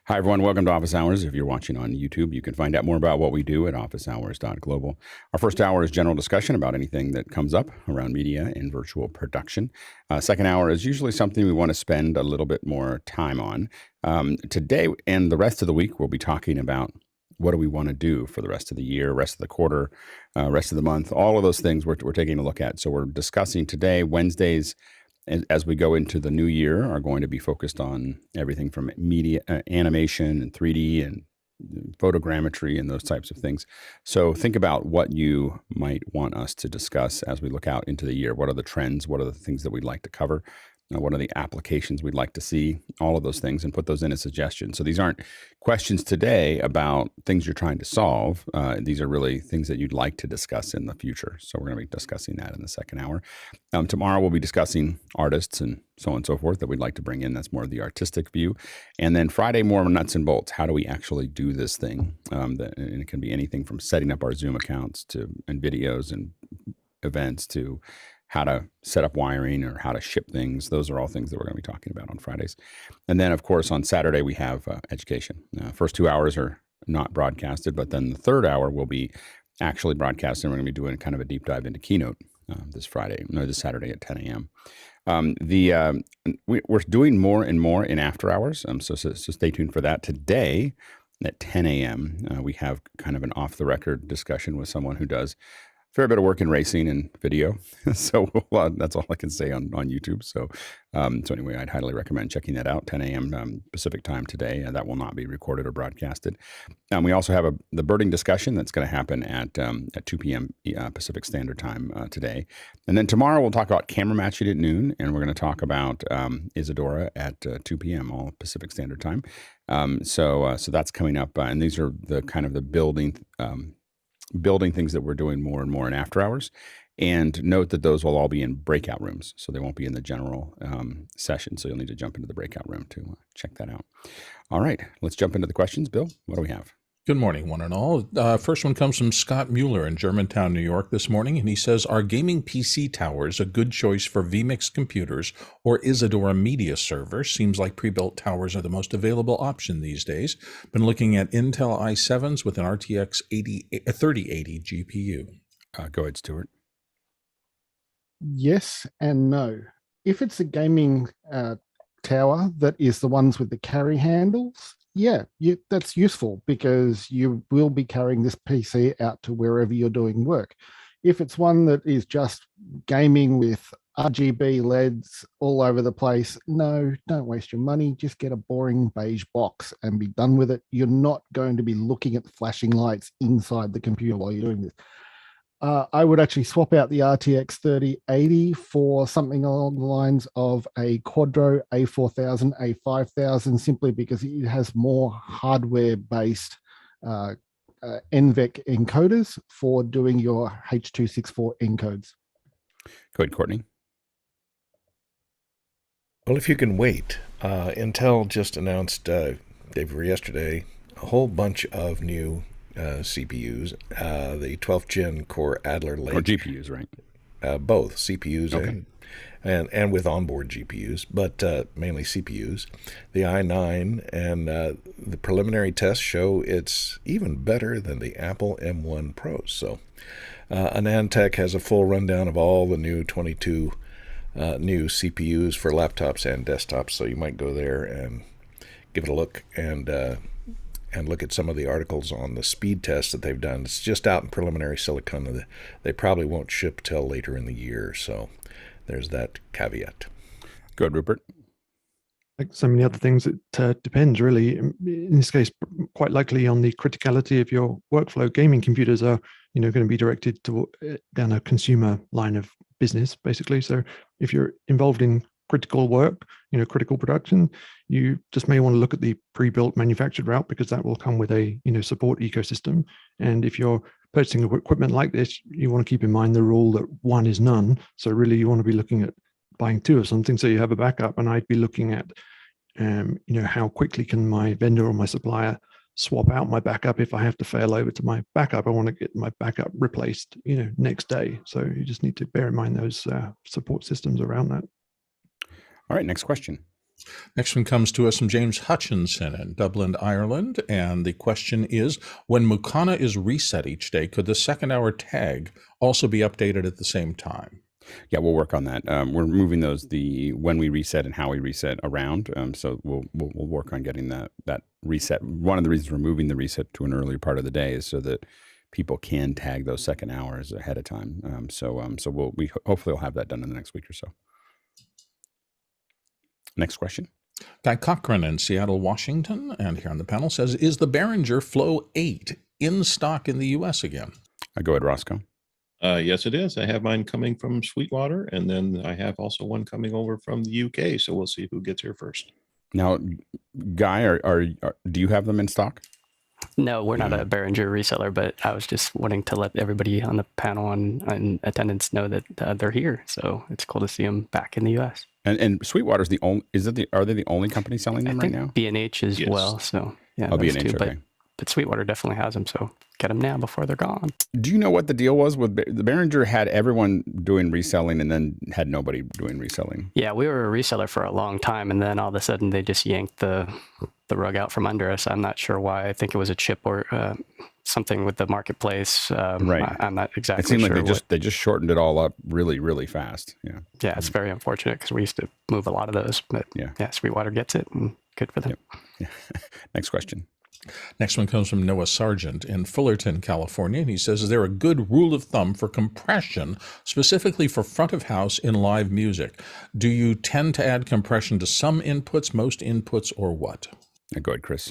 Hi, everyone. Welcome to Office Hours. If you're watching on YouTube, you can find out more about what we do at officehours.global. Our first hour is general discussion about anything that comes up around media and virtual production. Second hour is usually something we want to spend a little bit more time on. Today and the rest of the week, we'll be talking about what do we want to do for the rest of the year, rest of the quarter, rest of the month, all of those things we're taking a look at. So we're discussing today, Wednesdays, as we go into the new year, are going to be focused on everything from media, animation and 3D and photogrammetry and those types of things. So think about what you might want us to discuss as we look out into the year. What are the trends? What are the things that we'd like to cover? What are the applications we'd like to see? All of those things, and put those in as suggestions. So these aren't questions today about things you're trying to solve. These are really things that you'd like to discuss in the future. So we're going to be discussing that in the second hour. Tomorrow we'll be discussing artists and so on and so forth that we'd like to bring in. That's more of the artistic view. And then Friday, more nuts and bolts. How do we actually do this thing? And it can be anything from setting up our Zoom accounts and videos and events to how to set up wiring or how to ship things. Those are all things that we're going to be talking about on Fridays. And then, of course, on Saturday, we have education. First 2 hours are not broadcasted, but then the third hour will be actually broadcasted. And we're going to be doing kind of a deep dive into Keynote this Saturday at 10 a.m. We're doing more and more in after hours, so stay tuned for that. Today at 10 a.m., we have kind of an off-the-record discussion with someone who does fair bit of work in racing and video. So that's all I can say on YouTube. So anyway, I'd highly recommend checking that out, 10 a.m. Pacific time today. That will not be recorded or broadcasted. We also have the birding discussion that's going to happen at 2 p.m. Pacific Standard Time today. And then tomorrow we'll talk about camera matching at noon, and we're going to talk about Isadora at 2 p.m. all Pacific Standard Time. So that's coming up. And these are the kind of the building things that we're doing more and more in after hours. And note that those will all be in breakout rooms. So they won't be in the general session. So you'll need to jump into the breakout room to check that out. All right, let's jump into the questions. Bill, what do we have? Good morning, one and all. First one comes from Scott Mueller in Germantown, New York this morning, and he says, are gaming PC towers a good choice for vMix computers or Isadora media servers? Seems like pre-built towers are the most available option these days. Been looking at Intel i7s with an RTX 3080 GPU. Go ahead, Stuart. Yes and no. If it's a gaming tower that is the ones with the carry handles, that's useful because you will be carrying this PC out to wherever you're doing work. If it's one that is just gaming with RGB LEDs all over the place, no, don't waste your money. Just get a boring beige box and be done with it. You're not going to be looking at the flashing lights inside the computer while you're doing this. I would actually swap out the RTX 3080 for something along the lines of a Quadro A4000, A5000, simply because it has more hardware-based NVEC encoders for doing your H.264 encodes. Go ahead, Courtney. Well, if you can wait, Intel just announced day before yesterday a whole bunch of new CPUs, the 12th gen Core Adler Lake. Or GPUs, right? Both CPUs okay. and with onboard GPUs, but mainly CPUs. The i9 and the preliminary tests show it's even better than the Apple M1 Pros. So AnandTech has a full rundown of all the new 22 new CPUs for laptops and desktops. So you might go there and give it a look and look at some of the articles on the speed tests that they've done. It's just out in preliminary silicon. They probably won't ship till later in the year. So there's that caveat. Go ahead, Rupert. Like so many other things, it depends really. In this case, quite likely on the criticality of your workflow. Gaming computers are, going to be directed to down a consumer line of business, basically. So if you're involved in critical work, critical production, you just may want to look at the pre-built manufactured route because that will come with a, support ecosystem. And if you're purchasing equipment like this, you want to keep in mind the rule that one is none. So really you want to be looking at buying two of something so you have a backup. And I'd be looking at, how quickly can my vendor or my supplier swap out my backup if I have to fail over to my backup. I want to get my backup replaced, next day. So you just need to bear in mind those support systems around that. All right, next question. Next one comes to us from James Hutchinson in Dublin, Ireland. And the question is, when Mukana is reset each day, could the second hour tag also be updated at the same time? Yeah, we'll work on that. We're moving those, the when we reset and how we reset around. So we'll work on getting that reset. One of the reasons we're moving the reset to an earlier part of the day is so that people can tag those second hours ahead of time. So we hopefully will have that done in the next week or so. Next question. Guy Cochran in Seattle, Washington, and here on the panel says, is the Behringer Flow 8 in stock in the U.S. again? Go ahead, Roscoe. Yes, it is. I have mine coming from Sweetwater, and then I have also one coming over from the UK. So we'll see who gets here first. Now, Guy, do you have them in stock? No, we're not a Behringer reseller, but I was just wanting to let everybody on the panel and attendance know that they're here. So it's cool to see them back in the U.S. And Sweetwater's the only. Are they the only company selling them right now? B&H as well. So yeah, B&H. Okay. But Sweetwater definitely has them. So get them now before they're gone. Do you know what the deal was with the Behringer? Had everyone doing reselling and then had nobody doing reselling? Yeah, we were a reseller for a long time, and then all of a sudden they just yanked the rug out from under us. I'm not sure why. I think it was a chip or something with the marketplace. Right. I'm not exactly sure. It seemed like they just shortened it all up really, really fast. Yeah. Yeah, it's very unfortunate because we used to move a lot of those. But yeah, Sweetwater gets it, and good for them. Yep. Yeah. Next question. Next one comes from Noah Sargent in Fullerton, California, and he says, is there a good rule of thumb for compression, specifically for front of house in live music? Do you tend to add compression to some inputs, most inputs, or what? Go ahead, Chris.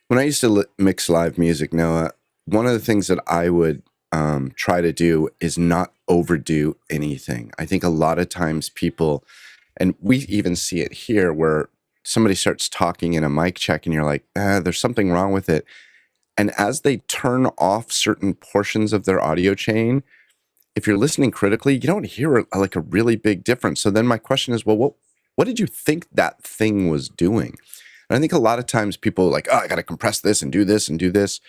When I used to mix live music, Noah, one of the things that I would try to do is not overdo anything. I think a lot of times people, and we even see it here, where somebody starts talking in a mic check and you're like, there's something wrong with it. And as they turn off certain portions of their audio chain, if you're listening critically, you don't hear a really big difference. So then my question is, well, what did you think that thing was doing? And I think a lot of times people are like, I got to compress this and do this and do this.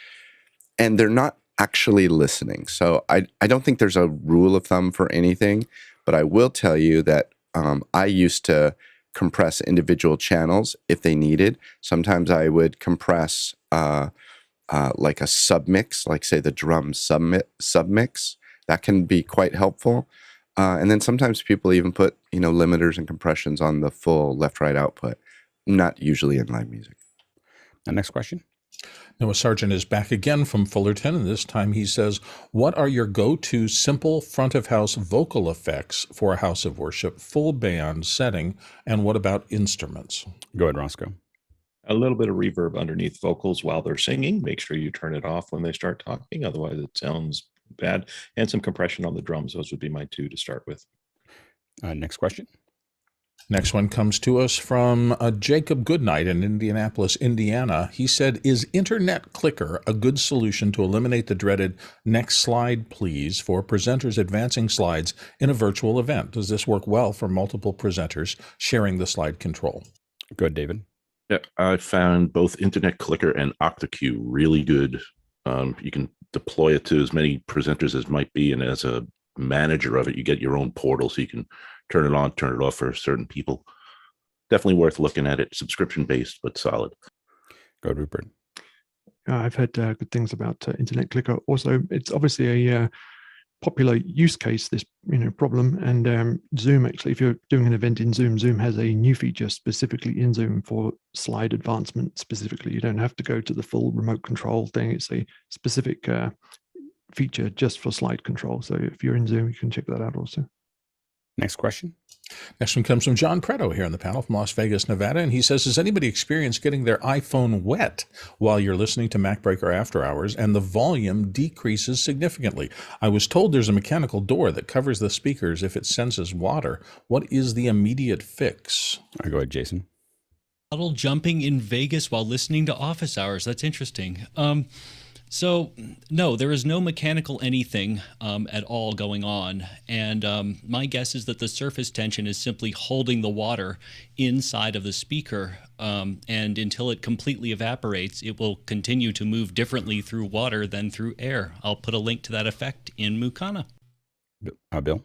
And they're not actually listening. So I don't think there's a rule of thumb for anything, but I will tell you that I used to compress individual channels if they needed. Sometimes I would compress like a submix, like say the drum submix. That can be quite helpful. And then sometimes people even put, limiters and compressions on the full left-right output. Not usually in live music. Next question. Noah Sargent is back again from Fullerton, and this time he says, what are your go-to simple front-of-house vocal effects for a house of worship, full band setting, and what about instruments? Go ahead, Roscoe. A little bit of reverb underneath vocals while they're singing. Make sure you turn it off when they start talking, otherwise it sounds bad. And some compression on the drums. Those would be my two to start with. Next question. Next one comes to us from Jacob Goodnight in Indianapolis, Indiana. He said, is Internet Clicker a good solution to eliminate the dreaded next slide, please, for presenters advancing slides in a virtual event? Does this work well for multiple presenters sharing the slide control? Good, David. Yeah, I found both Internet Clicker and OctaQ really good. You can deploy it to as many presenters as might be, and as a manager of it, you get your own portal so you can turn it on, turn it off for certain people. Definitely worth looking at it. Subscription-based, but solid. Go, Rupert. I've heard good things about Internet Clicker. Also, it's obviously a popular use case, this problem. And Zoom, actually, if you're doing an event in Zoom, Zoom has a new feature specifically in Zoom for slide advancement specifically. You don't have to go to the full remote control thing. It's a specific feature just for slide control. So if you're in Zoom, you can check that out also. Next question. Next one comes from John Preto here on the panel from Las Vegas, Nevada. And he says, has anybody experienced getting their iPhone wet while you're listening to MacBreaker After Hours and the volume decreases significantly? I was told there's a mechanical door that covers the speakers if it senses water. What is the immediate fix? Go ahead, Jason. Puddle jumping in Vegas while listening to Office Hours. That's interesting. So, no, there is no mechanical anything at all going on. And my guess is that the surface tension is simply holding the water inside of the speaker. And until it completely evaporates, it will continue to move differently through water than through air. I'll put a link to that effect in Mukana. Bill?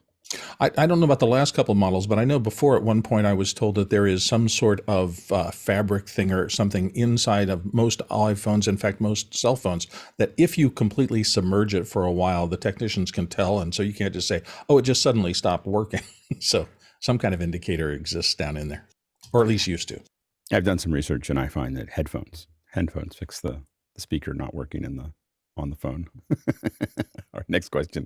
I don't know about the last couple of models, but I know before at one point I was told that there is some sort of fabric thing or something inside of most iPhones, in fact, most cell phones, that if you completely submerge it for a while, the technicians can tell. And so you can't just say, oh, it just suddenly stopped working. So some kind of indicator exists down in there, or at least used to. I've done some research and I find that headphones fix the speaker not working on the phone. All right, next question.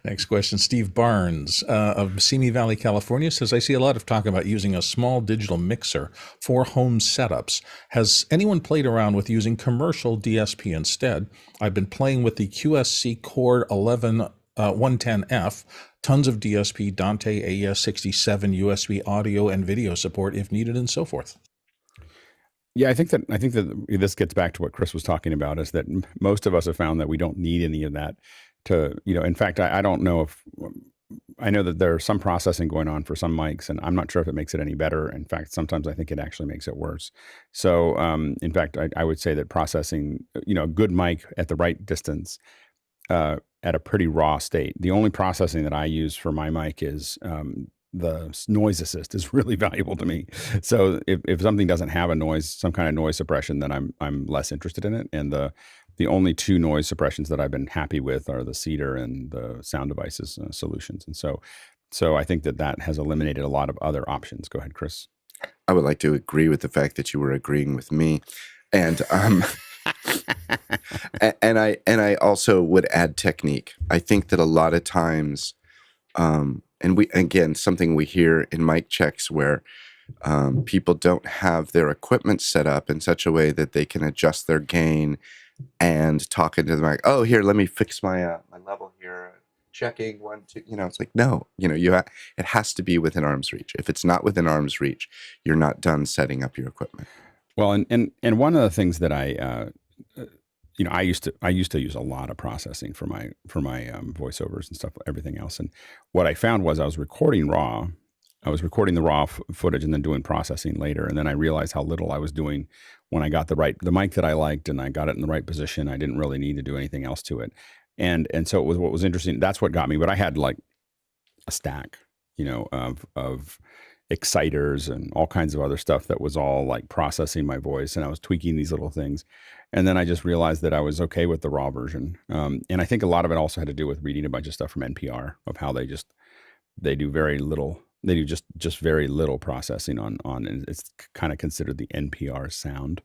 Next question. Steve Barnes of Simi Valley, California says, I see a lot of talk about using a small digital mixer for home setups. Has anyone played around with using commercial DSP instead? I've been playing with the QSC Cord 110F, tons of DSP, Dante AES67, USB audio and video support if needed, and so forth. Yeah, I think that this gets back to what Chris was talking about, is that most of us have found that we don't need any of that to, in fact, I don't know if, I know that there's some processing going on for some mics, and I'm not sure if it makes it any better. In fact, sometimes I think it actually makes it worse. So, in fact, I would say that processing, a good mic at the right distance, at a pretty raw state. The only processing that I use for my mic is, the noise assist is really valuable to me. So if something doesn't have some kind of noise suppression, then I'm less interested in it. And the only two noise suppressions that I've been happy with are the Cedar and the Sound Devices solutions. And so I think that has eliminated a lot of other options. Go ahead, Chris. I would like to agree with the fact that you were agreeing with me, and and I also would add technique. I think that a lot of times. And something we hear in mic checks where people don't have their equipment set up in such a way that they can adjust their gain and talk into the mic. Oh, here, let me fix my level here. Checking 1, 2. It's like, no. It has to be within arm's reach. If it's not within arm's reach, you're not done setting up your equipment. Well, and one of the things that I used to use a lot of processing for my voiceovers and stuff, everything else. And what I found was I was recording raw. I was recording the raw footage and then doing processing later. And then I realized how little I was doing when I got the mic that I liked and I got it in the right position. I didn't really need to do anything else to it. And so it was, what was interesting. That's what got me. But I had like a stack, of exciters and all kinds of other stuff that was all like processing my voice, and I was tweaking these little things. And then I just realized that I was okay with the raw version. And I think a lot of it also had to do with reading a bunch of stuff from NPR of how they do very little. They do just very little processing on, and it's kind of considered the NPR sound,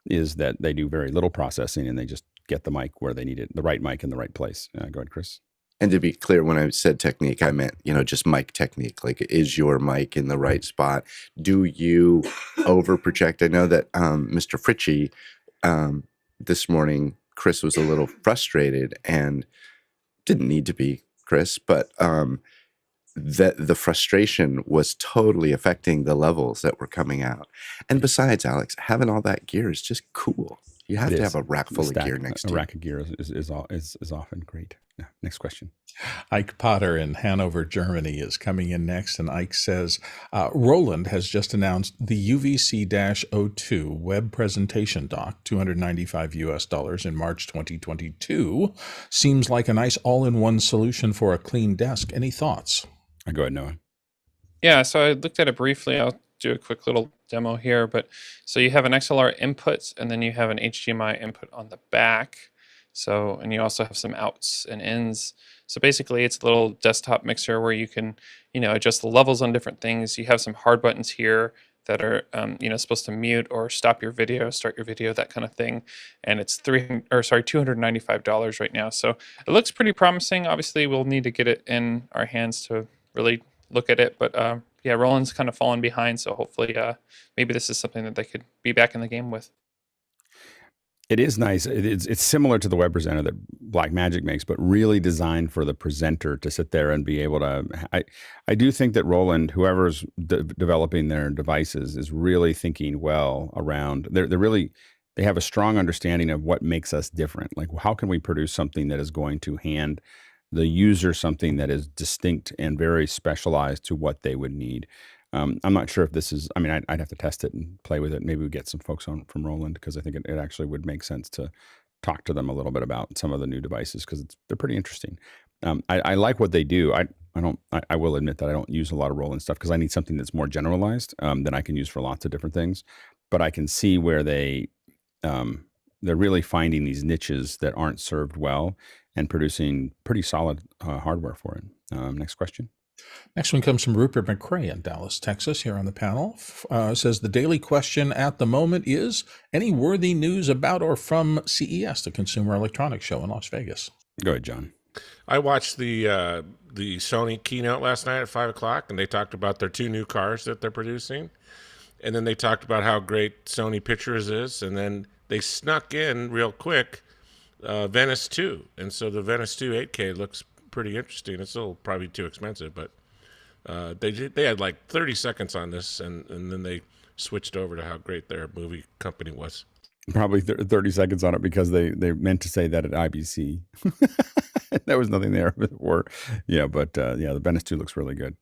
is that they do very little processing and they just get the mic where they need it, the right mic in the right place. Go ahead, Chris. And to be clear, when I said technique, I meant, just mic technique. Like, is your mic in the right spot? Do you overproject? I know that Mr. Fritchie, this morning, Chris was a little frustrated, and didn't need to be, Chris, but that the frustration was totally affecting the levels that were coming out. And besides, Alex, having all that gear is just cool. You have to have a rack full of gear next to you. A rack of gear is often great. Yeah. Next question. Ike Potter in Hanover, Germany is coming in next. And Ike says, Roland has just announced the UVC-02 web presentation dock, $295 in March 2022. Seems like a nice all-in-one solution for a clean desk. Any thoughts? Go ahead, Noah. Yeah, so I looked at it briefly. I'll do a quick little demo here. But so you have an XLR input, and then you have an HDMI input on the back. So, and you also have some outs and ins. So basically it's a little desktop mixer where you can, adjust the levels on different things. You have some hard buttons here that are, supposed to mute or stop your video, start your video, that kind of thing. And it's $295 right now. So it looks pretty promising. Obviously we'll need to get it in our hands to really look at it. But yeah, Roland's kind of fallen behind. So hopefully maybe this is something that they could be back in the game with. It is nice. It's similar to the web presenter that Blackmagic makes, but really designed for the presenter to sit there and be able to. I do think that Roland, whoever's developing their devices, is really thinking well around. They have a strong understanding of what makes us different. Like, how can we produce something that is going to hand the user something that is distinct and very specialized to what they would need. I'm not sure if this is, I'd have to test it and play with it. Maybe we get some folks on from Roland, because I think it actually would make sense to talk to them a little bit about some of the new devices, because they're pretty interesting. I like what they do. I will admit that I don't use a lot of Roland stuff because I need something that's more generalized that I can use for lots of different things. But I can see where they're really finding these niches that aren't served well and producing pretty solid hardware for it. Next question. Next one comes from Rupert McCrae in Dallas, Texas, here on the panel. Says the daily question at the moment is, any worthy news about or from CES, the Consumer Electronics Show in Las Vegas? Go ahead, John. I watched the Sony keynote last night at 5:00, and they talked about their 2 new cars that they're producing. And then they talked about how great Sony Pictures is, and then they snuck in real quick Venice 2. And so the Venice 2 8K looks pretty interesting. It's still probably too expensive, but they had like 30 seconds on this, and then they switched over to how great their movie company was. Probably 30 seconds on it because they meant to say that at IBC. There was nothing there before. Yeah, but the Venice 2 looks really good.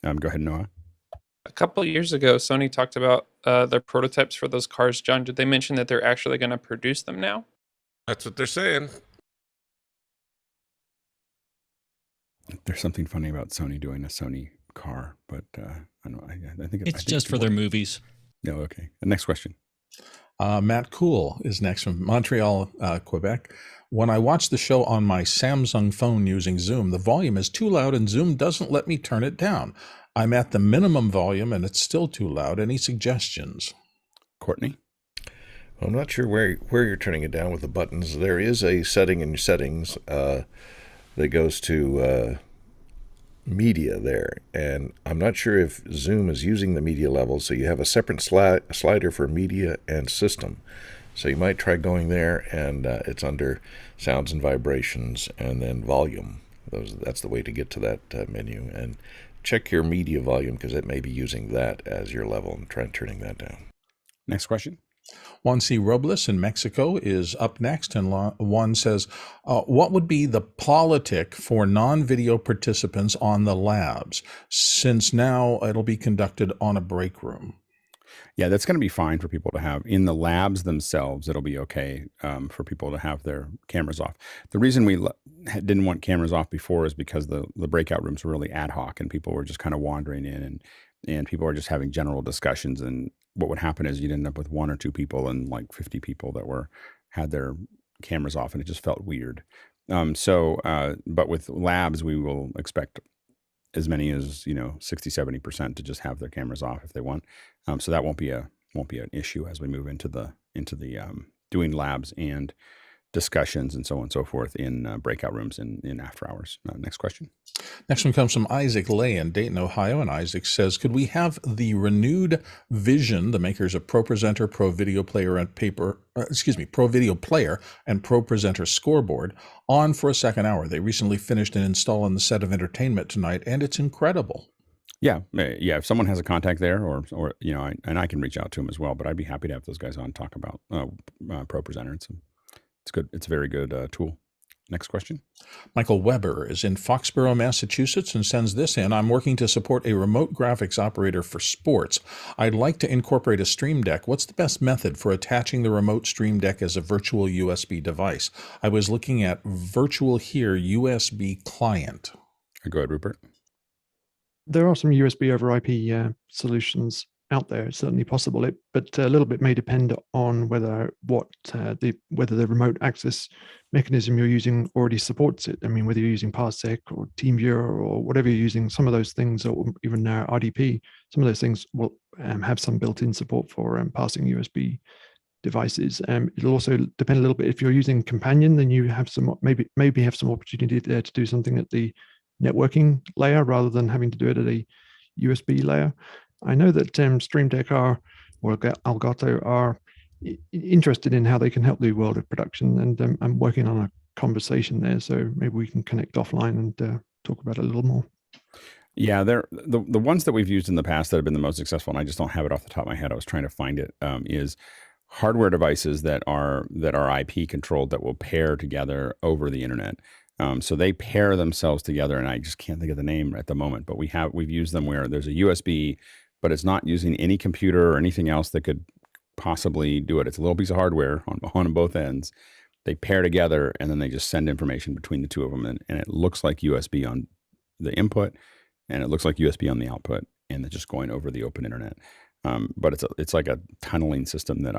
Go ahead, Noah. A couple of years ago, Sony talked about their prototypes for those cars. John, did they mention that they're actually going to produce them now? That's what they're saying. There's something funny about Sony doing a Sony car, but I think it's just for their movies. No, okay. The next question. Matt Cool is next from Montreal, Quebec. When I watch the show on my Samsung phone using Zoom, the volume is too loud and Zoom doesn't let me turn it down. I'm at the minimum volume and it's still too loud. Any suggestions? Courtney? Well, I'm not sure where you're turning it down with the buttons. There is a setting in your settings that goes to media there, and I'm not sure if Zoom is using the media level, so you have a separate slider for media and system. So you might try going there, and it's under sounds and vibrations and then volume. That's the way to get to that menu. And check your media volume because it may be using that as your level, and try turning that down. Next question. Juan C. Robles in Mexico is up next, and Juan says, what would be the politic for non-video participants on the labs, since now it'll be conducted on a break room? Yeah, that's going to be fine for people to have. In the labs themselves, it'll be okay for people to have their cameras off. The reason we didn't want cameras off before is because the breakout rooms were really ad hoc, and people were just kind of wandering in, and people were just having general discussions, and what would happen is you'd end up with 1 or 2 people and like 50 people that had their cameras off, and it just felt weird. But with labs, we will expect as many as 60-70% to just have their cameras off if they want. So that won't be an issue as we move into the doing labs and discussions and so on and so forth in breakout rooms in after hours. Next question. Next one comes from Isaac Lay in Dayton, Ohio, and Isaac says, could we have the renewed Vision, the makers of ProPresenter, Pro Video Player and Pro Video Player and ProPresenter Scoreboard, on for a second hour? They recently finished and installed the set of entertainment tonight, and it's incredible. Yeah. If someone has a contact there, or and I can reach out to them as well. But I'd be happy to have those guys on and talk about ProPresenter. It's good. It's a very good tool. Next question. Michael Weber is in Foxborough, Massachusetts, and sends this in. I'm working to support a remote graphics operator for sports. I'd like to incorporate a Stream Deck. What's the best method for attaching the remote Stream Deck as a virtual USB device? I was looking at Virtual Here USB client. Go ahead, Rupert. There are some USB over IP solutions out there. It's certainly possible, but a little bit may depend on whether the remote access mechanism you're using already supports it. I mean, whether you're using Parsec or TeamViewer or whatever you're using, some of those things, or even now RDP, some of those things will have some built-in support for passing USB devices. It'll also depend a little bit. If you're using Companion, then you have maybe have some opportunity there to do something at the networking layer rather than having to do it at a USB layer. I know that Stream Deck or Elgato are interested in how they can help the world of production, and I'm working on a conversation there, so maybe we can connect offline and talk about it a little more. Yeah, they're the ones that we've used in the past that have been the most successful, and I just don't have it off the top of my head. I was trying to find it. Is hardware devices that are IP controlled that will pair together over the internet. So they pair themselves together, and I just can't think of the name at the moment. But we've used them where there's a USB, but it's not using any computer or anything else that could possibly do it. It's a little piece of hardware on both ends. They pair together, and then they just send information between the two of them, and it looks like USB on the input, and it looks like USB on the output, and it's just going over the open internet. But it's like a tunneling system that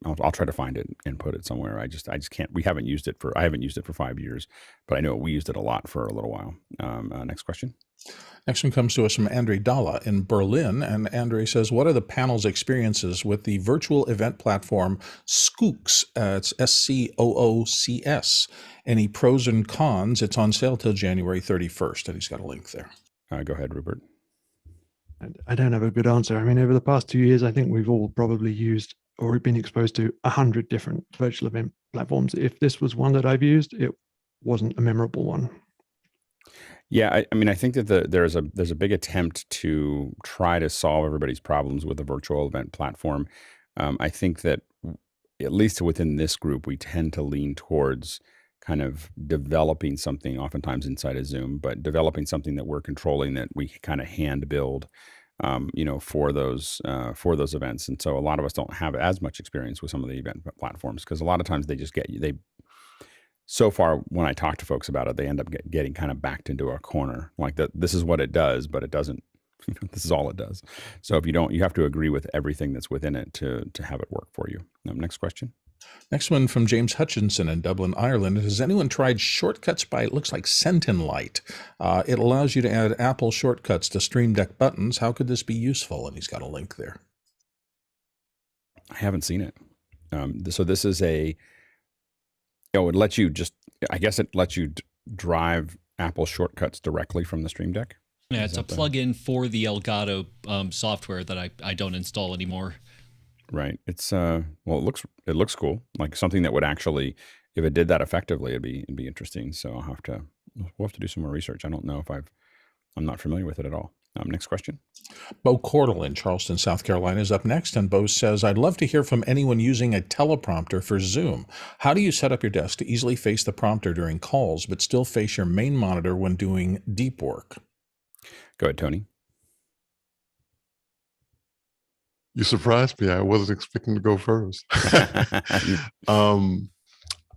I'll try to find it and put it somewhere. I just can't. I haven't used it for 5 years, but I know we used it a lot for a little while. Next question. Next one comes to us from Andre Dalla in Berlin, and Andre says, "What are the panel's experiences with the virtual event platform Scoocs? It's SCOOCS. Any pros and cons? It's on sale till January 31st," and he's got a link there. Go ahead, Rupert. I don't have a good answer. I mean, over the past 2 years, I think we've all probably used or been exposed to 100 different virtual event platforms. If this was one that I've used, it wasn't a memorable one. Yeah, I mean, I think that there's a big attempt to try to solve everybody's problems with a virtual event platform. I think that at least within this group, we tend to lean towards kind of developing something, oftentimes inside of Zoom, but developing something that we're controlling, that we kind of hand build, for those events. And so a lot of us don't have as much experience with some of the event platforms, because a lot of times so far, when I talk to folks about it, they end up getting kind of backed into a corner. Like this is what it does, but it doesn't. This is all it does. So if you have to agree with everything that's within it to have it work for you. Next question. Next one from James Hutchinson in Dublin, Ireland. Has anyone tried shortcuts by, it looks like Sentinlight? It allows you to add Apple shortcuts to Stream Deck buttons. How could this be useful? And he's got a link there. I haven't seen it. So this is it lets you drive Apple shortcuts directly from the Stream Deck. Yeah, it's a plugin for the Elgato software that I don't install anymore. Right. It's it looks cool. Like something that would actually, if it did that effectively, it'd be interesting. So we'll have to do some more research. I don't know if I'm not familiar with it at all. Next question. Bo Cordell in Charleston, South Carolina is up next, and Bo says, "I'd love to hear from anyone using a teleprompter for Zoom. How do you set up your desk to easily face the prompter during calls, but still face your main monitor when doing deep work?" Go ahead, Tony. You surprised me. I wasn't expecting to go first. I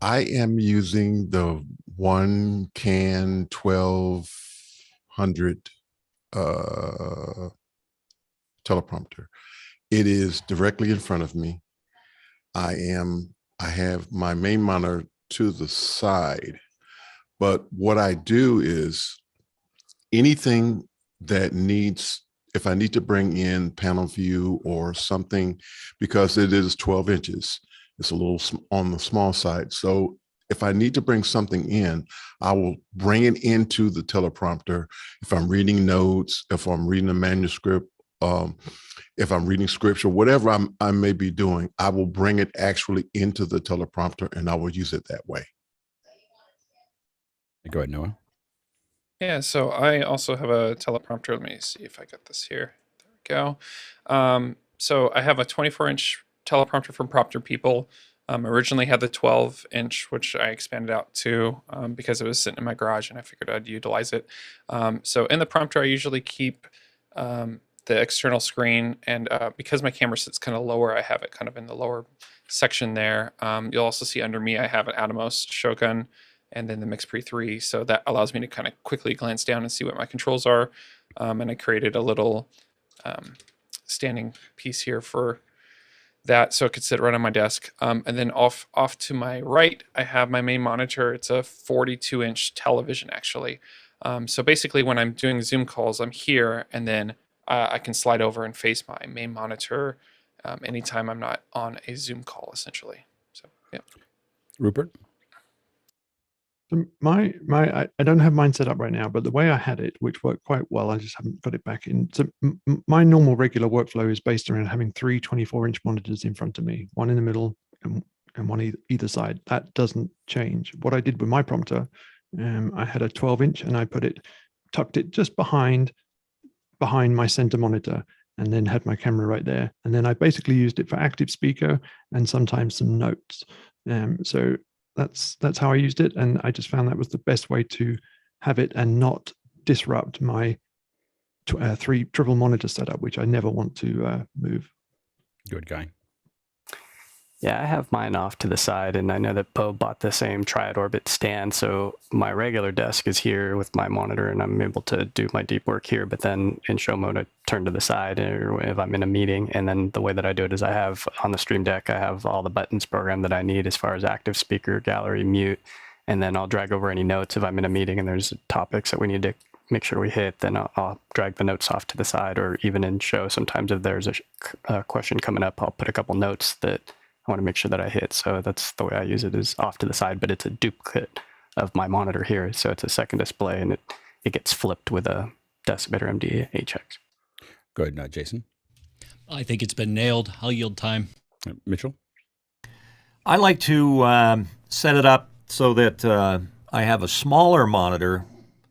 am using the one can 1200 teleprompter. It is directly in front of me. I have my main monitor to the side, but what I do is anything that if I need to bring in panel view or something, because it is 12 inches, it's a little on the small side. So if I need to bring something in, I will bring it into the teleprompter. If I'm reading notes, if I'm reading a manuscript, if I'm reading scripture, whatever I may be doing, I will bring it actually into the teleprompter and I will use it that way. Go ahead, Noah. Yeah, so I also have a teleprompter. Let me see if I got this here. There we go. So I have a 24-inch teleprompter from Prompter People. Originally had the 12-inch, which I expanded out to because it was sitting in my garage and I figured I'd utilize it. So in the prompter, I usually keep the external screen, and because my camera sits kind of lower, I have it kind of in the lower section there. You'll also see under me, I have an Atomos Shogun and then the MixPre 3. So that allows me to kind of quickly glance down and see what my controls are. And I created a little standing piece here for that, so it could sit right on my desk. And then off to my right, I have my main monitor. It's a 42-inch television, actually. So basically, when I'm doing Zoom calls, I'm here, and then I can slide over and face my main monitor anytime I'm not on a Zoom call, essentially. So, yeah. Rupert? I don't have mine set up right now, but the way I had it, which worked quite well, I just haven't got it back in. So my normal regular workflow is based around having three 24-inch monitors in front of me, one in the middle and one either side. That doesn't change. What I did with my prompter, I had a 12-inch and I tucked it just behind my center monitor, and then had my camera right there. And then I basically used it for active speaker and sometimes some notes. So that's how I used it, and I just found that was the best way to have it and not disrupt my three triple monitor setup, which I never want to move. Good guy. Yeah, I have mine off to the side, and I know that Bo bought the same Triad Orbit stand, so my regular desk is here with my monitor, and I'm able to do my deep work here, but then in show mode, I turn to the side or if I'm in a meeting, and then the way that I do it is I have, on the Stream Deck, I have all the buttons programmed that I need as far as active speaker, gallery, mute, and then I'll drag over any notes if I'm in a meeting and there's topics that we need to make sure we hit, then I'll drag the notes off to the side, or even in show, sometimes if there's a question coming up, I'll put a couple notes that I want to make sure that I hit. So that's the way I use it, is off to the side, but it's a duplicate of my monitor here. So it's a second display, and it gets flipped with a Decibetter MD-HX. Go ahead, Jason. I think it's been nailed. I'll yield time. Mitchell? I like to set it up so that I have a smaller monitor.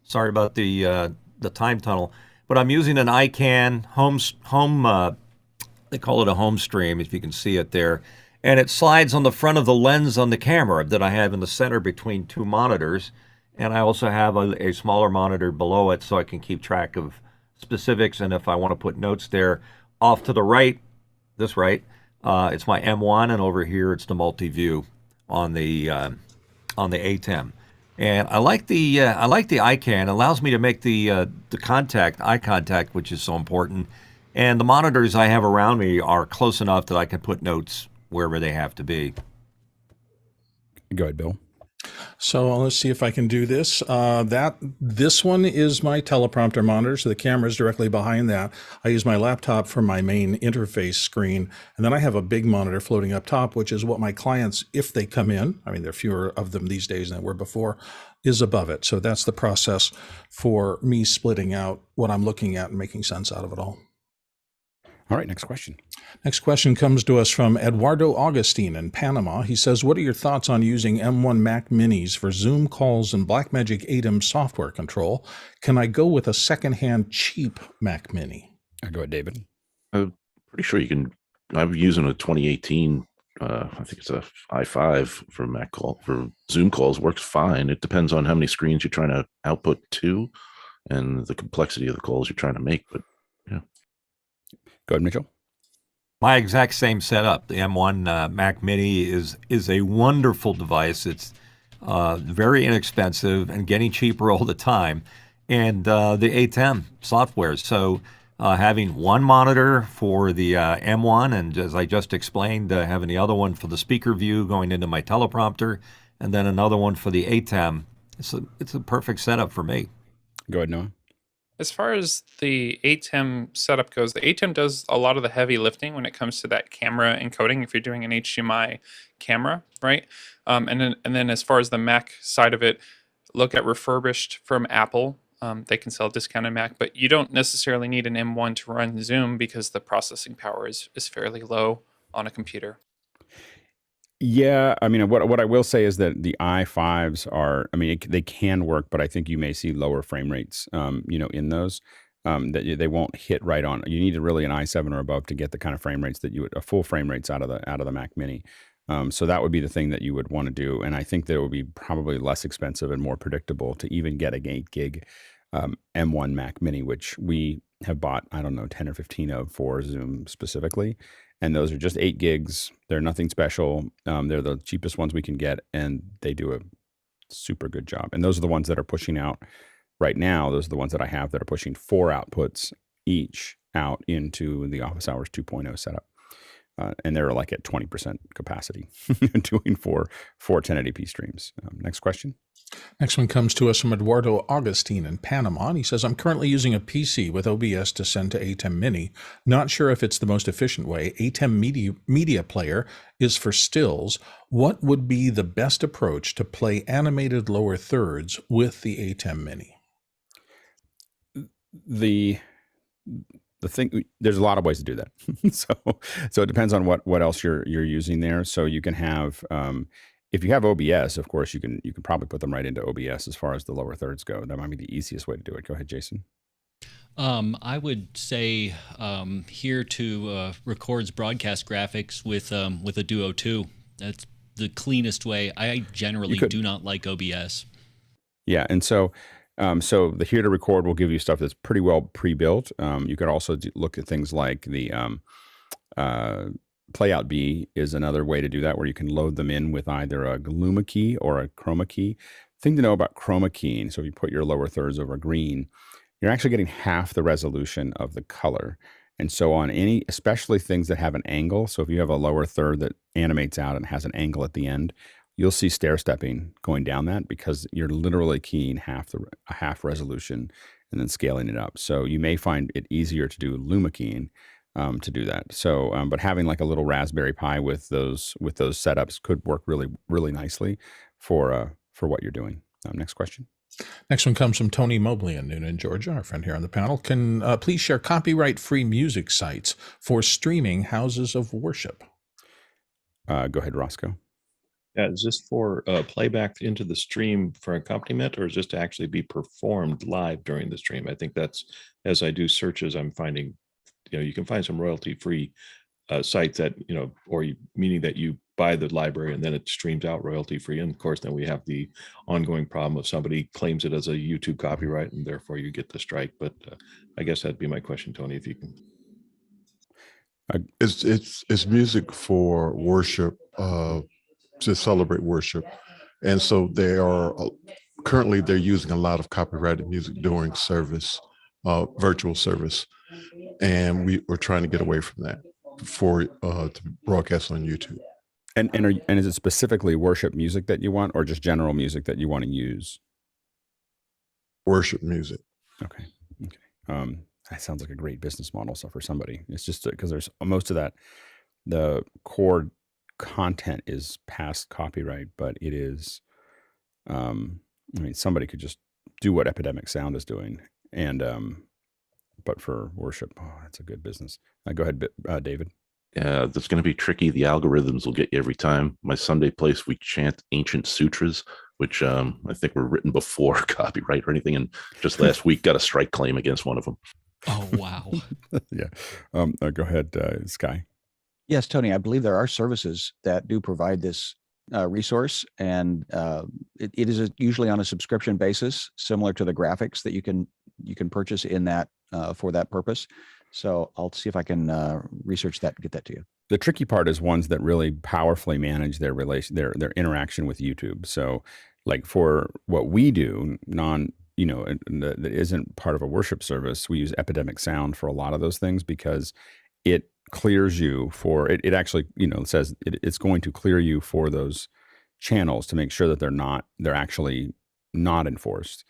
Sorry about the time tunnel, but I'm using an iCan home. They call it a home stream, if you can see it there. And it slides on the front of the lens on the camera that I have in the center between two monitors. And I also have a smaller monitor below it so I can keep track of specifics. And if I want to put notes there, off to the right, it's my M1, and over here it's the multi-view on the Atem. And I like the iCan. It allows me to make the eye contact, which is so important. And the monitors I have around me are close enough that I can put notes wherever they have to be. Go ahead, Bill. So let's see if I can do this. This one is my teleprompter monitor, so the camera is directly behind that. I use my laptop for my main interface screen, and then I have a big monitor floating up top, which is what my clients, if they come in, I mean, there are fewer of them these days than there were before, is above it. So that's the process for me splitting out what I'm looking at and making sense out of it all. All right, next question. Next question comes to us from Eduardo Augustine in Panama. He says, what are your thoughts on using M1 Mac Minis for Zoom calls and Blackmagic Atem software control? Can I go with a secondhand cheap Mac Mini? Go ahead, David. I'm pretty sure you can. I'm using a 2018, I think it's a i5 for Zoom calls. Works fine. It depends on how many screens you're trying to output to and the complexity of the calls you're trying to make. But yeah. Go ahead, Mitchell. My exact same setup. The M1 Mac Mini is a wonderful device. It's very inexpensive and getting cheaper all the time. And the Atem software. So having one monitor for the M1, and as I just explained, having the other one for the speaker view going into my teleprompter, and then another one for the Atem. It's a perfect setup for me. Go ahead, Noah. As far as the Atem setup goes, the Atem does a lot of the heavy lifting when it comes to that camera encoding. If you're doing an HDMI camera, right? And then as far as the Mac side of it, look at refurbished from Apple. They can sell discounted Mac, but you don't necessarily need an M1 to run Zoom because the processing power is fairly low on a computer. Yeah, I mean, what I will say is that the i5s are, I mean, they can work, but I think you may see lower frame rates, in those that they won't hit right on. You need really an i7 or above to get the kind of frame rates that you would, a full frame rates out of the Mac Mini. So that would be the thing that you would want to do, and I think that it would be probably less expensive and more predictable to even get a 8 gig M1 Mac Mini, which we have bought, I don't know, 10 or 15 of for Zoom specifically. And those are just 8 gigs. They're nothing special. They're the cheapest ones we can get, and they do a super good job. And those are the ones that are pushing out right now. Those are the ones that I have that are pushing 4 outputs each out into the Office Hours 2.0 setup. And they're like at 20% capacity, doing four 1080p streams. Next question. Next one comes to us from Eduardo Augustine in Panama. And he says, I'm currently using a PC with OBS to send to Atem Mini. Not sure if it's the most efficient way. Atem Media Player is for stills. What would be the best approach to play animated lower thirds with the Atem Mini? The thing, there's a lot of ways to do that. so it depends on what else you're using there. So you can have, if you have OBS, of course, you can probably put them right into OBS as far as the lower thirds go. That might be the easiest way to do it. Go ahead, Jason. I would say here to records broadcast graphics with a Duo 2. That's the cleanest way. I generally do not like OBS. Yeah, and so the here to record will give you stuff that's pretty well pre-built. You could also look at things like the Playout B is another way to do that, where you can load them in with either a Luma key or a Chroma key. Thing to know about Chroma keying, so if you put your lower thirds over green, you're actually getting half the resolution of the color. And so on any, especially things that have an angle, so if you have a lower third that animates out and has an angle at the end, you'll see stair stepping going down that, because you're literally keying half resolution and then scaling it up. So you may find it easier to do Luma keying to do that. So, but having like a little Raspberry Pi with those setups could work really, really nicely for what you're doing. Next question. Next one comes from Tony Mobley in Noonan, Georgia, our friend here on the panel. Can please share copyright-free music sites for streaming houses of worship? Go ahead, Roscoe. Yeah, is this for playback into the stream for accompaniment, or is this to actually be performed live during the stream? I think that's, as I do searches, I'm finding, you can find some royalty-free sites that, meaning that you buy the library and then it streams out royalty-free. And of course, then we have the ongoing problem of somebody claims it as a YouTube copyright and therefore you get the strike. But I guess that'd be my question, Tony, if you can. It's music for worship, to celebrate worship. And so currently they're using a lot of copyrighted music during service, virtual service. And we're trying to get away from that to broadcast on YouTube. And is it specifically worship music that you want, or just general music that you want to use? Worship music. Okay. That sounds like a great business model. So for somebody, it's just because there's most of that, the core content is past copyright, but it is, somebody could just do what Epidemic Sound is doing. And, but for worship, that's a good business. Go ahead, David. Yeah, that's going to be tricky. The algorithms will get you every time. My Sunday place, we chant ancient sutras, which I think were written before copyright or anything. And just last week got a strike claim against one of them. Oh, wow. Yeah. Go ahead, Sky. Yes, Tony, I believe there are services that do provide this resource, and it is usually on a subscription basis, similar to the graphics that you can purchase in that for that purpose. So I'll see if I can research that and get that to you. The tricky part is ones that really powerfully manage their their interaction with YouTube. So, like for what we do, that isn't part of a worship service, we use Epidemic Sound for a lot of those things, because it clears you for it. It actually, says it's going to clear you for those channels to make sure that they're actually not enforced.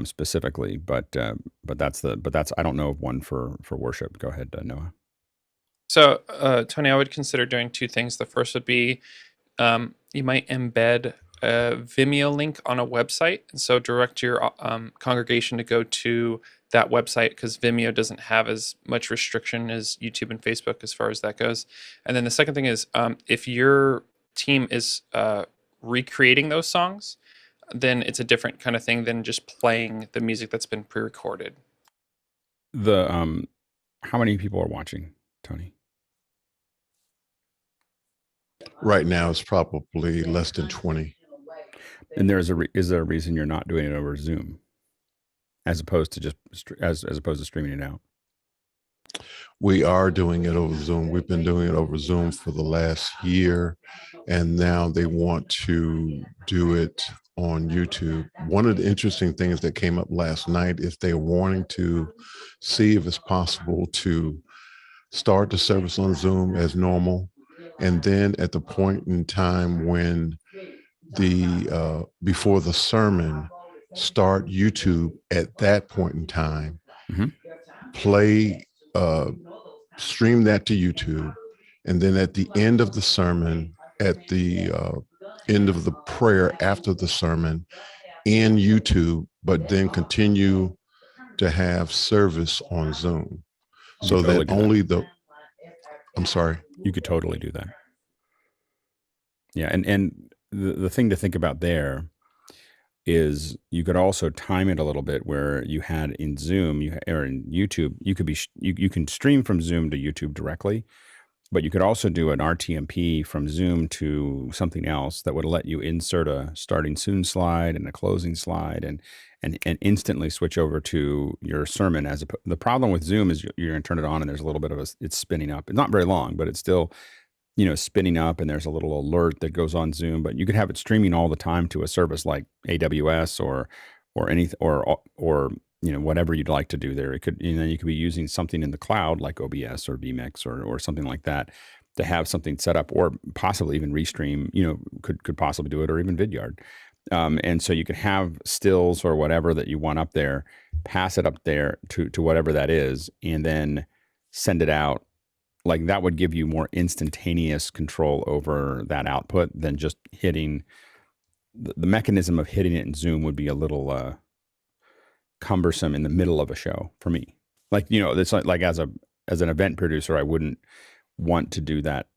Specifically, but that's I don't know of one for worship. Go ahead, Noah. So, Tony, I would consider doing two things. The first would be you might embed a Vimeo link on a website, and so direct your congregation to go to that website, because Vimeo doesn't have as much restriction as YouTube and Facebook as far as that goes. And then the second thing is, if your team is recreating those songs, then it's a different kind of thing than just playing the music that's been pre-recorded. How many people are watching, Tony? Right now, it's probably less than 20. And is there a reason you're not doing it over Zoom, as opposed to just as opposed to streaming it out? We are doing it over Zoom. We've been doing it over Zoom for the last year, and now they want to do it on YouTube. One of the interesting things that came up last night is they're wanting to see if it's possible to start the service on Zoom as normal, and then at the point in time when before the sermon, start YouTube at that point in time, stream that to YouTube, and then at the end of the sermon, at the end of the prayer after the sermon, in YouTube, but then continue to have service on Zoom, so that only I'm sorry. You could totally do that. Yeah, and the thing to think about there is you could also time it a little bit, where you had in Zoom or in YouTube, you can stream from Zoom to YouTube directly, but you could also do an RTMP from Zoom to something else that would let you insert a starting soon slide and a closing slide and instantly switch over to your sermon. The problem with Zoom is you're going to turn it on and there's a little bit of it's spinning up. It's not very long, but it's still spinning up, and there's a little alert that goes on Zoom, but you could have it streaming all the time to a service like AWS or whatever you'd like to do there. It could, you could be using something in the cloud like OBS or vMix or something like that to have something set up, or possibly even Restream, could possibly do it, or even Vidyard. And so you could have stills or whatever that you want up there, pass it up there to whatever that is, and then send it out. Like, that would give you more instantaneous control over that output than just hitting the mechanism of hitting it in Zoom would be a little cumbersome in the middle of a show for me. Like, it's like as an event producer, I wouldn't want to do that.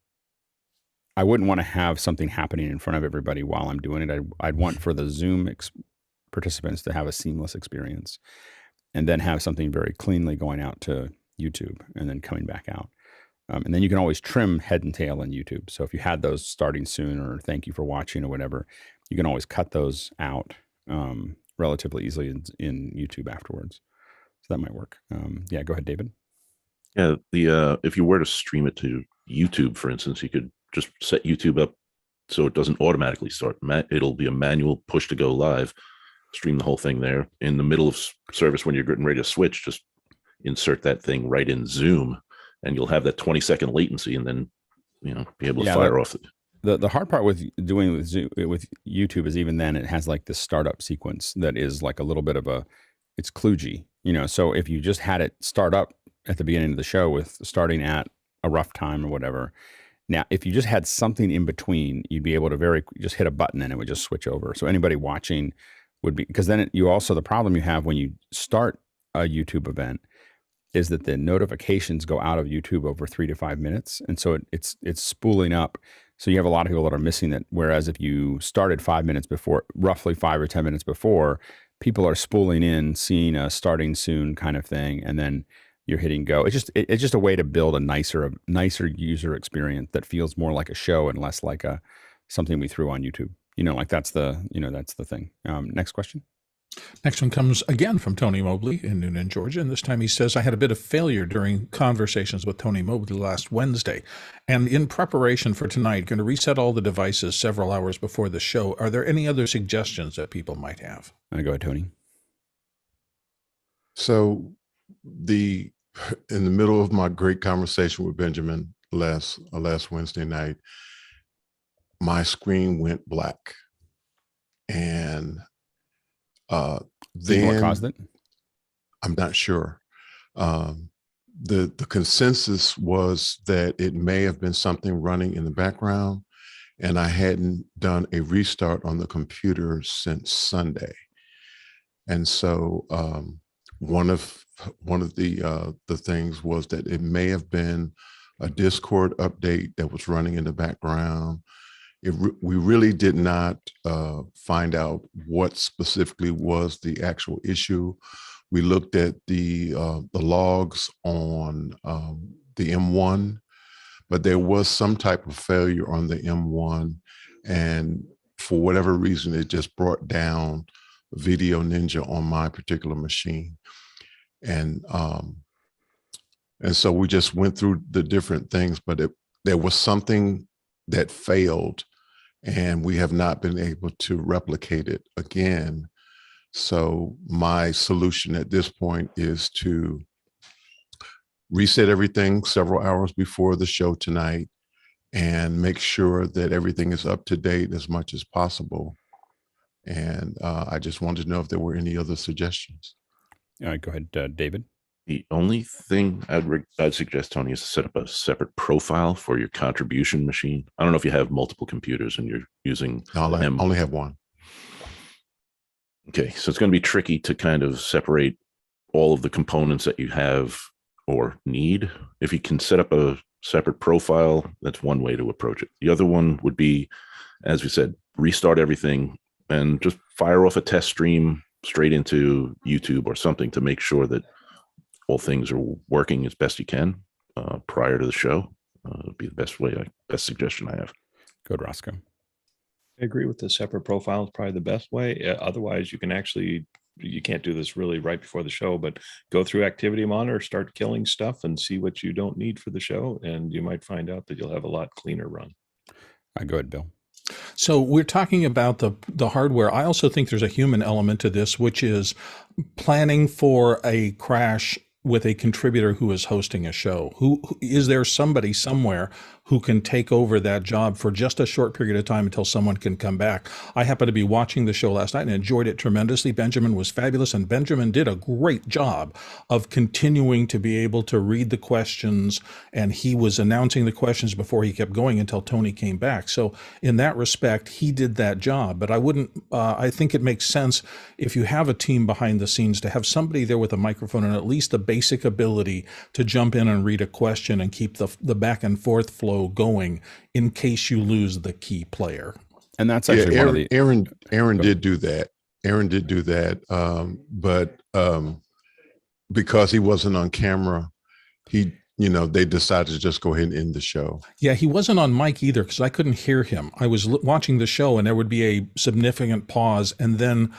I wouldn't want to have something happening in front of everybody while I'm doing it. I'd want for the Zoom participants to have a seamless experience, and then have something very cleanly going out to YouTube and then coming back out. And then you can always trim head and tail in YouTube. So if you had those starting soon, or thank you for watching, or whatever, you can always cut those out relatively easily in YouTube afterwards. So that might work. Yeah, go ahead, David. Yeah, if you were to stream it to YouTube, for instance, you could just set YouTube up so it doesn't automatically start. It'll be a manual push to go live. Stream the whole thing there. In the middle of service, when you're getting ready to switch, just insert that thing right in Zoom, and you'll have that 20-second latency, and then be able to fire off. The hard part with doing with YouTube is, even then, it has like this startup sequence that is like a little bit of it's kludgy, So if you just had it start up at the beginning of the show with starting at a rough time or whatever, now if you just had something in between, you'd be able to just hit a button and it would just switch over. So anybody watching would be, because then the problem you have when you start a YouTube event is that the notifications go out of YouTube over 3 to 5 minutes. And so it's spooling up. So you have a lot of people that are missing it. Whereas if you started 5 minutes before, roughly 5 or 10 minutes before, people are spooling in, seeing a starting soon kind of thing. And then you're hitting go. It's just a way to build a nicer user experience that feels more like a show and less like something we threw on YouTube. Like that's the thing. Next question. Next one comes again from Tony Mobley in Noonan, Georgia. And this time he says, I had a bit of failure during conversations with Tony Mobley last Wednesday. And in preparation for tonight, going to reset all the devices several hours before the show. Are there any other suggestions that people might have? Go ahead, Tony. So in the middle of my great conversation with Benjamin last Wednesday night, my screen went black. And then what caused it? I'm not sure. The consensus was that it may have been something running in the background, and I hadn't done a restart on the computer since Sunday. And so one of the things was that it may have been a Discord update that was running in the background. We really did not find out what specifically was the actual issue. We looked at the logs on the M1, but there was some type of failure on the M1, and for whatever reason, it just brought down Video Ninja on my particular machine. And so we just went through the different things, but there was something that failed, and we have not been able to replicate it again. So my solution at this point is to reset everything several hours before the show tonight and make sure that everything is up to date as much as possible. And I just wanted to know if there were any other suggestions. All right, go ahead, David. The only thing I'd suggest, Tony, is to set up a separate profile for your contribution machine. I don't know if you have multiple computers and you're using No, I only have one. Okay, so it's going to be tricky to kind of separate all of the components that you have or need. If you can set up a separate profile, that's one way to approach it. The other one would be, as we said, restart everything and just fire off a test stream straight into YouTube or something to make sure that all things are working as best you can prior to the show. Would be the best suggestion I have. Good, Roscoe. I agree with the separate profile is probably the best way. Otherwise, you can actually you can't do this really right before the show, but go through Activity Monitor, start killing stuff and see what you don't need for the show. And you might find out that you'll have a lot cleaner run. Go ahead, Bill. So we're talking about the hardware. I also think there's a human element to this, which is planning for a crash with a contributor who is hosting a show. Who is there somebody somewhere who can take over that job for just a short period of time until someone can come back? I happened to be watching the show last night and enjoyed it tremendously. Benjamin was fabulous, and Benjamin did a great job of continuing to be able to read the questions, and he was announcing the questions before he kept going until Tony came back. So in that respect, he did that job. But I think it makes sense if you have a team behind the scenes to have somebody there with a microphone and at least the basic ability to jump in and read a question and keep the back and forth flow going in case you lose the key player. And that's actually one of the Aaron did do that. Aaron did do that, but because he wasn't on camera, they decided to just go ahead and end the show. Yeah, he wasn't on mic either because I couldn't hear him. I was watching the show and there would be a significant pause, and then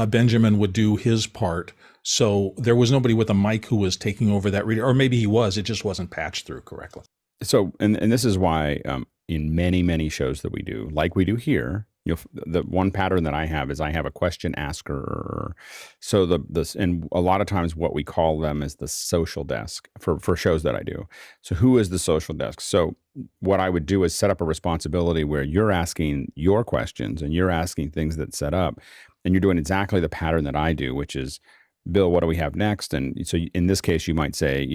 Benjamin would do his part. So there was nobody with a mic who was taking over that reader, or maybe he was. It just wasn't patched through correctly. So, and this is why in many shows that we do, like we do here, the one pattern that I have is I have a question asker. So and a lot of times what we call them is the social desk for shows that I do. So who is the social desk? So what I would do is set up a responsibility where you're asking your questions and you're asking things that set up, and you're doing exactly the pattern that I do, which is, Bill, what do we have next? And so in this case, you might say,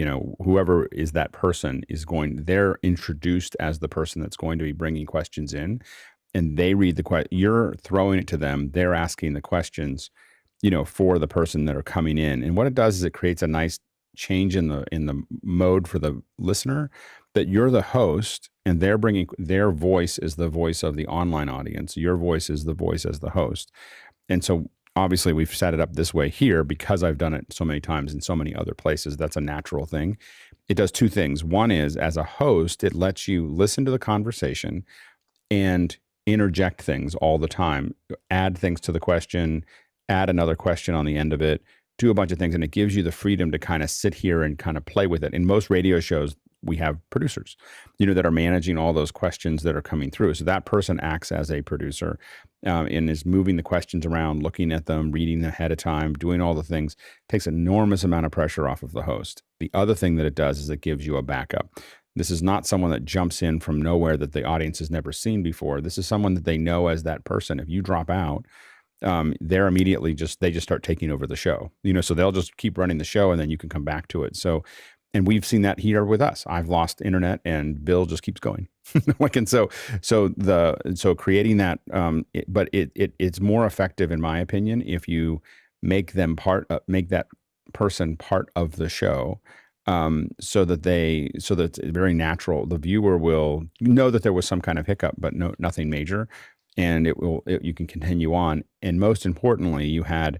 whoever is that person they're introduced as the person that's going to be bringing questions in, and they read the question. You're throwing it to them. They're asking the questions, for the person that are coming in. And what it does is it creates a nice change in the mode for the listener, that you're the host and they're bringing, their voice is the voice of the online audience. Your voice is the voice as the host. And so obviously, we've set it up this way here because I've done it so many times in so many other places. That's a natural thing. It does two things. One is, as a host, it lets you listen to the conversation and interject things all the time, add things to the question, add another question on the end of it, do a bunch of things, and it gives you the freedom to kind of sit here and kind of play with it. In most radio shows, we have producers, that are managing all those questions that are coming through. So that person acts as a producer and is moving the questions around, looking at them, reading ahead of time, doing all the things. Takes an enormous amount of pressure off of the host. The other thing that it does is it gives you a backup. This is not someone that jumps in from nowhere that the audience has never seen before. This is someone that they know as that person. If you drop out, they're immediately they just start taking over the show. So they'll just keep running the show, and then you can come back to it. So. And we've seen that here with us. I've lost internet, and Bill just keeps going. So creating that, but it's more effective, in my opinion, if you make make that person part of the show, so that it's very natural. The viewer will know that there was some kind of hiccup, but nothing major, and you can continue on. And most importantly, you had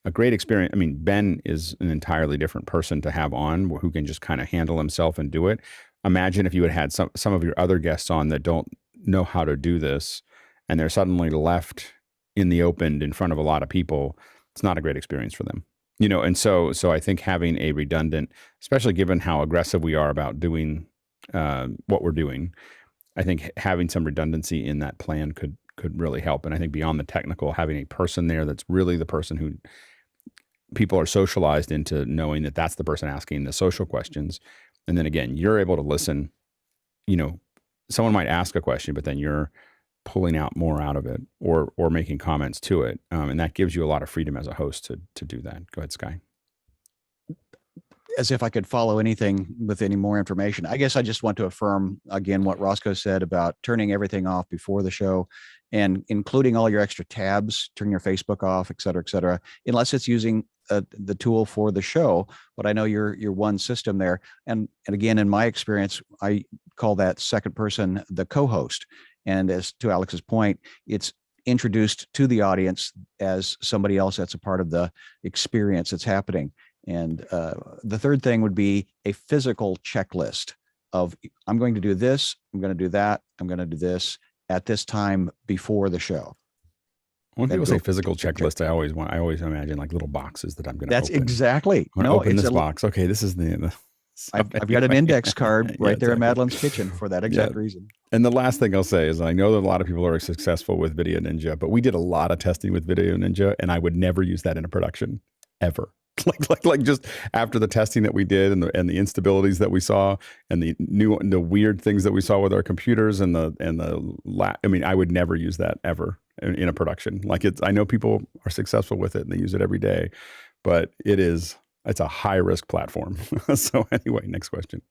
a great experience. I mean, Ben is an entirely different person to have on, who can just kind of handle himself and do it. Imagine if you had some of your other guests on that don't know how to do this, and they're suddenly left in the open in front of a lot of people. It's not a great experience for them, And so I think having a redundant, especially given how aggressive we are about doing what we're doing, I think having some redundancy in that plan could really help. And I think beyond the technical, having a person there that's really the person who people are socialized into knowing that that's the person asking the social questions. And then again, you're able to listen. Someone might ask a question, but then you're pulling out more out of it or making comments to it. And that gives you a lot of freedom as a host to do that. Go ahead, Sky. As if I could follow anything with any more information. I guess I just want to affirm again what Roscoe said about turning everything off before the show and including all your extra tabs, turn your Facebook off, et cetera, unless it's using the tool for the show. But I know you're one system there. And again, in my experience, I call that second person the co-host. And as to Alex's point, it's introduced to the audience as somebody else that's a part of the experience that's happening. And the third thing would be a physical checklist of, I'm going to do this, I'm going to do that, I'm going to do this at this time before the show. When that people say go physical check, check. checklist, I always imagine like little boxes that I'm going to That's open. exactly. I'm going to open it's this box. Okay, this is the I've got an index card Yeah, right there in exactly. Madeline's kitchen for that exact Yeah. reason. And the last thing I'll say is I know that a lot of people are successful with Video Ninja, but we did a lot of testing with Video Ninja, and I would never use that in a production ever. Like just after the testing that we did and the instabilities that we saw and the weird things that we saw with our computers and I mean, I would never use that ever in a production. Like I know people are successful with it and they use it every day, but it's a high risk platform. So anyway, next question.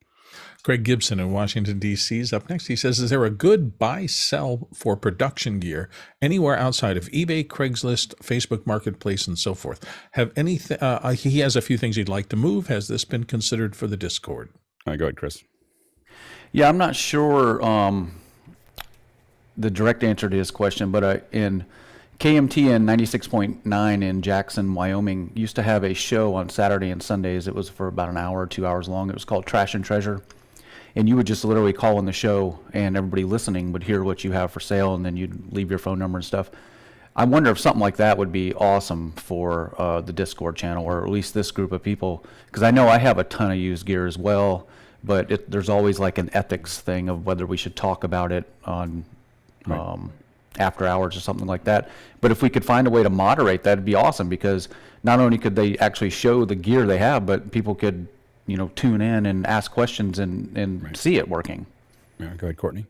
Greg Gibson in Washington, D.C. is up next. He says, is there a good buy-sell for production gear anywhere outside of eBay, Craigslist, Facebook Marketplace, and so forth? He has a few things he'd like to move. Has this been considered for the Discord? Go ahead, Chris. Yeah, I'm not sure the direct answer to his question, but in KMTN 96.9 in Jackson, Wyoming, used to have a show on Saturday and Sundays. It was for about an hour or 2 hours long. It was called Trash and Treasure. And you would just literally call in the show, and everybody listening would hear what you have for sale, and then you'd leave your phone number and stuff. I wonder if something like that would be awesome for the Discord channel, or at least this group of people, because I know I have a ton of used gear as well, but there's always like an ethics thing of whether we should talk about it on after hours or something like that. But if we could find a way to moderate, that'd be awesome, because not only could they actually show the gear they have, but people could, tune in and ask questions and see it working. Yeah, go ahead, Courtney.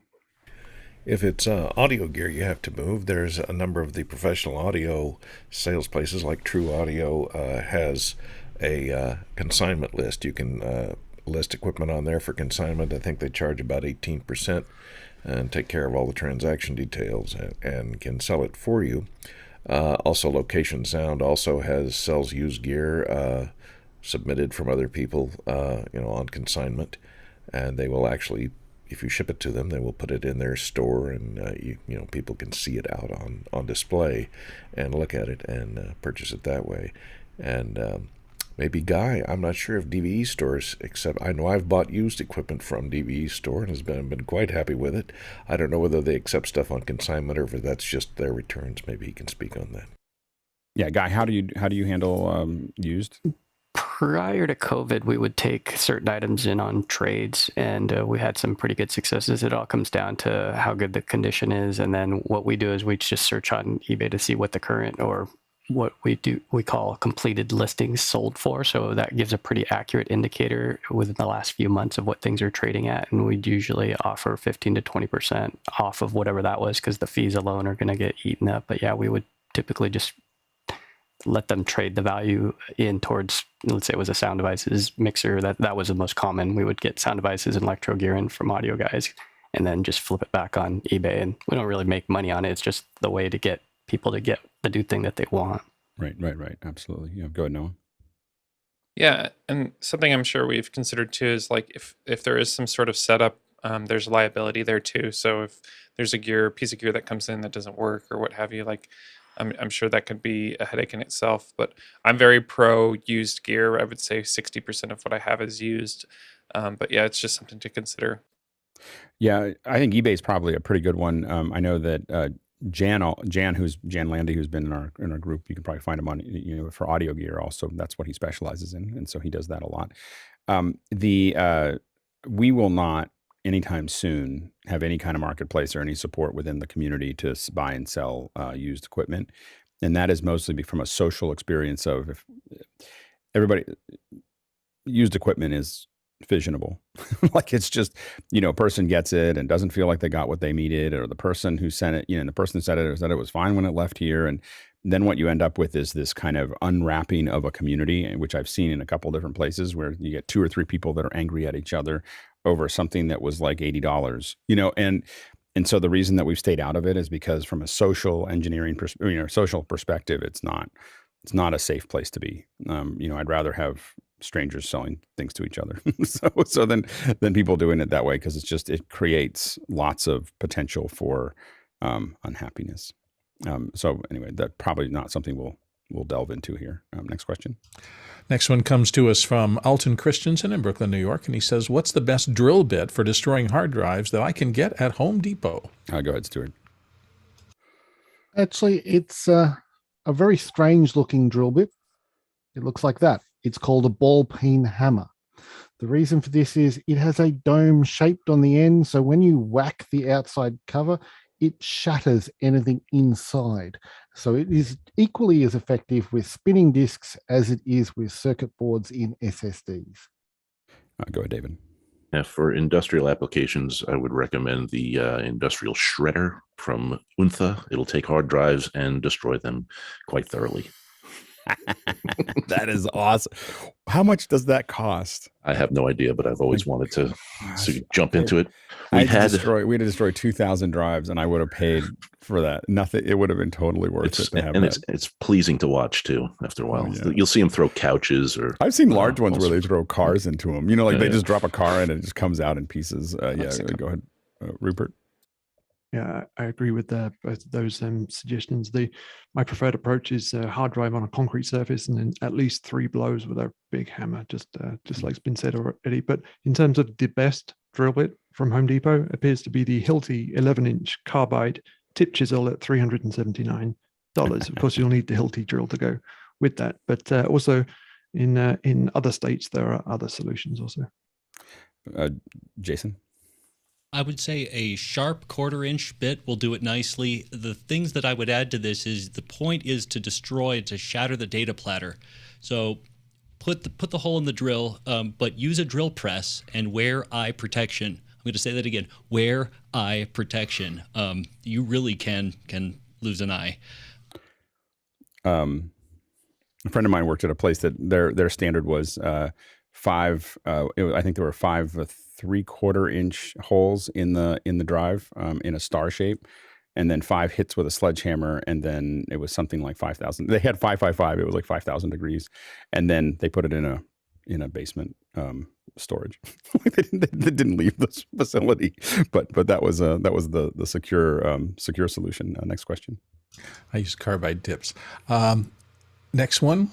If it's audio gear you have to move, there's a number of the professional audio sales places like True Audio has a consignment list. You can list equipment on there for consignment. I think they charge about 18% and take care of all the transaction details and can sell it for you. Also, Location Sound also sells used gear submitted from other people, on consignment, and they will actually, if you ship it to them, they will put it in their store, and people can see it out on display and look at it and purchase it that way. And maybe Guy, I'm not sure if DVE stores accept. I know I've bought used equipment from DVE store and has been quite happy with it. I don't know whether they accept stuff on consignment or if that's just their returns. Maybe he can speak on that. Yeah, Guy, how do you handle used? Prior to COVID, we would take certain items in on trades, and we had some pretty good successes. It all comes down to how good the condition is, and then what we do is we just search on eBay to see what the current, or what we call completed listings sold for. So that gives a pretty accurate indicator within the last few months of what things are trading at, and we'd usually offer 15 to 20% off of whatever that was, because the fees alone are going to get eaten up. But yeah, we would typically just let them trade the value in towards, let's say it was a sound devices mixer, that was the most common. We would get sound devices and electro gear in from audio guys, and then just flip it back on eBay. And we don't really make money on it. It's just the way to get people to get the new thing that they want. Right. Absolutely. Yeah, go ahead, Noah. Yeah, and something I'm sure we've considered too is like if there is some sort of setup, there's liability there too. So if there's a piece of gear that comes in that doesn't work or what have you, like I'm sure that could be a headache in itself. But I'm very pro used gear. I would say 60% of what I have is used. But yeah, it's just something to consider. Yeah, I think eBay is probably a pretty good one. I know that Jan Landy, who's been in our group, you can probably find him on for audio gear. Also, that's what he specializes in, and so he does that a lot. We will not anytime soon have any kind of marketplace or any support within the community to buy and sell used equipment, and that is mostly from a social experience of if everybody used equipment is fissionable. Like it's just, a person gets it and doesn't feel like they got what they needed, or the person who sent it, the person who said it was fine when it left here. And then what you end up with is this kind of unwrapping of a community, which I've seen in a couple different places where you get 2 or 3 people that are angry at each other over something that was like $80, and so the reason that we've stayed out of it is because from a social engineering social perspective, it's not a safe place to be. I'd rather have strangers selling things to each other. so then people doing it that way, because it creates lots of potential for unhappiness. So anyway, that's probably not something we'll delve into here. Next question. Next one comes to us from Alton Christensen in Brooklyn, New York, and he says, what's the best drill bit for destroying hard drives that I can get at Home Depot? Go ahead, Stuart. Actually, it's a very strange looking drill bit. It looks like that. It's called a ball peen hammer. The reason for this is it has a dome shaped on the end. So when you whack the outside cover, it shatters anything inside. So it is equally as effective with spinning disks as it is with circuit boards in SSDs. Go ahead, David. Yeah, for industrial applications, I would recommend the industrial shredder from Untha. It'll take hard drives and destroy them quite thoroughly. That is awesome. How much does that cost? I have no idea, but I've always wanted to jump into it. We had to destroy 2,000 drives, and I would have paid for that. Nothing. It would have been totally worth it to have and that. it's pleasing to watch too. After a while, you'll see them throw couches, or I've seen large ones where they throw cars into them. You know, like they Yeah. just drop a car and it just comes out in pieces. Go ahead, Rupert. Yeah, I agree with both of those suggestions. My preferred approach is a hard drive on a concrete surface, and then at least 3 blows with a big hammer, just like's been said already. But in terms of the best drill bit from Home Depot, appears to be the Hilti 11-inch carbide tip chisel at $379. Of course, you'll need the Hilti drill to go with that. But also in other states, there are other solutions also. Jason? I would say a sharp 1/4-inch bit will do it nicely. The things that I would add to this is the point is to destroy, to shatter the data platter. So put the hole in the drill, but use a drill press and wear eye protection. I'm going to say that again. Wear eye protection. You really can lose an eye. A friend of mine worked at a place that their standard was I think there were 5 3/4-inch holes in the drive in a star shape, and then 5 hits with a sledgehammer, and then it was something like 5,000. They had 555. It was like 5,000 degrees, and then they put it in a basement storage. They didn't leave this facility, but that was the secure solution. Next question. I use carbide tips. Next one.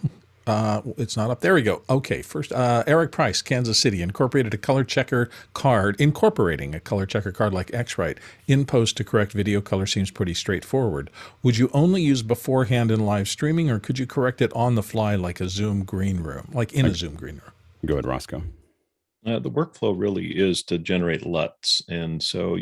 It's not up. There we go. Okay. First, Eric Price, Kansas City, incorporating a color checker card like X-Rite in post to correct video color seems pretty straightforward. Would you only use beforehand in live streaming, or could you correct it on the fly like a Zoom green room, like in a Zoom green room? Go ahead, Roscoe. The workflow really is to generate LUTs. And so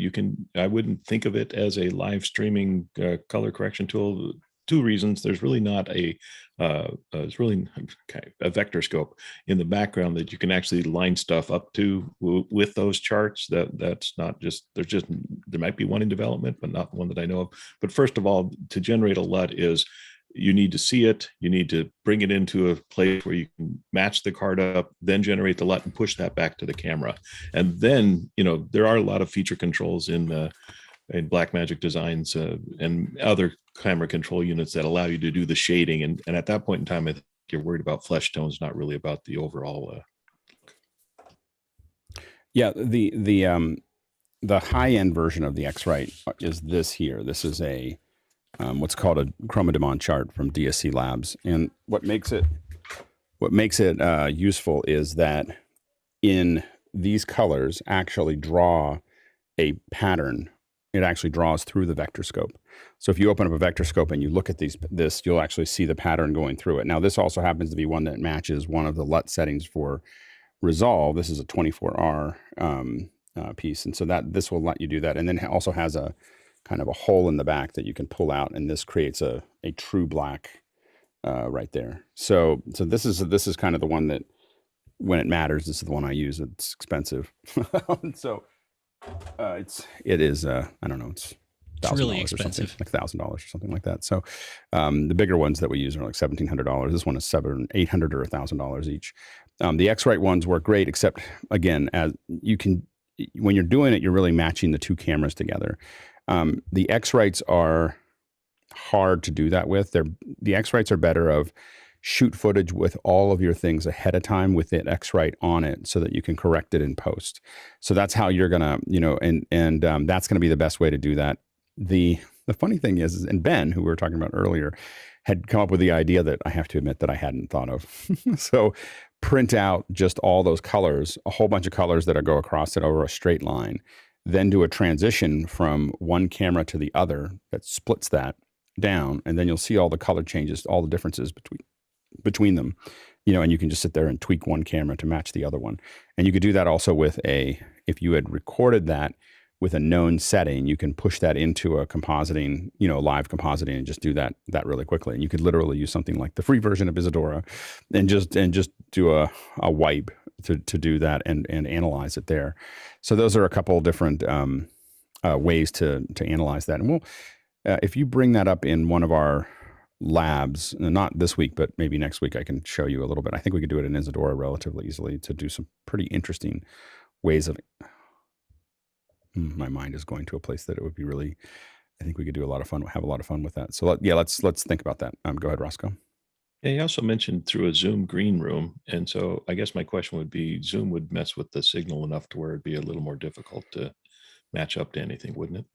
I wouldn't think of it as a live streaming color correction tool. 2 reasons. There's really not a vector scope in the background that you can actually line stuff up to with those charts. That's not just, there might be one in development, but not one that I know of. But first of all, to generate a LUT is you need to see it, you need to bring it into a place where you can match the card up, then generate the LUT and push that back to the camera. And then, there are a lot of feature controls in Blackmagic Designs and other camera control units that allow you to do the shading. And at that point in time, I think you're worried about flesh tones, not really about the overall look. Yeah, the high-end version of the X-Rite is this here. This is a what's called a Chroma Demand chart from DSC Labs. And what makes it useful is that in these colors actually draw a pattern. It actually draws through the vector scope. So if you open up a vector scope and you look at this, you'll actually see the pattern going through it. Now, this also happens to be one that matches one of the LUT settings for Resolve. This is a 24R piece. And so this will let you do that. And then it also has a kind of a hole in the back that you can pull out. And this creates a true black right there. So this is kind of the one that when it matters, this is the one I use. It's expensive. So it is I don't know, it's really expensive, like $1,000 or something like that. So the bigger ones that we use are like $1,700. This one is $800 or $1,000 each. The X-Rite ones work great, except again, as you can, when you're doing it, you're really matching the 2 cameras together. The X-Rites are hard to do that with. The X-Rites are better of shoot footage with all of your things ahead of time with the X-Rite on it so that you can correct it in post. So that's how you're going to, and that's going to be the best way to do that. The funny thing is, and Ben, who we were talking about earlier, had come up with the idea that I have to admit that I hadn't thought of. So print out just all those colors, a whole bunch of colors that go across it over a straight line, then do a transition from one camera to the other that splits that. down, and then you'll see all the color changes, all the differences between them, and you can just sit there and tweak one camera to match the other one. And you could do that also with if you had recorded that with a known setting, you can push that into a compositing, live compositing, and just do that really quickly. And you could literally use something like the free version of Isadora and just do a wipe to do that and analyze it there. So those are a couple different ways to analyze that. And if you bring that up in one of our labs, not this week, but maybe next week, I can show you a little bit. I think we could do it in Isadora relatively easily to do some pretty interesting ways of. My mind is going to a place that it would be really. I think we could do a lot of fun, have a lot of fun with that. So let's think about that. Go ahead, Roscoe. Yeah, you also mentioned through a Zoom green room, and so I guess my question would be: Zoom would mess with the signal enough to where it'd be a little more difficult to match up to anything, wouldn't it?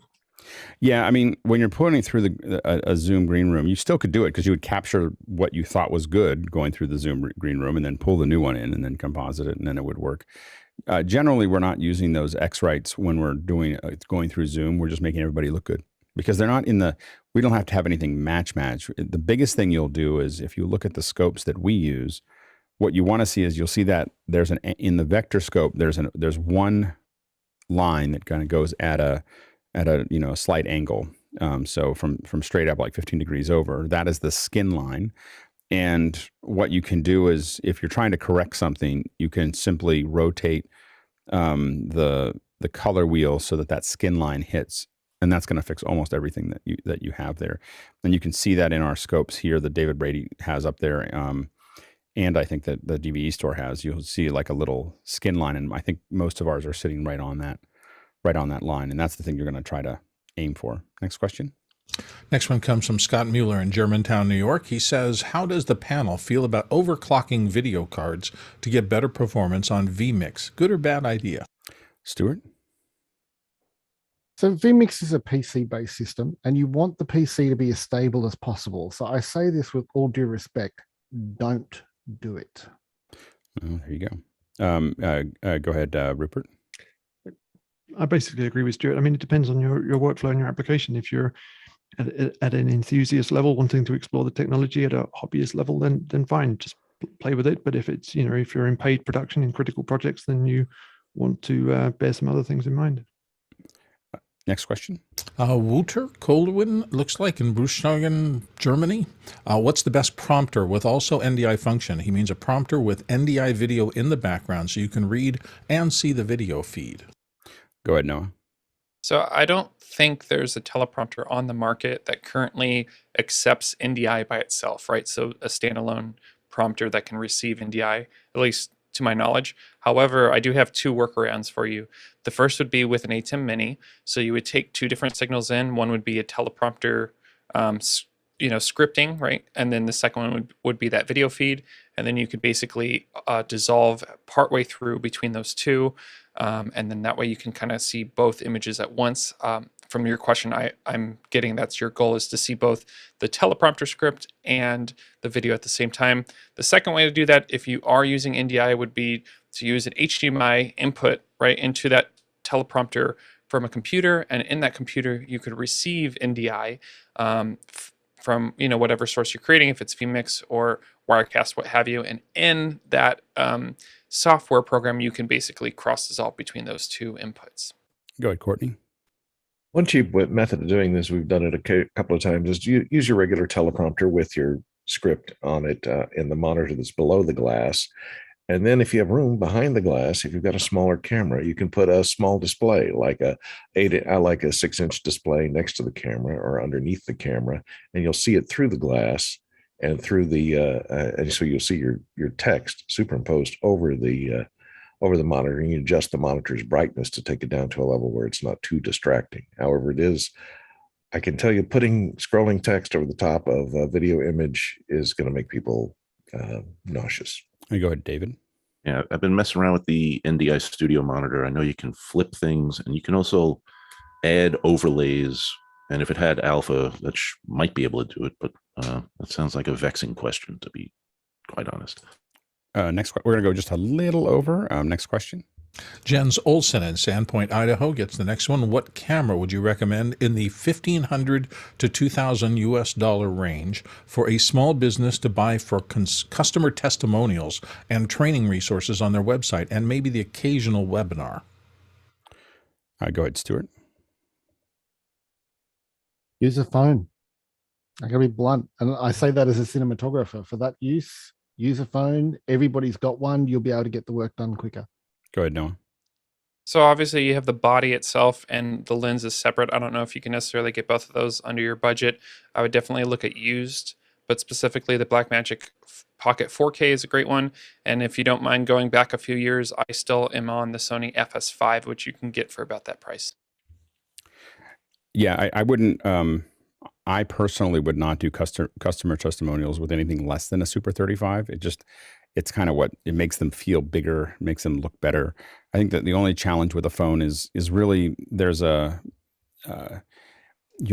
Yeah, I mean, when you're putting through a Zoom green room, you still could do it because you would capture what you thought was good going through the Zoom green room, and then pull the new one in, and then composite it, and then it would work. Generally, we're not using those X-Rights when we're going through Zoom. We're just making everybody look good because they're not we don't have to have anything match. The biggest thing you'll do is if you look at the scopes that we use, what you want to see is you'll see that there's in the vector scope, there's one line that kind of goes at a slight angle. So from straight up like 15 degrees over, that is the skin line. And what you can do is if you're trying to correct something, you can simply rotate the color wheel so that skin line hits. And that's going to fix almost everything that you have there. And you can see that in our scopes here that David Brady has up there. And I think that the DVE store has. You'll see like a little skin line. And I think most of ours are sitting right on that line. And that's the thing you're going to try to aim for. Next question. Next one comes from Scott Mueller in Germantown, New York. He says, how does the panel feel about overclocking video cards to get better performance on vMix? Good or bad idea? Stuart? So vMix is a PC-based system, and you want the PC to be as stable as possible. So I say this with all due respect, don't do it. Oh, there you go. Go ahead, Rupert. I basically agree with Stuart. I mean, it depends on your workflow and your application. If you're at an enthusiast level, wanting to explore the technology at a hobbyist level, then fine, just play with it. But if it's, if you're in paid production in critical projects, then you want to bear some other things in mind. Next question. Wouter Koldwin, looks like in Bruchhagen, Germany. What's the best prompter with also NDI function? He means a prompter with NDI video in the background so you can read and see the video feed. Go ahead, Noah. So I don't think there's a teleprompter on the market that currently accepts NDI by itself, right? So a standalone prompter that can receive NDI, at least to my knowledge. However, I do have two workarounds for you. The first would be with an Atem Mini. So you would take two different signals in. One would be a teleprompter scripting, right? And then the second one would be that video feed. And then you could basically dissolve partway through between those two. And then that way you can kind of see both images at once. From your question, I'm getting that's your goal, is to see both the teleprompter script and the video at the same time. The second way to do that, if you are using NDI, would be to use an HDMI input right into that teleprompter from a computer, and in that computer you could receive NDI from whatever source you're creating, if it's vMix or Wirecast, what have you, and in that software program you can basically cross dissolve between those two inputs. Go ahead, Courtney. One cheap method of doing this, we've done it a couple of times, is use your regular teleprompter with your script on it in the monitor that's below the glass. And then if you have room behind the glass, if you've got a smaller camera, you can put a small display, like a 6-inch display next to the camera or underneath the camera, and you'll see it through the glass and through the and so you'll see your text superimposed over the monitor, and you adjust the monitor's brightness to take it down to a level where it's not too distracting. However, I can tell you, putting scrolling text over the top of a video image is going to make people nauseous. Go ahead, David. Yeah, I've been messing around with the NDI Studio monitor. I know you can flip things, and you can also add overlays. And if it had alpha, that might be able to do it, but that sounds like a vexing question, to be quite honest. Next, we're going to go just a little over. Next question. Jens Olson in Sandpoint, Idaho gets the next one. What camera would you recommend in the $1,500 to $2,000 range for a small business to buy for customer testimonials and training resources on their website and maybe the occasional webinar? Go ahead, Stuart. Use a phone. I gotta be blunt. And I say that as a cinematographer. For that use a phone. Everybody's got one. You'll be able to get the work done quicker. Go ahead, Noah. So obviously you have the body itself and the lens is separate. I don't know if you can necessarily get both of those under your budget. I would definitely look at used, but specifically the Blackmagic Pocket 4K is a great one. And if you don't mind going back a few years, I still am on the Sony FS5, which you can get for about that price. Yeah, I wouldn't. I personally would not do customer testimonials with anything less than a Super 35. It's kind of what it makes them feel bigger, makes them look better. I think that the only challenge with a phone is really there's you'll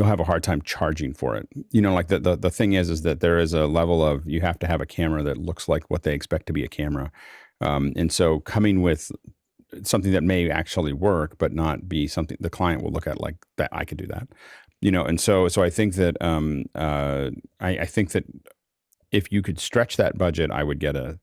have a hard time charging for it. Like the thing is that there is a level of, you have to have a camera that looks like what they expect to be a camera. And so coming with something that may actually work, but not be something the client will look at like that, I could do that, and so I think that I think that if you could stretch that budget, I would get a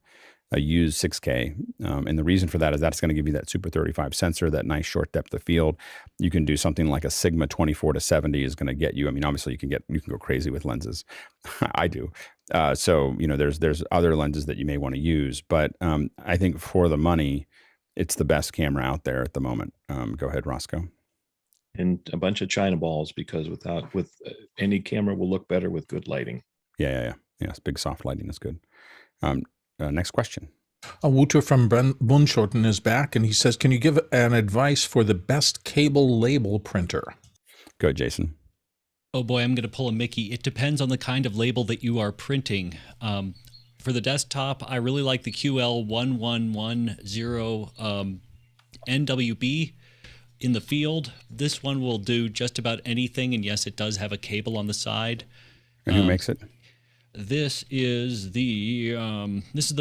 used 6K. And the reason for that is that's going to give you that Super 35 sensor, that nice short depth of field. You can do something like a Sigma 24-70 is going to get you. I mean, obviously you can go crazy with lenses. I do. So, there's other lenses that you may want to use, but I think for the money, it's the best camera out there at the moment. Go ahead, Roscoe. And a bunch of China balls, because any camera will look better with good lighting. Yeah. Yes, big soft lighting is good. Next question. Wouter from Bunschorten is back, and he says, can you give an advice for the best cable label printer? Go ahead, Jason. Oh boy, I'm going to pull a Mickey. It depends on the kind of label that you are printing. For the desktop, I really like the QL1110 NWB in the field. This one will do just about anything, and yes, it does have a cable on the side. And who makes it? This is the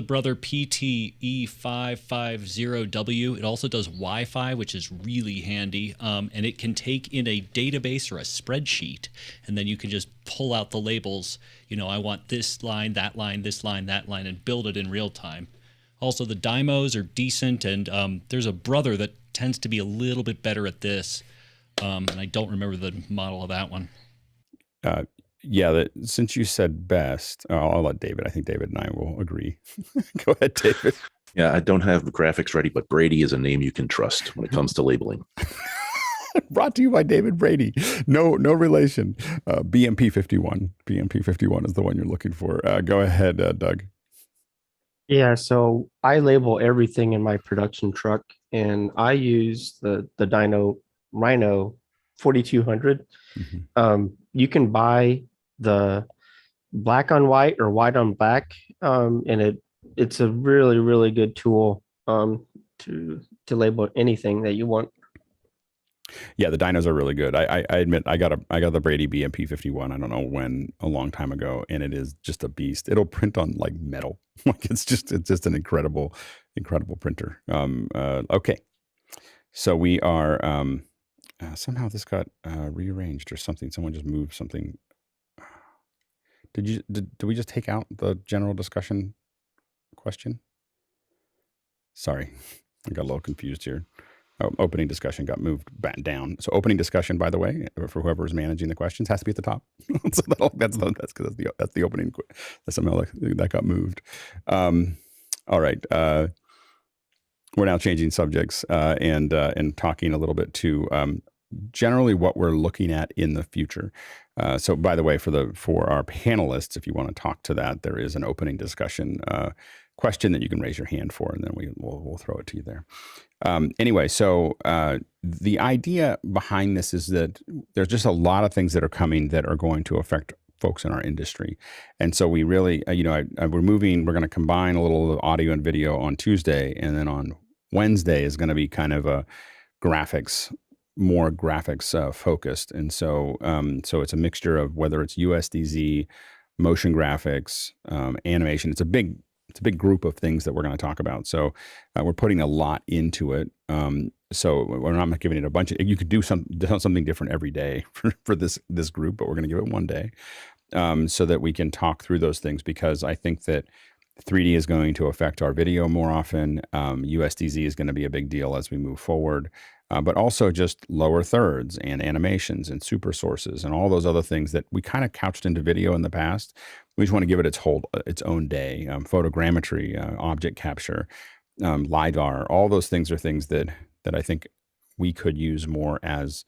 Brother PTE550W. It also does Wi-Fi, which is really handy, and it can take in a database or a spreadsheet, and then you can just pull out the labels. I want this line, that line, this line, that line, and build it in real time. Also, the dymos are decent, and there's a Brother that tends to be a little bit better at this, and I don't remember the model of that one. Yeah, since you said best, I'll let David. I think David and I will agree. Go ahead, David. Yeah, I don't have the graphics ready, but Brady is a name you can trust when it comes to labeling. Brought to you by David Brady. No relation. BMP51. BMP51 is the one you're looking for. Go ahead, Doug. Yeah, so I label everything in my production truck, and I use the Rhino 4200. Mm-hmm. You can buy the black on white or white on black, and it's a really, really good tool to label anything that you want. Yeah, the dynos are really good. I admit I got the Brady BMP51. I don't know when, a long time ago, and it is just a beast. It'll print on like metal. Like it's just an incredible printer. Okay, so we are somehow this got rearranged or something. Someone just moved something. Did we just take out the general discussion question? Sorry, I got a little confused here. Opening discussion got moved back down. So opening discussion, by the way, for whoever is managing the questions, has to be at the top. So that's the opening. That's somehow that got moved. All right. We're now changing subjects and talking a little bit to generally what we're looking at in the future. So, by the way, for our panelists, if you want to talk to that, there is an opening discussion question that you can raise your hand for, and then we'll throw it to you there. Anyway, so the idea behind this is that there's just a lot of things that are coming that are going to affect folks in our industry. And so we really, we're going to combine a little audio and video on Tuesday, and then on Wednesday is going to be kind of more graphics focused. And so it's a mixture of whether it's USDZ, motion graphics, animation. It's a big it's a big group of things that we're going to talk about. So we're putting a lot into it. So we're not giving it a bunch of, you could do something different every day for this group, but we're going to give it one day so that we can talk through those things, because I think that 3D is going to affect our video more often. USDZ is going to be a big deal as we move forward, but also just lower thirds and animations and super sources and all those other things that we kind of couched into video in the past. We just want to give it its own day. Photogrammetry, object capture, LiDAR, all those things are things that I think we could use more as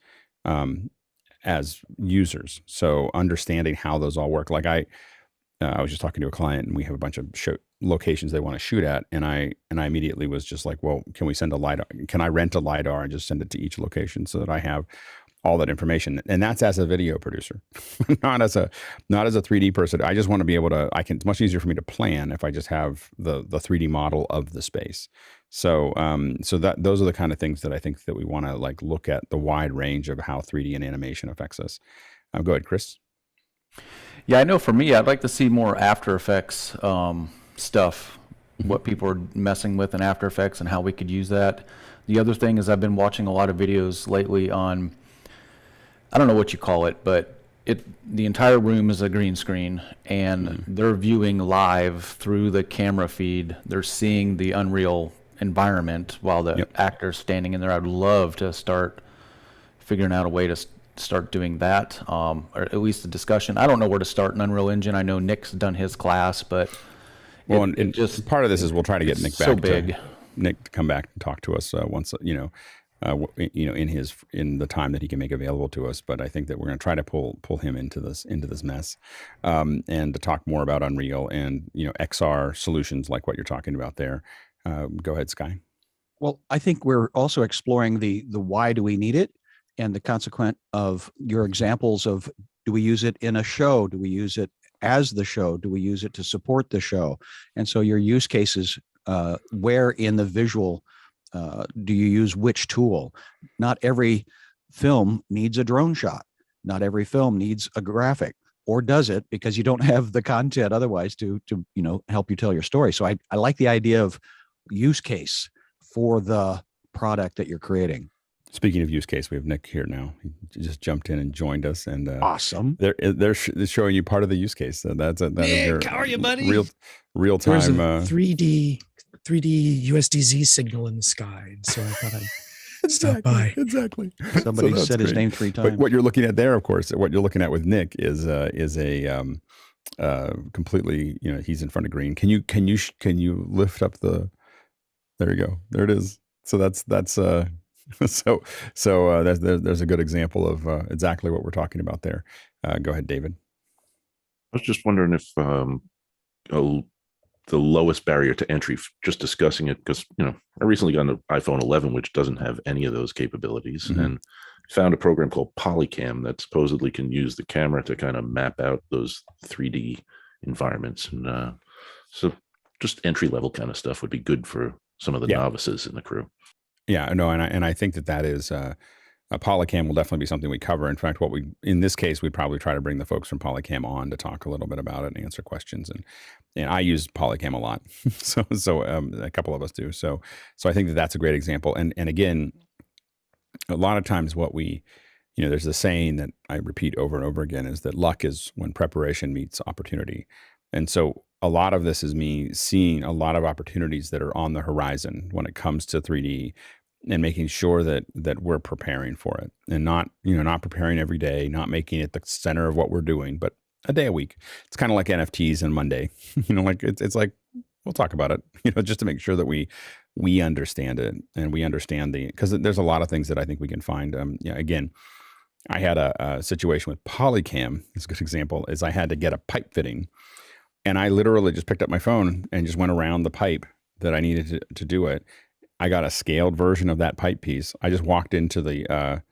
users. So understanding how those all work. Like I was just talking to a client, and we have a bunch of locations they want to shoot at, and I immediately was just like, well, can we send a LiDAR? Can I rent a LiDAR and just send it to each location so that I have all that information? And that's as a video producer, not as a 3D person. I just want to be able to, it's much easier for me to plan if I just have the 3D model of the space. So those are the kind of things that I think that we want to like look at, the wide range of how 3D and animation affects us. Go ahead, Chris. Yeah, I know for me, I'd like to see more After Effects stuff, what people are messing with in After Effects and how we could use that. The other thing is I've been watching a lot of videos lately on, I don't know what you call it, but the entire room is a green screen, and they're viewing live through the camera feed. They're seeing the Unreal environment while the actor's standing in there. I'd love to start figuring out a way to start doing that, or at least a discussion. I don't know where to start in Unreal Engine. I know Nick's done his class, but and just part of this is we'll try to get Nick back to come back and talk to us once, in the time that he can make available to us. But I think that we're going to try to pull him into this mess, and to talk more about Unreal and XR solutions like what you're talking about there. Go ahead, Sky. Well, I think we're also exploring the why do we need it, and the consequent of your examples of, do we use it in a show? Do we use it as the show? Do we use it to support the show? And so your use cases, where in the visual do you use which tool? Not every film needs a drone shot. Not every film needs a graphic, or does it, because you don't have the content otherwise to help you tell your story. So I like the idea of use case for the product that you're creating. Speaking of use case, we have Nick here now. He just jumped in and joined us, and awesome. They're showing you part of the use case. So that Nick, is your how are you, buddy? Real time. There's a 3D USDZ signal in the sky, and so I thought I'd stop by. Exactly. Somebody said his name 3 times. But what you're looking at there, of course, what you're looking at with Nick is a completely, he's in front of green. Can you lift up the? There you go. There it is. So that's. So there's a good example of exactly what we're talking about there. Go ahead, David. I was just wondering if the lowest barrier to entry, just discussing it, because I recently got an iPhone 11 which doesn't have any of those capabilities, and found a program called Polycam that supposedly can use the camera to kind of map out those 3D environments, and so just entry level kind of stuff would be good for some of the novices in the crew. Yeah, no, and I think that is a Polycam will definitely be something we cover. In fact, in this case, we'd probably try to bring the folks from Polycam on to talk a little bit about it and answer questions. And I use Polycam a lot, so a couple of us do. So I think that's a great example. And again, a lot of times what there's a saying that I repeat over and over again, is that luck is when preparation meets opportunity. And so a lot of this is me seeing a lot of opportunities that are on the horizon when it comes to 3D, and making sure that we're preparing for it, and not preparing every day, not making it the center of what we're doing, but a day a week. It's kind of like NFTs and Monday, like it's like, we'll talk about it, just to make sure that we understand it, and we understand because there's a lot of things that I think we can find. Again, I had a situation with Polycam. It's a good example is I had to get a pipe fitting, and I literally just picked up my phone and just went around the pipe that I needed to do it. I got a scaled version of that pipe piece. I just walked into the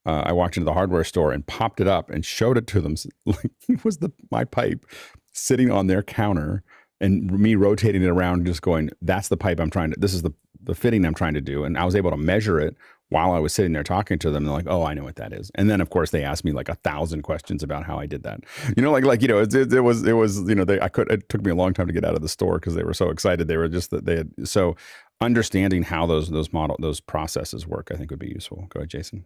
hardware store and popped it up and showed it to them. Like, it was my pipe sitting on their counter, and me rotating it around, just going, that's the pipe this is the fitting I'm trying to do. And I was able to measure it while I was sitting there talking to them, they're like, "Oh, I know what that is." And then, of course, they asked me like 1,000 questions about how I did that. It was it took me a long time to get out of the store because they were so excited. They were just that they had so understanding how those processes work, I think would be useful. Go ahead, Jason.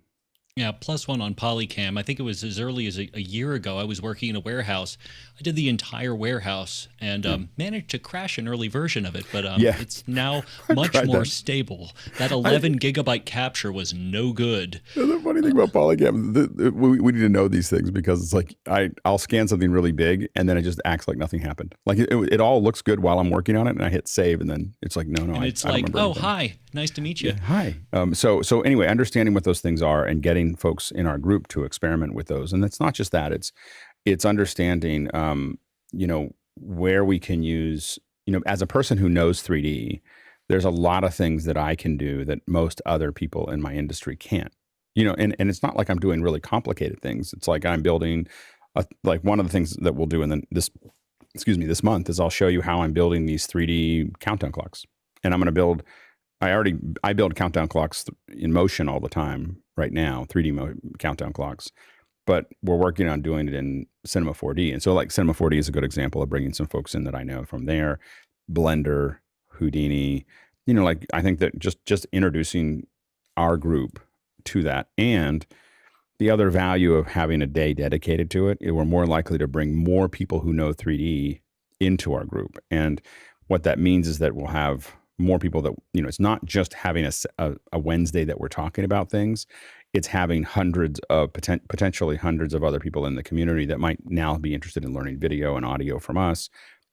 Yeah, +1 on Polycam. I think it was as early as a year ago. I was working in a warehouse. I did the entire warehouse and managed to crash an early version of it, but it's now much more stable. That 11 gigabyte capture was no good. The funny thing about Polycam, we need to know these things because it's like I'll scan something really big and then it just acts like nothing happened. Like it all looks good while I'm working on it, and I hit save, and then it's like no, and it's I don't like, remember oh, anything. hi, nice to meet you. Yeah, hi. So anyway, understanding what those things are and getting folks in our group to experiment with those, and it's not just that; it's understanding, where we can use, as a person who knows 3D, there's a lot of things that I can do that most other people in my industry can't. And it's not like I'm doing really complicated things. It's like I'm building, like one of the things that we'll do this month is I'll show you how I'm building these 3D countdown clocks, and I'm going to build. I build countdown clocks in motion all the time right now, 3D countdown clocks, but we're working on doing it in Cinema 4D. And so like Cinema 4D is a good example of bringing some folks in that I know from there, Blender, Houdini, I think that just introducing our group to that, and the other value of having a day dedicated to it, we're more likely to bring more people who know 3D into our group. And what that means is that we'll have more people that, it's not just having a Wednesday that we're talking about things. It's having potentially hundreds of other people in the community that might now be interested in learning video and audio from us,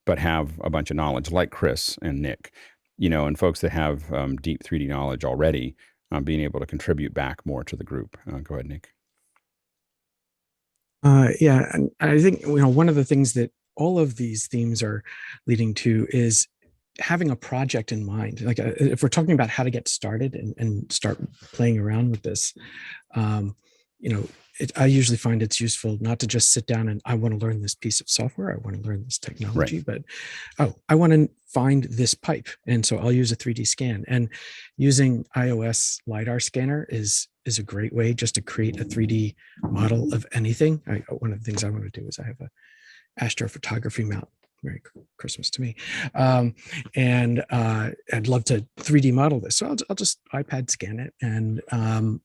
but have a bunch of knowledge like Chris and Nick, and folks that have deep 3D knowledge already, being able to contribute back more to the group. Go ahead, Nick. Yeah, and I think one of the things that all of these themes are leading to is having a project in mind. Like if we're talking about how to get started and start playing around with this, I usually find it's useful not to just sit down and I want to learn this piece of software, I want to learn this technology, but I want to find this pipe, and so I'll use a 3D scan. And using iOS LiDAR scanner is a great way just to create a 3D model of anything. One of the things I want to do is I have a astrophotography mount. Merry Christmas to me. And I'd love to 3D model this. So I'll just iPad scan it. And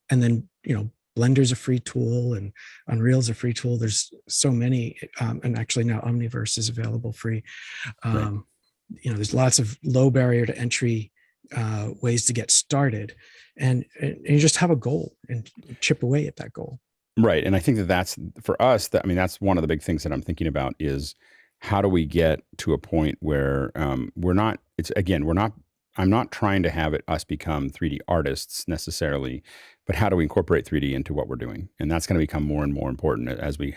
then, Blender's a free tool and Unreal's a free tool. There's so many. And actually now Omniverse is available free. There's lots of low barrier to entry ways to get started. And you just have a goal and chip away at that goal. Right. And I think that's for us, that's one of the big things that I'm thinking about is, how do we get to a point where I'm not trying to have us become 3D artists necessarily, but how do we incorporate 3D into what we're doing? And that's going to become more and more important as we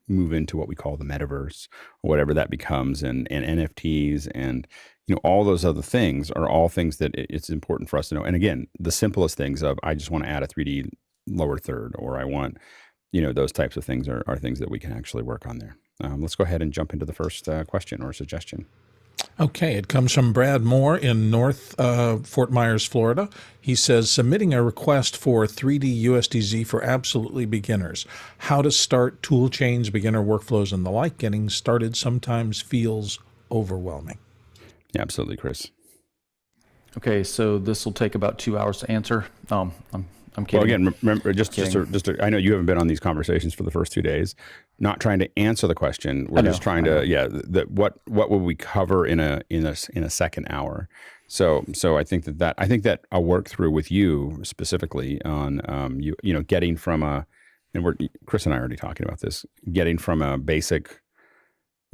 move into what we call the metaverse or whatever that becomes, and NFTs and, all those other things are all things that it's important for us to know. And again, the simplest things of, I just want to add a 3D lower third, or I want, those types of things are things that we can actually work on there. Let's go ahead and jump into the first question or suggestion. Okay, it comes from Brad Moore in North Fort Myers, Florida. He says, submitting a request for 3D USDZ for absolutely beginners. How to start tool chains, beginner workflows, and the like. Getting started sometimes feels overwhelming. Yeah, absolutely, Chris. Okay, so this will take about 2 hours to answer. I'm kidding. Well, again, remember, I know you haven't been on these conversations for the first 2 days. Not trying to answer the question. We're just trying to, what will we cover in a second hour? So I think that I'll work through with you specifically on getting from Chris and I are already talking about this, getting from a basic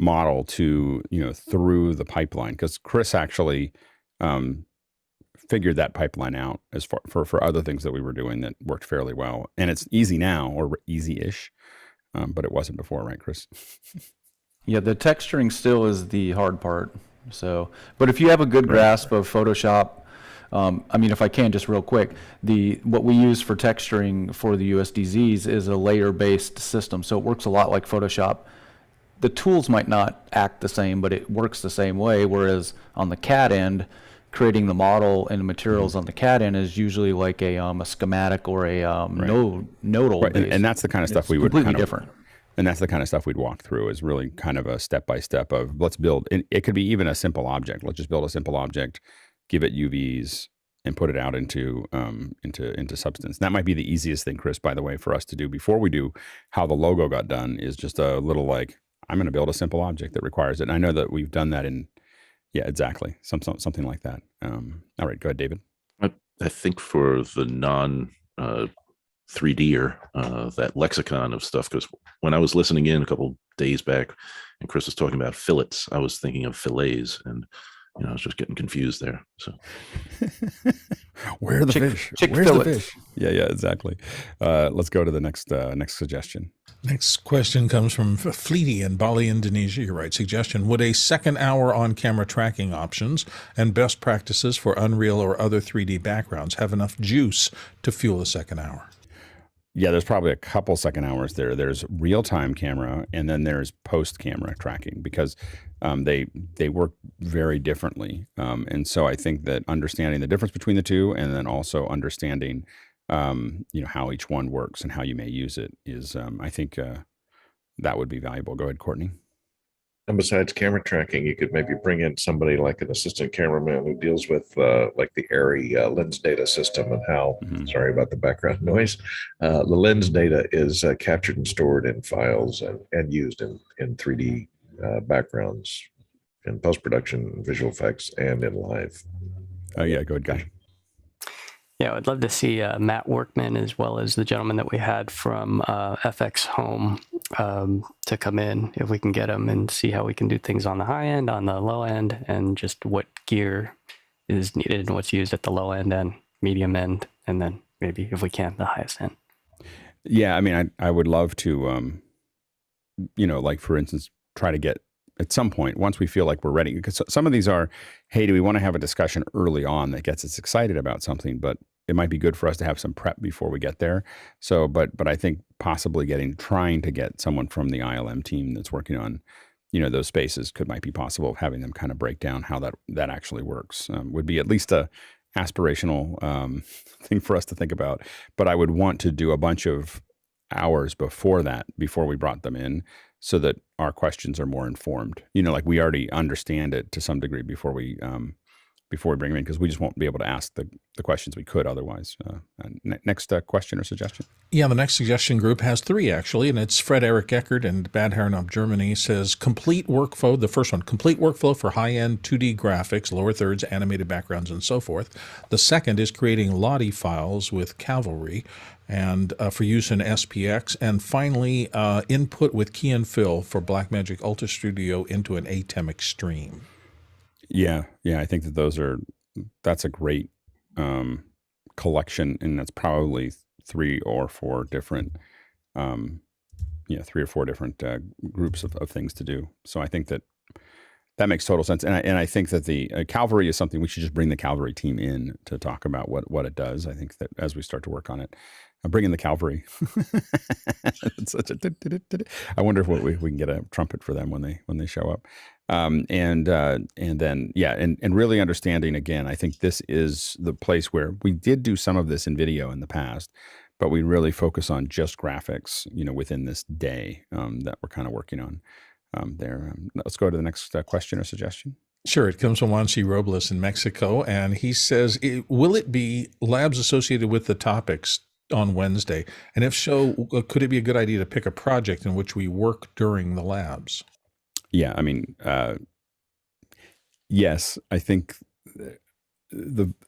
model to through the pipeline, because Chris actually figured that pipeline out as far for other things that we were doing that worked fairly well. And it's easy now, or easy-ish, but it wasn't before, right, Chris? Yeah, the texturing still is the hard part. So, but if you have a good grasp of Photoshop, if I can just real quick, what we use for texturing for the USDZs is a layer-based system. So it works a lot like Photoshop. The tools might not act the same, but it works the same way. Whereas on the CAD end, creating the model and the materials on the CAD end is usually like a schematic or a nodal Right. base. And that's the kind of stuff It's we would completely kind of, different. and that's the kind of stuff we'd walk through, is really kind of a step by step of let's build. It could be even a simple object. Let's just build a simple object, give it UVs, and put it out into substance. That might be the easiest thing, Chris, by the way, for us to do before we do how the logo got done, is just a little like, I'm going to build a simple object that requires it. And I know that we've done that exactly. Something like that. All right, go ahead, David. I think for the non 3D'er, that lexicon of stuff, because when I was listening in a couple days back and Chris was talking about fillets, I was thinking of fillets, and I was just getting confused there. So where are the fish? Where's the fish? Yeah, exactly. Let's go to the next suggestion. Next question comes from Fleety in Bali, Indonesia. You're right. Suggestion: would a second hour on-camera tracking options and best practices for Unreal or other 3D backgrounds have enough juice to fuel a second hour? Yeah, there's probably a couple second hours there. There's real-time camera, and then there's post-camera tracking, because they work very differently. And so I think that understanding the difference between the two, and then also understanding how each one works and how you may use it is, I think that would be valuable. Go ahead, Courtney. And besides camera tracking, you could maybe bring in somebody like an assistant cameraman who deals with like the ARRI lens data system, and how, sorry about the background noise, the lens data is captured and stored in files and used in 3D backgrounds in post-production, visual effects, and in live. Oh yeah, go ahead, Guy. Yeah, I'd love to see Matt Workman, as well as the gentleman that we had from FX Home, to come in, if we can get them, and see how we can do things on the high end, on the low end, and just what gear is needed and what's used at the low end and medium end, and then maybe, if we can, the highest end. Yeah, I mean, I would love to, like for instance, try to get at some point, once we feel like we're ready, because some of these are, hey, do we want to have a discussion early on that gets us excited about something, but it might be good for us to have some prep before we get there. So, but I think possibly trying to get someone from the ILM team that's working on, those spaces might be possible, having them kind of break down how that actually works. Would be at least a aspirational thing for us to think about. But I would want to do a bunch of hours before we brought them in, so that our questions are more informed. Like we already understand it to some degree before we bring them in, because we just won't be able to ask the questions we could otherwise. Next question or suggestion? Yeah, the next suggestion group has 3 actually, and it's Fred Eric Eckert in Bad Herrenab, Germany. Says complete workflow. The first one, complete workflow for high-end 2D graphics, lower thirds, animated backgrounds, and so forth. The second is creating Lottie files with Cavalry, and for use in SPX. And finally, input with key and fill for Blackmagic Ultra Studio into an Atem Extreme. Yeah, I think that's a great collection, and that's probably 3 or 4 different, groups of things to do. So I think that makes total sense, and I think that the Cavalry is something we should just bring the Cavalry team in to talk about what it does. I think that as we start to work on it, bring in the Cavalry. It's such a. I wonder if we can get a trumpet for them when they show up. And then really understanding, again, I think this is the place where we did do some of this in video in the past, but we really focus on just graphics, within this day that we're kind of working on there. Let's go to the next question or suggestion. Sure. It comes from Juan C. Robles in Mexico, and he says, will it be labs associated with the topics on Wednesday? And if so, could it be a good idea to pick a project in which we work during the labs? Yeah, I mean, yes, I think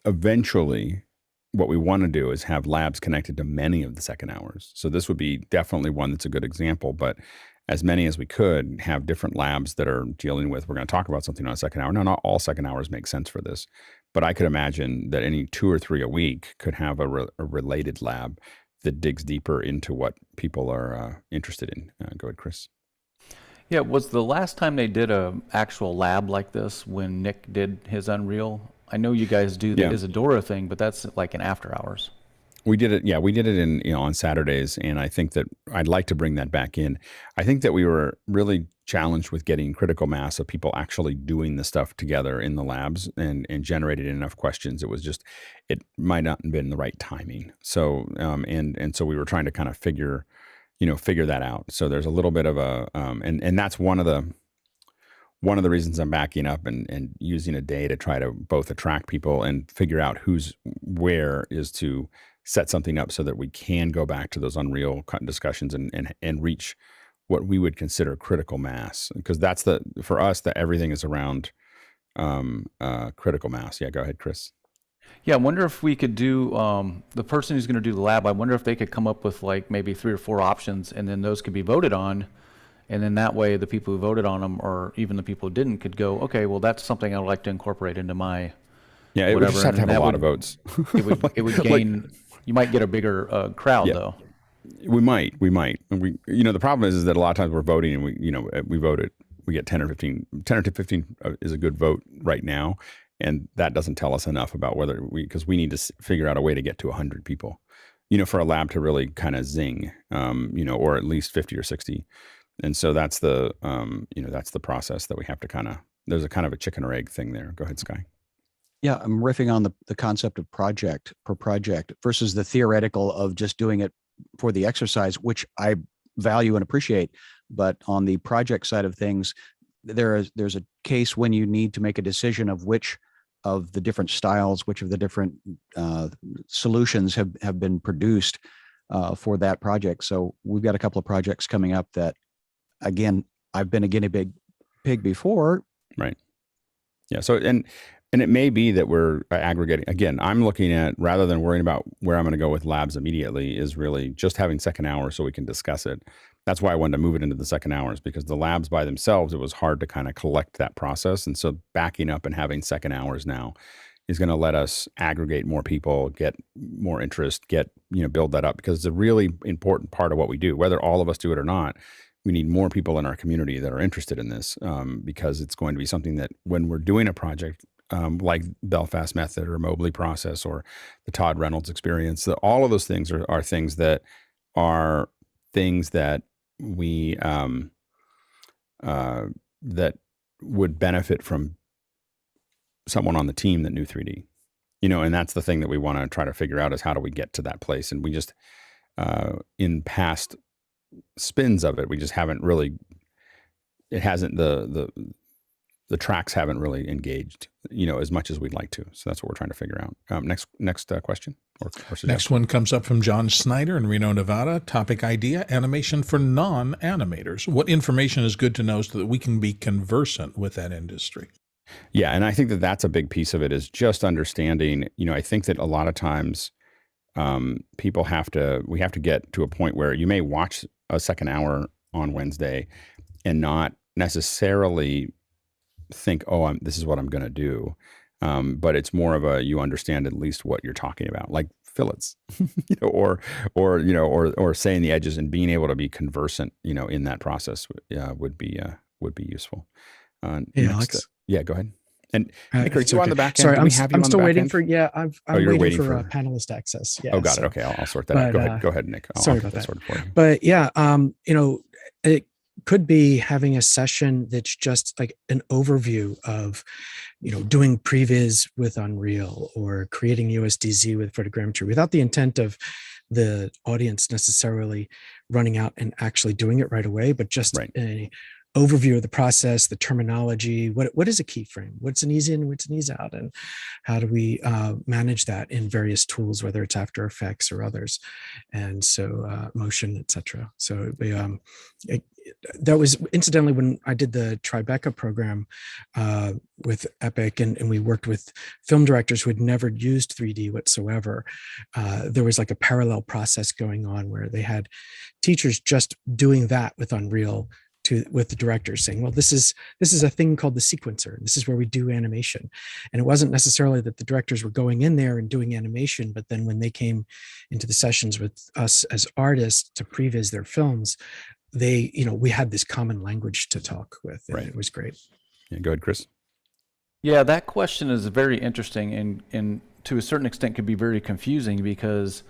eventually what we want to do is have labs connected to many of the second hours. So this would be definitely one that's a good example, but as many as we could have different labs that are dealing with, we're going to talk about something on a second hour. Now, not all second hours make sense for this, but I could imagine that any 2 or 3 a week could have a related lab that digs deeper into what people are interested in. Go ahead, Chris. Yeah, was the last time they did a actual lab like this when Nick did his Unreal? I know you guys do the Isadora thing, but that's like an after hours. We did it. Yeah, we did it on Saturdays, and I think that I'd like to bring that back in. I think that we were really challenged with getting critical mass of people actually doing the stuff together in the labs and generated enough questions. It might not have been the right timing. So and so we were trying to kind of figure that out. So there's a little bit of a and that's one of the reasons I'm backing up and using a day to try to both attract people and figure out who's where, is to set something up so that we can go back to those Unreal discussions and reach what we would consider critical mass, because that's for us that everything is around critical mass. Yeah, go ahead, Chris. Yeah, I wonder if we could do the person who's going to do the lab. I wonder if they could come up with like maybe 3 or 4 options, and then those could be voted on. And then that way, the people who voted on them, or even the people who didn't, could go, okay, well, that's something I'd like to incorporate into my Yeah, it would whatever. just have And to have that a lot would- of votes. It would gain. You might get a bigger crowd Yeah. though. We might. And the problem is that a lot of times we're voting and we voted. We get 10 or 15 is a good vote right now. And that doesn't tell us enough about because we need to figure out a way to get to 100 people, for a lab to really kind of zing, or at least 50 or 60. And so that's the process that we have to there's a kind of a chicken or egg thing there. Go ahead, Sky. Yeah, I'm riffing on the concept of project per project versus the theoretical of just doing it for the exercise, which I value and appreciate. But on the project side of things, there's a case when you need to make a decision of which of the different styles, which of the different solutions have been produced for that project. So we've got a couple of projects coming up that, again, I've been a guinea pig before. Right. Yeah. So, and it may be that we're aggregating. Again, I'm looking at, rather than worrying about where I'm going to go with labs immediately, is really just having second hour so we can discuss it. That's why I wanted to move it into the second hours, because the labs by themselves, it was hard to kind of collect that process. And so backing up and having second hours now is going to let us aggregate more people, get more interest, build that up, because it's a really important part of what we do. Whether all of us do it or not, we need more people in our community that are interested in this, because it's going to be something that when we're doing a project like Belfast Method or Mobley Process or the Todd Reynolds experience, all of those things are things that we that would benefit from someone on the team that knew 3D, and that's the thing that we want to try to figure out, is how do we get to that place. And we just in past spins of it, we just haven't really, it hasn't, the tracks haven't really engaged, as much as we'd like to. So that's what we're trying to figure out. Next question or suggestion. Next one comes up from John Snyder in Reno, Nevada. Topic idea: animation for non-animators. What information is good to know so that we can be conversant with that industry? Yeah, and I think that that's a big piece of it, is just understanding. I think that a lot of times we have to get to a point where you may watch a second hour on Wednesday and not necessarily think, this is what I'm going to do. But it's more of you understand at least what you're talking about, like fillets, or saying the edges, and being able to be conversant, in that process would be useful. Hey, Alex. Yeah, go ahead. And Nick, are you on the back end? Sorry, Do we have you I'm on still the back waiting end? for. Yeah, I'm you're waiting for panelist access. Yeah. Oh, got it. Okay, I'll sort that out. Go ahead, Nick. Sorry I'll about that. sort it for you. But yeah, it could be having a session that's just like an overview of, doing previs with Unreal or creating USDZ with photogrammetry, without the intent of the audience necessarily running out and actually doing it right away, but just an overview of the process, the terminology, what is a keyframe, what's an ease in, what's an ease out, and how do we manage that in various tools, whether it's After Effects or others, and so motion, etc. So that was incidentally when I did the Tribeca program with Epic, and we worked with film directors who had never used 3D whatsoever. There was like a parallel process going on where they had teachers just doing that with Unreal with the directors, saying, well, this is a thing called the sequencer. This is where we do animation. And it wasn't necessarily that the directors were going in there and doing animation, but then when they came into the sessions with us as artists to previs their films, we had this common language to talk with, and it was great. Yeah, go ahead, Chris. Yeah, that question is very interesting, and to a certain extent could be very confusing, because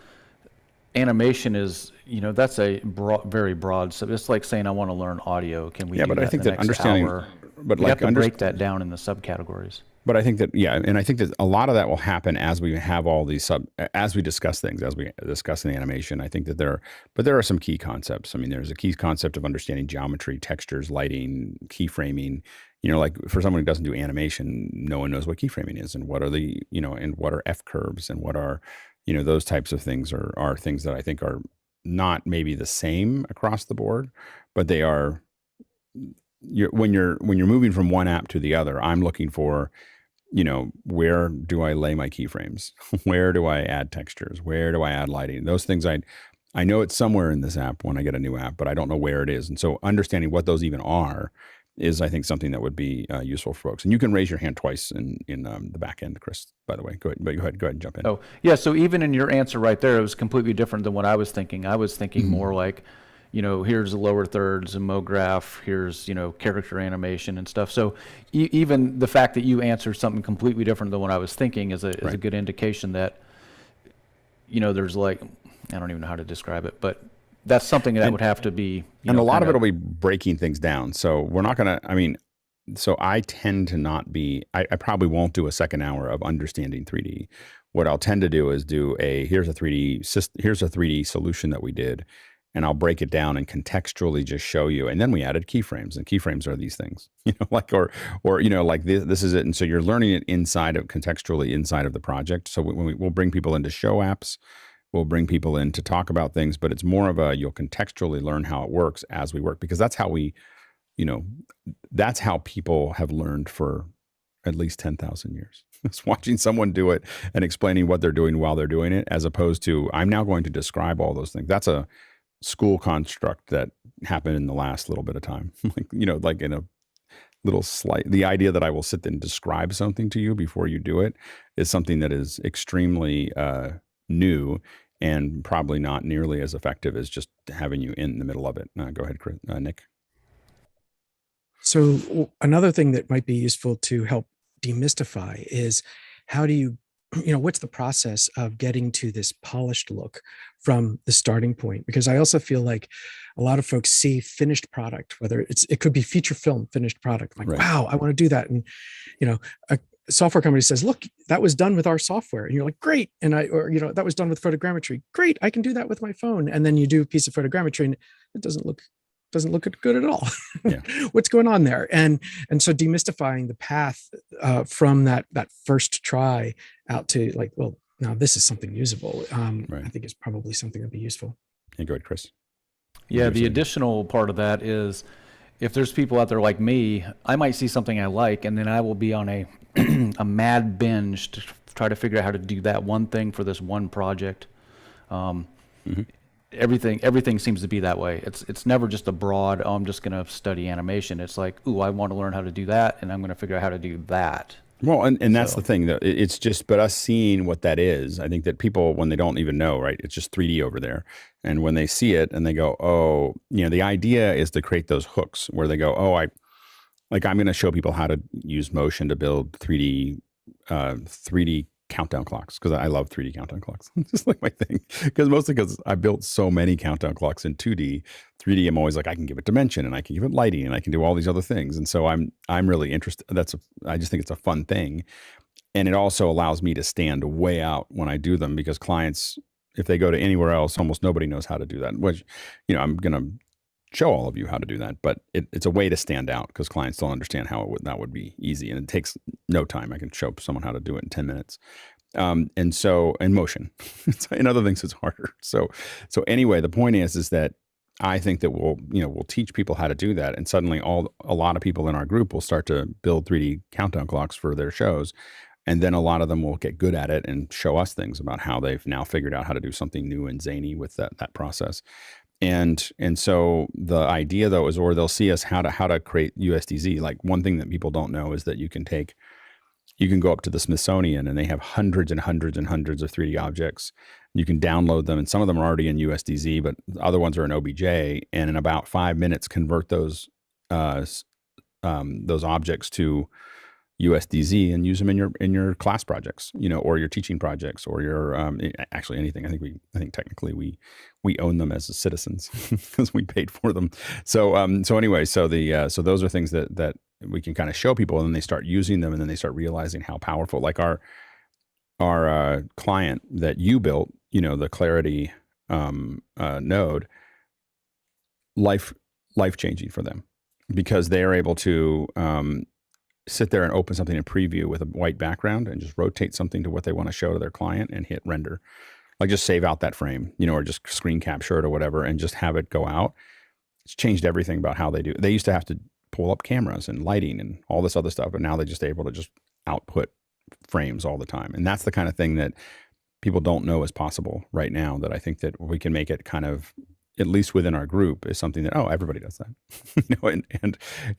animation is, that's a very broad. So it's like saying I want to learn audio. Can we? Yeah, do but I that think in the that next understanding, hour? but You like have to break that down in the subcategories. But I think that, yeah, and I think that a lot of that will happen as we have all these as we discuss things, as we discuss in the animation. I think that there are some key concepts. I mean, there's a key concept of understanding geometry, textures, lighting, keyframing. Like for someone who doesn't do animation, no one knows what keyframing is and what are and what are F curves and what are, those types of things are things that I think are not maybe the same across the board, but they are. When you're moving from one app to the other, I'm looking for, where do I lay my keyframes? Where do I add textures? Where do I add lighting? Those things I know it's somewhere in this app when I get a new app, but I don't know where it is. And so understanding what those even are is, I think, something that would be useful for folks. And you can raise your hand twice in the back end, Chris, by the way. Go ahead and jump in. Oh, yeah. So even in your answer right there, it was completely different than what I was thinking. I was thinking more like, here's the lower thirds and MoGraph, here's, character animation and stuff. So even the fact that you answered something completely different than what I was thinking is a good indication that, there's like, I don't even know how to describe it, but that's something that would have to be. And a lot of it will be breaking things down. So we're not going to, so I tend to not be, I probably won't do a second hour of understanding 3D. What I'll tend to do is here's a 3D solution that we did. And I'll break it down and contextually just show you. And then we added keyframes, and keyframes are these things, like this is it. And so you're learning it contextually inside of the project. So we'll bring people into show apps, we'll bring people in to talk about things, but it's more of you'll contextually learn how it works as we work, because that's how that's how people have learned for at least 10,000 years. It's watching someone do it and explaining what they're doing while they're doing it, as opposed to I'm now going to describe all those things. That's a school construct that happened in the last little bit of time. Like in a little the idea that I will sit and describe something to you before you do it is something that is extremely new and probably not nearly as effective as just having you in the middle of it. Go ahead, Chris, Nick. So another thing that might be useful to help demystify is how do you, what's the process of getting to this polished look from the starting point? Because I also feel like a lot of folks see finished product, whether it could be feature film finished product, like, wow, I want to do that. And, a software company says, look, that was done with our software. And you're like, great. And that was done with photogrammetry. Great. I can do that with my phone. And then you do a piece of photogrammetry and it doesn't look good at all. Yeah. What's going on there? And so demystifying the path from that first try out to like, well, now this is something usable. I think is probably something that'd be useful. Hey, go ahead, Chris. Yeah, the additional part of that is if there's people out there like me, I might see something I like, and then I will be on a a mad binge to try to figure out how to do that one thing for this one project. Everything seems to be that way. It's never just a broad, I'm just going to study animation. It's like, ooh, I want to learn how to do that, and I'm going to figure out how to do that. Well, and that's the thing, that it's just, but us seeing what that is, I think that people, when they don't even know, right, it's just 3D over there. And when they see it and they go, oh, the idea is to create those hooks where they go, oh, I'm going to show people how to use motion to build 3D countdown clocks, because I love 3D countdown clocks. It's just like my thing, mostly because I built so many countdown clocks in 2D. 3D, I'm always like, I can give it dimension and I can give it lighting and I can do all these other things. And so I'm really interested. I just think it's a fun thing. And it also allows me to stand way out when I do them, because clients, if they go to anywhere else, almost nobody knows how to do that, which, I'm going to show all of you how to do that, but it's a way to stand out, because clients don't understand how that would be easy, and it takes no time. I can show someone how to do it in 10 minutes. And so, in motion, in other things, it's harder. So anyway, the point is that I think that we'll teach people how to do that, and suddenly a lot of people in our group will start to build 3D countdown clocks for their shows. And then a lot of them will get good at it and show us things about how they've now figured out how to do something new and zany with that process. And so the idea, though, is, or they'll see us how to create USDZ. Like, one thing that people don't know is that you can go up to the Smithsonian and they have hundreds and hundreds and hundreds of 3D objects. You can download them, and some of them are already in USDZ, but other ones are in OBJ. And in about 5 minutes, convert those objects to USDZ and use them in your class projects, or your teaching projects, or your actually anything. I think technically we own them as citizens because we paid for them. So anyway, so those are things that we can kind of show people, and then they start using them, and then they start realizing how powerful. Like our client that you built, the Clarity node, life changing for them, because they are able to sit there and open something in preview with a white background and just rotate something to what they want to show to their client and hit render. Like just save out that frame, or just screen capture it or whatever, and just have it go out. It's changed everything about how they do. They used to have to pull up cameras and lighting and all this other stuff, but now they're just able to just output frames all the time. And that's the kind of thing that people don't know is possible right now, that I think that we can make it kind of, at least within our group, is something that, everybody does that,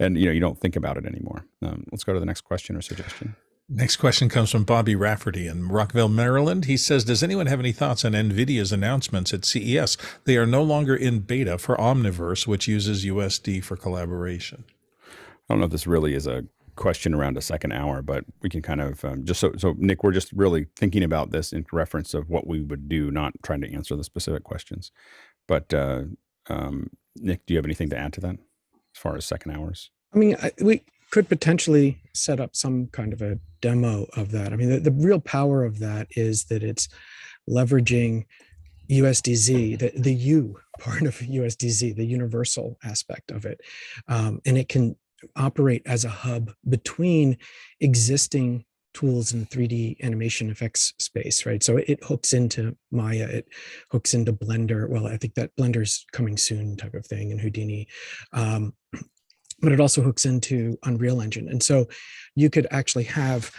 and you don't think about it anymore. Let's go to the next question or suggestion. Next question comes from Bobby Rafferty in Rockville, Maryland. He says, does anyone have any thoughts on NVIDIA's announcements at CES? They are no longer in beta for Omniverse, which uses USD for collaboration. I don't know if this really is a question around a second hour, but we can kind of just so Nick, we're just really thinking about this in reference of what we would do, not trying to answer the specific questions. But Nick, do you have anything to add to that as far as second hours? I mean, we could potentially set up some kind of a demo of that. I mean, the real power of that is that it's leveraging USDZ, the U part of USDZ, the universal aspect of it. And it can operate as a hub between existing tools in the 3D animation effects space, right? So it hooks into Maya, it hooks into Blender. Well, I think that Blender's coming soon type of thing, and Houdini. But it also hooks into Unreal Engine. And so you could actually have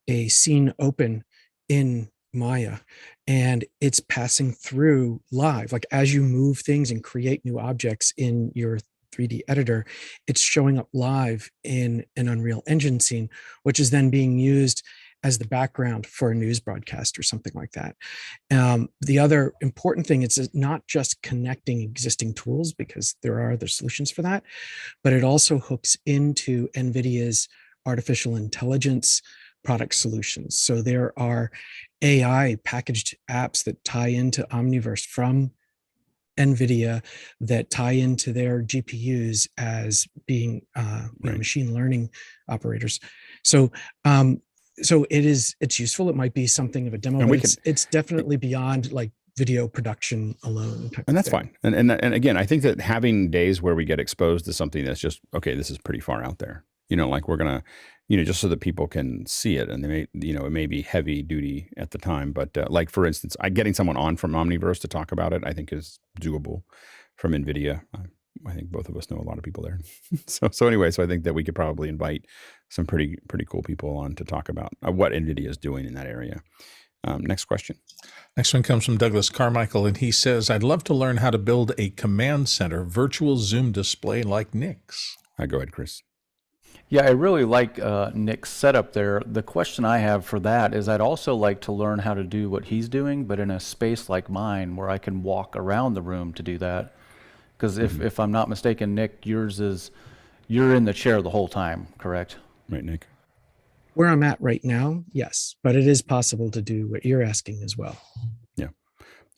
a scene open in Maya, and it's passing through live. Like as you move things and create new objects in your 3D editor, it's showing up live in an Unreal Engine scene, which is then being used as the background for a news broadcast or something like that. The other important thing is not just connecting existing tools, because there are other solutions for that, but it also hooks into NVIDIA's artificial intelligence product solutions. So there are AI packaged apps that tie into Omniverse from NVIDIA that tie into their GPUs as being machine learning operators. So it's useful. It might be something of a demo, but it's definitely beyond like video production alone. And that's fine. And again, I think that having days where we get exposed to something that's just, okay, this is pretty far out there, like we're going to, just so that people can see it, and they may, it may be heavy duty at the time, but like for instance, getting someone on from Omniverse to talk about it, I think is doable from NVIDIA. I think both of us know a lot of people there. So anyway, so I think that we could probably invite some pretty cool people on to talk about what NVIDIA is doing in that area. Next question. Next one comes from Douglas Carmichael, and he says, I'd love to learn how to build a command center virtual Zoom display like Nick's. Go ahead, Chris. Yeah, I really like Nick's setup there. The question I have for that is I'd also like to learn how to do what he's doing, but in a space like mine where I can walk around the room to do that. Because if I'm not mistaken, Nick, you're in the chair the whole time, correct? Right, Nick? Where I'm at right now, yes, but it is possible to do what you're asking as well. Yeah,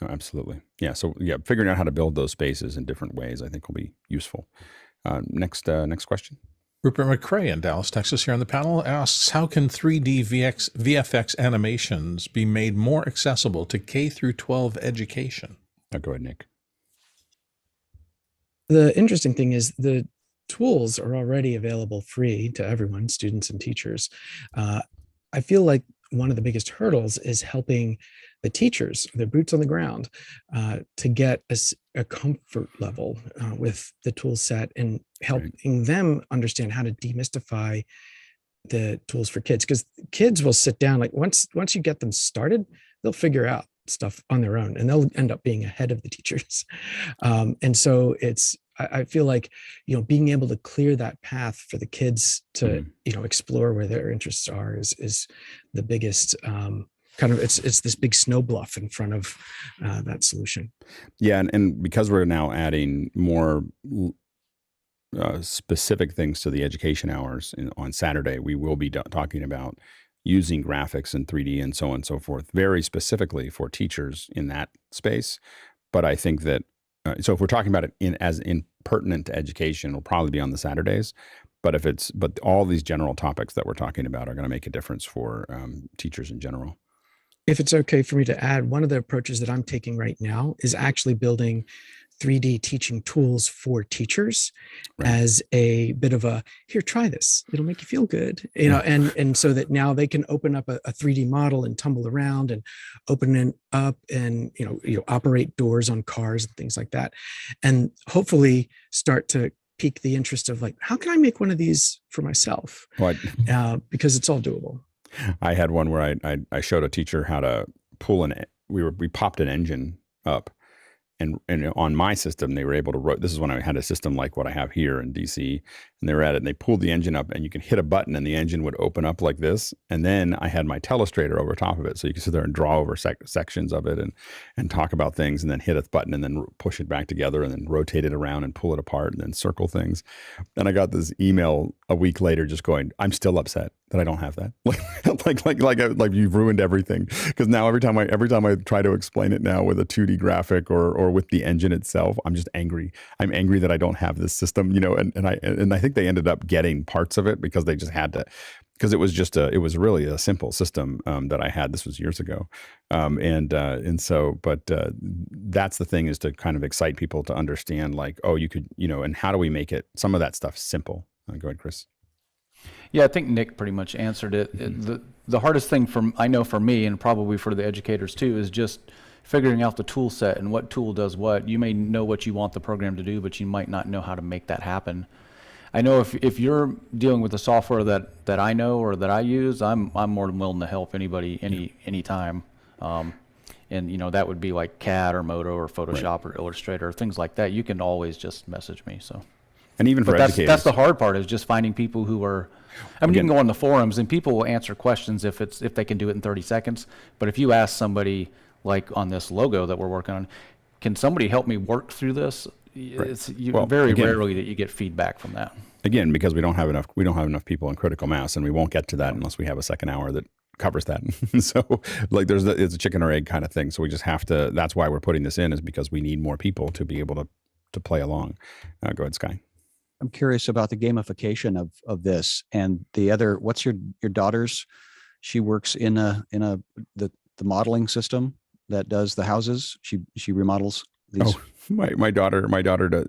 no, absolutely. Yeah, so figuring out how to build those spaces in different ways, I think, will be useful. Next question. Rupert McCrae in Dallas, Texas, here on the panel, asks, how can 3D VFX animations be made more accessible to K-12 education? Go ahead, Nick. The interesting thing is the tools are already available free to everyone, students and teachers. I feel like one of the biggest hurdles is helping the teachers, their boots on the ground, to get a comfort level with the tool set and helping them understand how to demystify the tools for kids. Because kids will sit down, like once you get them started, they'll figure out stuff on their own, and they'll end up being ahead of the teachers. And so I feel like, being able to clear that path for the kids to, explore where their interests are is the biggest it's this big snow bluff in front of that solution. Yeah. And because we're now adding more specific things to the education hours on Saturday, we will be talking about using graphics and 3D and so on and so forth, very specifically for teachers in that space. But I think that, so if we're talking about it as pertinent to education, it'll probably be on the Saturdays. But all these general topics that we're talking about are going to make a difference for teachers in general. If it's okay for me to add, one of the approaches that I'm taking right now is actually building 3D teaching tools for teachers as a bit of a, here, try this. It'll make you feel good, and so that now they can open up a 3D model and tumble around and open it up and, operate doors on cars and things like that. And hopefully start to pique the interest of like, how can I make one of these for myself? Because it's all doable. I had one where I showed a teacher how to pull we popped an engine up, and on my system they were able to this is when I had a system like what I have here in DC, and they were at it and they pulled the engine up and you could hit a button and the engine would open up like this, and then I had my telestrator over top of it, so you could sit there and draw over sections of it and talk about things, and then hit a button and then push it back together and then rotate it around and pull it apart and then circle things. And I got this email a week later just going, I'm still upset that I don't have that. like you've ruined everything. Because now every time I try to explain it now with a 2D graphic or with the engine itself, I'm just angry. I'm angry that I don't have this system, and I think they ended up getting parts of it because they just had to, because it was really a simple system that I had. This was years ago. That's the thing, is to kind of excite people to understand like, oh, you could, and how do we make it, some of that stuff simple? Go ahead, Chris. Yeah, I think Nick pretty much answered it. The hardest thing I know for me, and probably for the educators too, is just figuring out the tool set and what tool does what. You may know what you want the program to do, but you might not know how to make that happen. I know if you're dealing with the software that I know or that I use, I'm more than willing to help anybody anytime. And that would be like CAD or Modo or Photoshop or Illustrator or things like that. You can always just message me. So. And even for educators, that's the hard part, is just finding people who are. I mean, you can go on the forums and people will answer questions if they can do it in 30 seconds. But if you ask somebody, like on this logo that we're working on, can somebody help me work through this? It's rarely that you get feedback from that. Again, because we don't have enough people in critical mass, and we won't get to that unless we have a second hour that covers that. So like it's a chicken or egg kind of thing. So we just have to. That's why we're putting this in, is because we need more people to be able to play along. Go ahead, Sky. I'm curious about the gamification of this, and the other. What's your daughter's? She works in the modeling system that does the houses. She remodels these. Oh, my daughter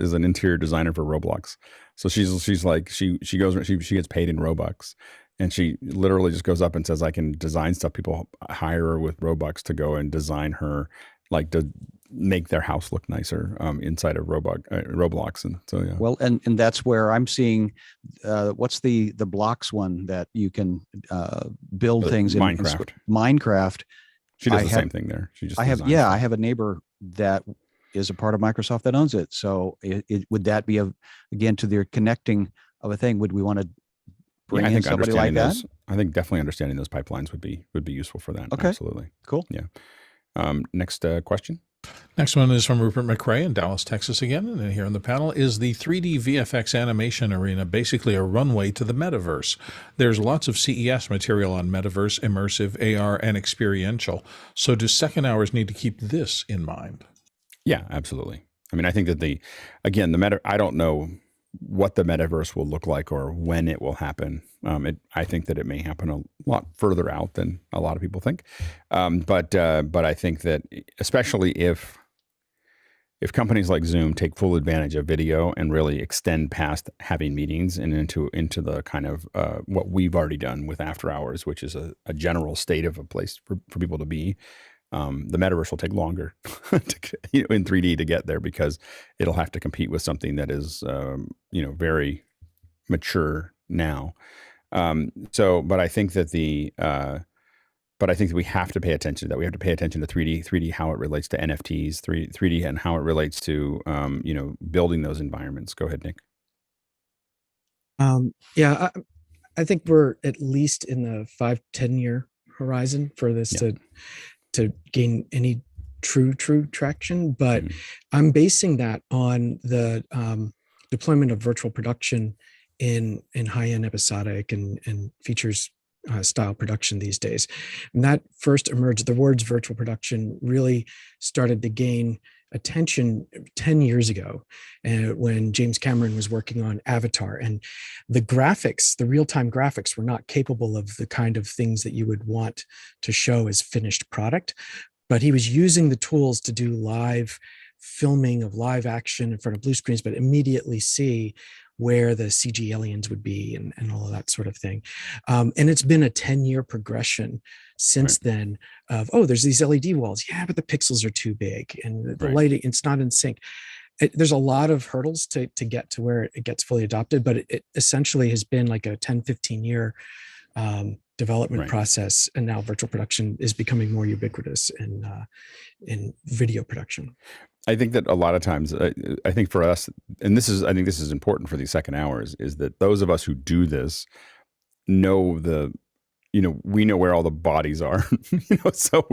is an interior designer for Roblox. So she's like she gets paid in Robux, and she literally just goes up and says, I can design stuff. People hire her with Robux to go and design her, like to make their house look nicer inside of Roblox. And so, yeah. Well, and that's where I'm seeing, what's the blocks one that you can build things in Minecraft. She does the same thing there. She just I have a neighbor that is a part of Microsoft that owns it. So would that be again to their connecting of a thing? Would we want to bring in somebody like that? I think definitely understanding those pipelines would be useful for that. Okay. Absolutely. Cool. Yeah. Next question. Next one is from Rupert McRae in Dallas, Texas again. And here on the panel, is the 3D VFX animation arena basically a runway to the metaverse? There's lots of CES material on metaverse, immersive, AR, and experiential. So do second hours need to keep this in mind? Yeah, absolutely. I mean, I think that I don't know what the metaverse will look like or when it will happen. I think that it may happen a lot further out than a lot of people think. But I think that especially if companies like Zoom take full advantage of video and really extend past having meetings and into the kind of what we've already done with After Hours, which is a general state of a place for people to be. The metaverse will take longer in 3D to get there, because it'll have to compete with something that is, very mature now. But I think that we have to pay attention to that. We have to pay attention to 3D, how it relates to NFTs, 3D, and how it relates to, building those environments. Go ahead, Nick. I think we're at least in the 5-10 year horizon for this to gain any true traction, but I'm basing that on the deployment of virtual production in high-end episodic and features style production these days. And that first emerged, the words virtual production really started to gain attention 10 years ago when James Cameron was working on Avatar, and the graphics, the real-time graphics, were not capable of the kind of things that you would want to show as finished product. But he was using the tools to do live filming of live action in front of blue screens, but immediately see where the CG aliens would be and all of that sort of thing. And it's been a 10-year progression since then of, oh, there's these LED walls. Yeah, but the pixels are too big and the lighting, it's not in sync. There's a lot of hurdles to get to where it gets fully adopted, but it essentially has been like a 10, 15 year development process. And now virtual production is becoming more ubiquitous in video production. I think that a lot of times, I think for us, and I think this is important for these second hours, is that those of us who do this know we know where all the bodies are, so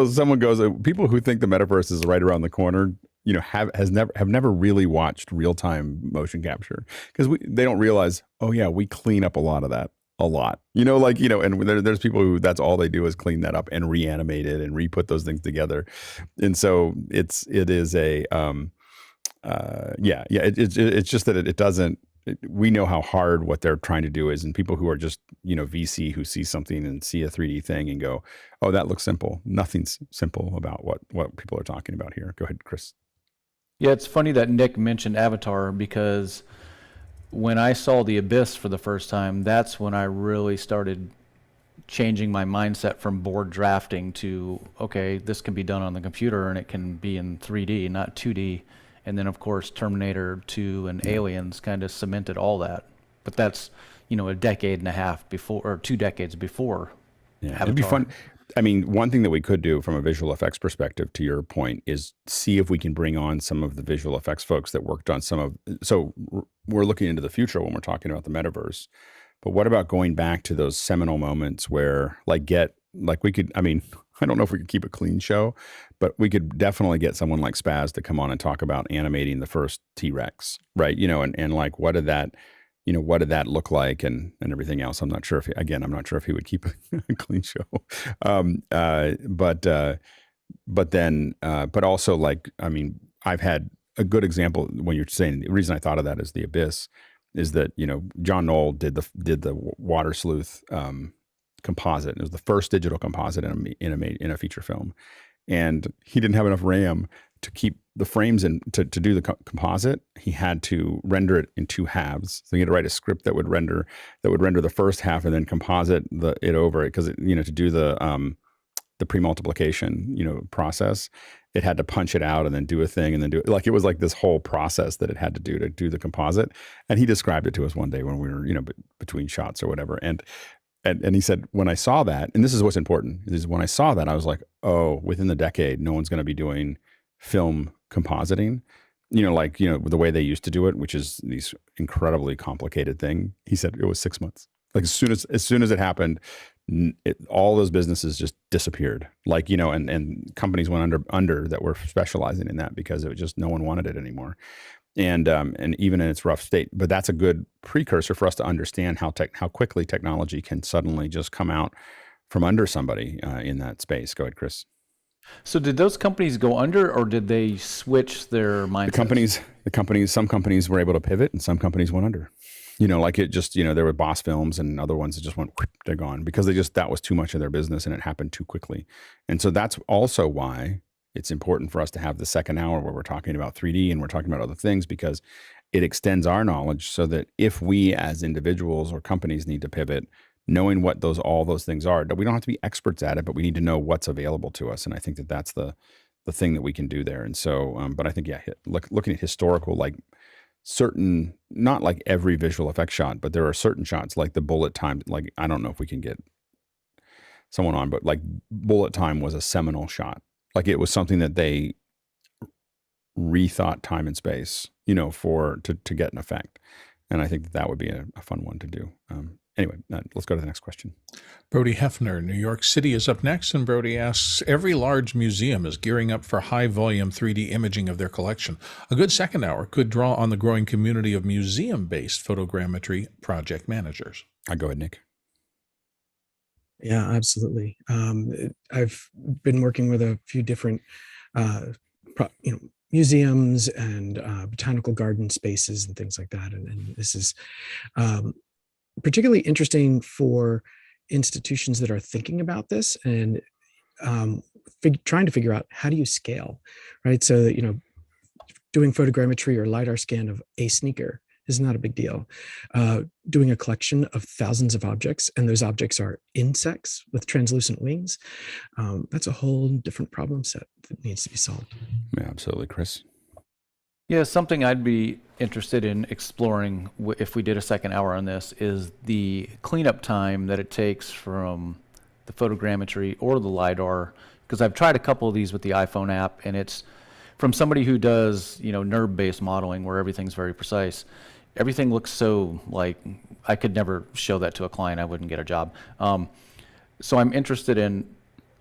someone goes, people who think the metaverse is right around the corner, have never really watched real-time motion capture, because they don't realize, oh yeah, we clean up a lot of that. A lot, and there's people who that's all they do is clean that up and reanimate it and re-put those things together. And so it's just that it doesn't, we know how hard what they're trying to do is, and people who are just, VC who see something and see a 3D thing and go, oh, that looks simple. Nothing's simple about what people are talking about here. Go ahead, Chris. Yeah, it's funny that Nick mentioned Avatar, because when I saw The Abyss for the first time, that's when I really started changing my mindset from board drafting to, okay, this can be done on the computer and it can be in 3D, not 2D. And then, of course, Terminator 2 and Aliens kind of cemented all that. But that's, a decade and a half before, or 2 decades before. Yeah, Avatar. it'd be fun. I mean, one thing that we could do from a visual effects perspective, to your point, is see if we can bring on some of the visual effects folks that worked on so we're looking into the future when we're talking about the metaverse, but what about going back to those seminal moments where we could, I don't know if we could keep a clean show, but we could definitely get someone like Spaz to come on and talk about animating the first T-Rex, right? And like, what did that look like and everything else? I'm not sure if he would keep a clean show. But also I've had a good example when you're saying, the reason I thought of that is The Abyss is that, John Knoll did the Water Sleuth composite. It was the first digital composite in a feature film. And he didn't have enough RAM to keep the frames in to do the composite. He had to render it in 2 halves. So he had to write a script that would render the first half and then composite it over it, because to do the pre-multiplication process, it had to punch it out and then do a thing and then do it. Like, it was like this whole process that it had to do the composite. And he described it to us one day when we were between shots or whatever. And he said, when I saw that, and this is what's important, is when I saw that, I was like, oh, within the decade, no one's going to be doing film compositing, the way they used to do it, which is these incredibly complicated thing. He said it was 6 months. Like, as soon as it happened, all those businesses just disappeared. And companies went under that were specializing in that, because it was just, no one wanted it anymore. And even in its rough state, but that's a good precursor for us to understand how quickly technology can suddenly just come out from under somebody in that space. Go ahead, Chris. So did those companies go under, or did they switch their mindset? The companies, some companies were able to pivot and some companies went under. There were Boss Films and other ones that just went, whoop, they're gone, because that was too much of their business and it happened too quickly. And so that's also why it's important for us to have the second hour where we're talking about 3D and we're talking about other things, because it extends our knowledge, so that if we as individuals or companies need to pivot, knowing what all those things are, we don't have to be experts at it, but we need to know what's available to us. And I think that's the thing that we can do there. And so, but I think, looking at historical, like certain, not like every visual effect shot, but there are certain shots like the bullet time. Like, I don't know if we can get someone on, but like bullet time was a seminal shot. Like, it was something that they rethought time and space, to get an effect. And I think that would be a fun one to do. anyway, let's go to the next question. Brody Hefner, New York City is up next, and Brody asks, every large museum is gearing up for high-volume 3D imaging of their collection. A good second hour could draw on the growing community of museum-based photogrammetry project managers. Go ahead, Nick. Yeah, absolutely. I've been working with a few different, museums and botanical garden spaces and things like that, and this is particularly interesting for institutions that are thinking about this and trying to figure out how do you scale, right? So that, doing photogrammetry or LiDAR scan of a sneaker is not a big deal. Doing a collection of thousands of objects, and those objects are insects with translucent wings, that's a whole different problem set that needs to be solved. Yeah, absolutely. Chris? Yeah, something I'd be interested in exploring if we did a second hour on this is the cleanup time that it takes from the photogrammetry or the LiDAR, because I've tried a couple of these with the iPhone app, and it's from somebody who does, NURB-based modeling where everything's very precise. Everything looks so like I could never show that to a client. I wouldn't get a job. So I'm interested in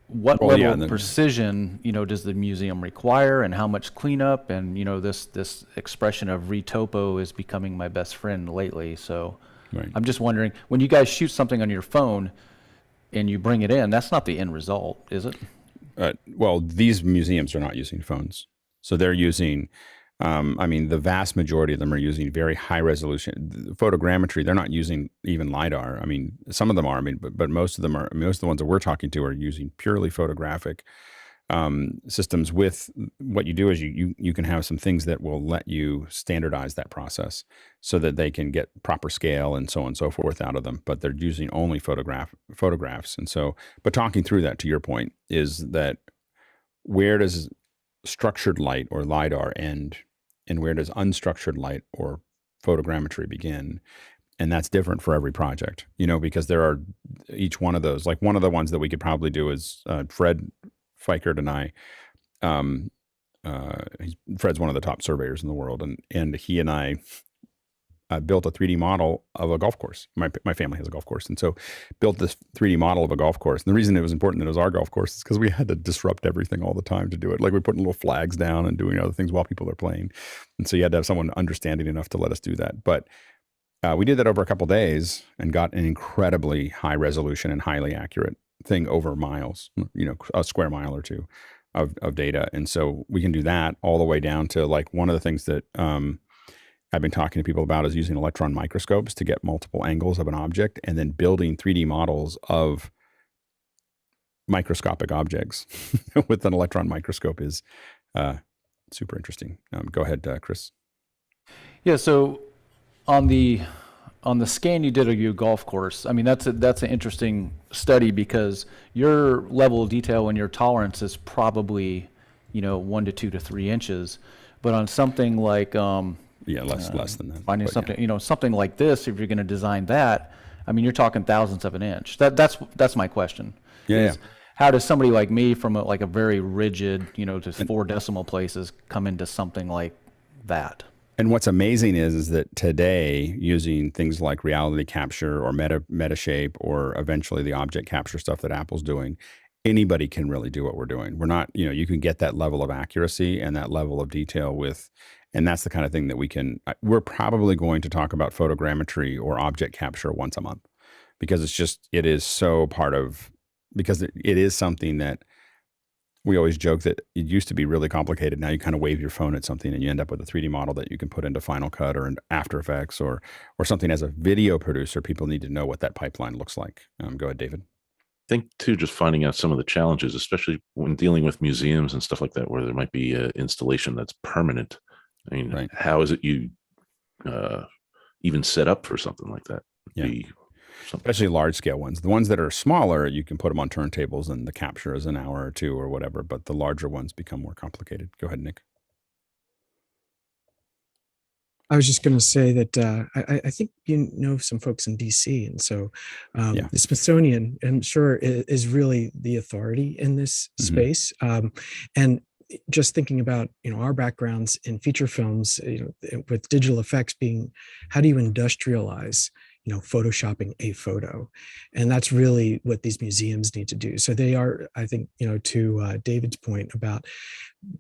what level of precision, does the museum require, and how much cleanup, and this expression of retopo is becoming my best friend lately. So I'm just wondering, when you guys shoot something on your phone and you bring it in, that's not the end result, is it? Well, these museums are not using phones, so they're using. The vast majority of them are using very high resolution photogrammetry. They're not using even LiDAR. Some of them are. But most of them are. Most of the ones that we're talking to are using purely photographic systems. With what you do is you can have some things that will let you standardize that process so that they can get proper scale and so on and so forth out of them. But they're using only photographs. And so, but talking through that, to your point, is that where does structured light or LiDAR end, and where does unstructured light or photogrammetry begin? And that's different for every project, because there are each one of those. Like one of the ones that we could probably do is Fred Fikert and I. Fred's one of the top surveyors in the world, and he and I built a 3D model of a golf course. My family has a golf course, and so built this 3D model of a golf course. And the reason it was important that it was our golf course is because we had to disrupt everything all the time to do it. Like we're putting little flags down and doing other things while people are playing, and so you had to have someone understanding enough to let us do that. But we did that over a couple of days and got an incredibly high resolution and highly accurate thing over miles, a square mile or two of data. And so we can do that all the way down to, like, one of the things that I've been talking to people about is using electron microscopes to get multiple angles of an object, and then building 3D models of microscopic objects with an electron microscope is super interesting. Go ahead, Chris. Yeah. So on the scan you did of your golf course, that's an interesting study, because your level of detail and your tolerance is probably 1 to 2 to 3 inches, but on something like less than that. Finding something, something like this, if you're going to design that, you're talking thousandths of an inch. That's my question. Yeah. How does somebody like me from a very rigid, just 4 decimal places come into something like that? And what's amazing is that today, using things like reality capture or Metashape, or eventually the object capture stuff that Apple's doing, anybody can really do what we're doing. We're not, you can get that level of accuracy and that level of detail with. And that's the kind of thing that we're probably going to talk about photogrammetry or object capture once a month, because it is so part of, because it is something that we always joke that it used to be really complicated. Now you kind of wave your phone at something and you end up with a 3D model that you can put into Final Cut or in After Effects or something. As a video producer, people need to know what that pipeline looks like. Go ahead, David. I think too, just finding out some of the challenges, especially when dealing with museums and stuff like that, where there might be an installation that's permanent. How is it you even set up for something like that? Especially large scale ones. The ones that are smaller, you can put them on turntables and the capture is an hour or two or whatever, but the larger ones become more complicated. Go ahead, Nick. I was just going to say that I think some folks in DC, and so the Smithsonian, I'm sure, is really the authority in this space. And just thinking about our backgrounds in feature films, with digital effects being, how do you industrialize photoshopping a photo. And that's really what these museums need to do. So they are, I think, to David's point about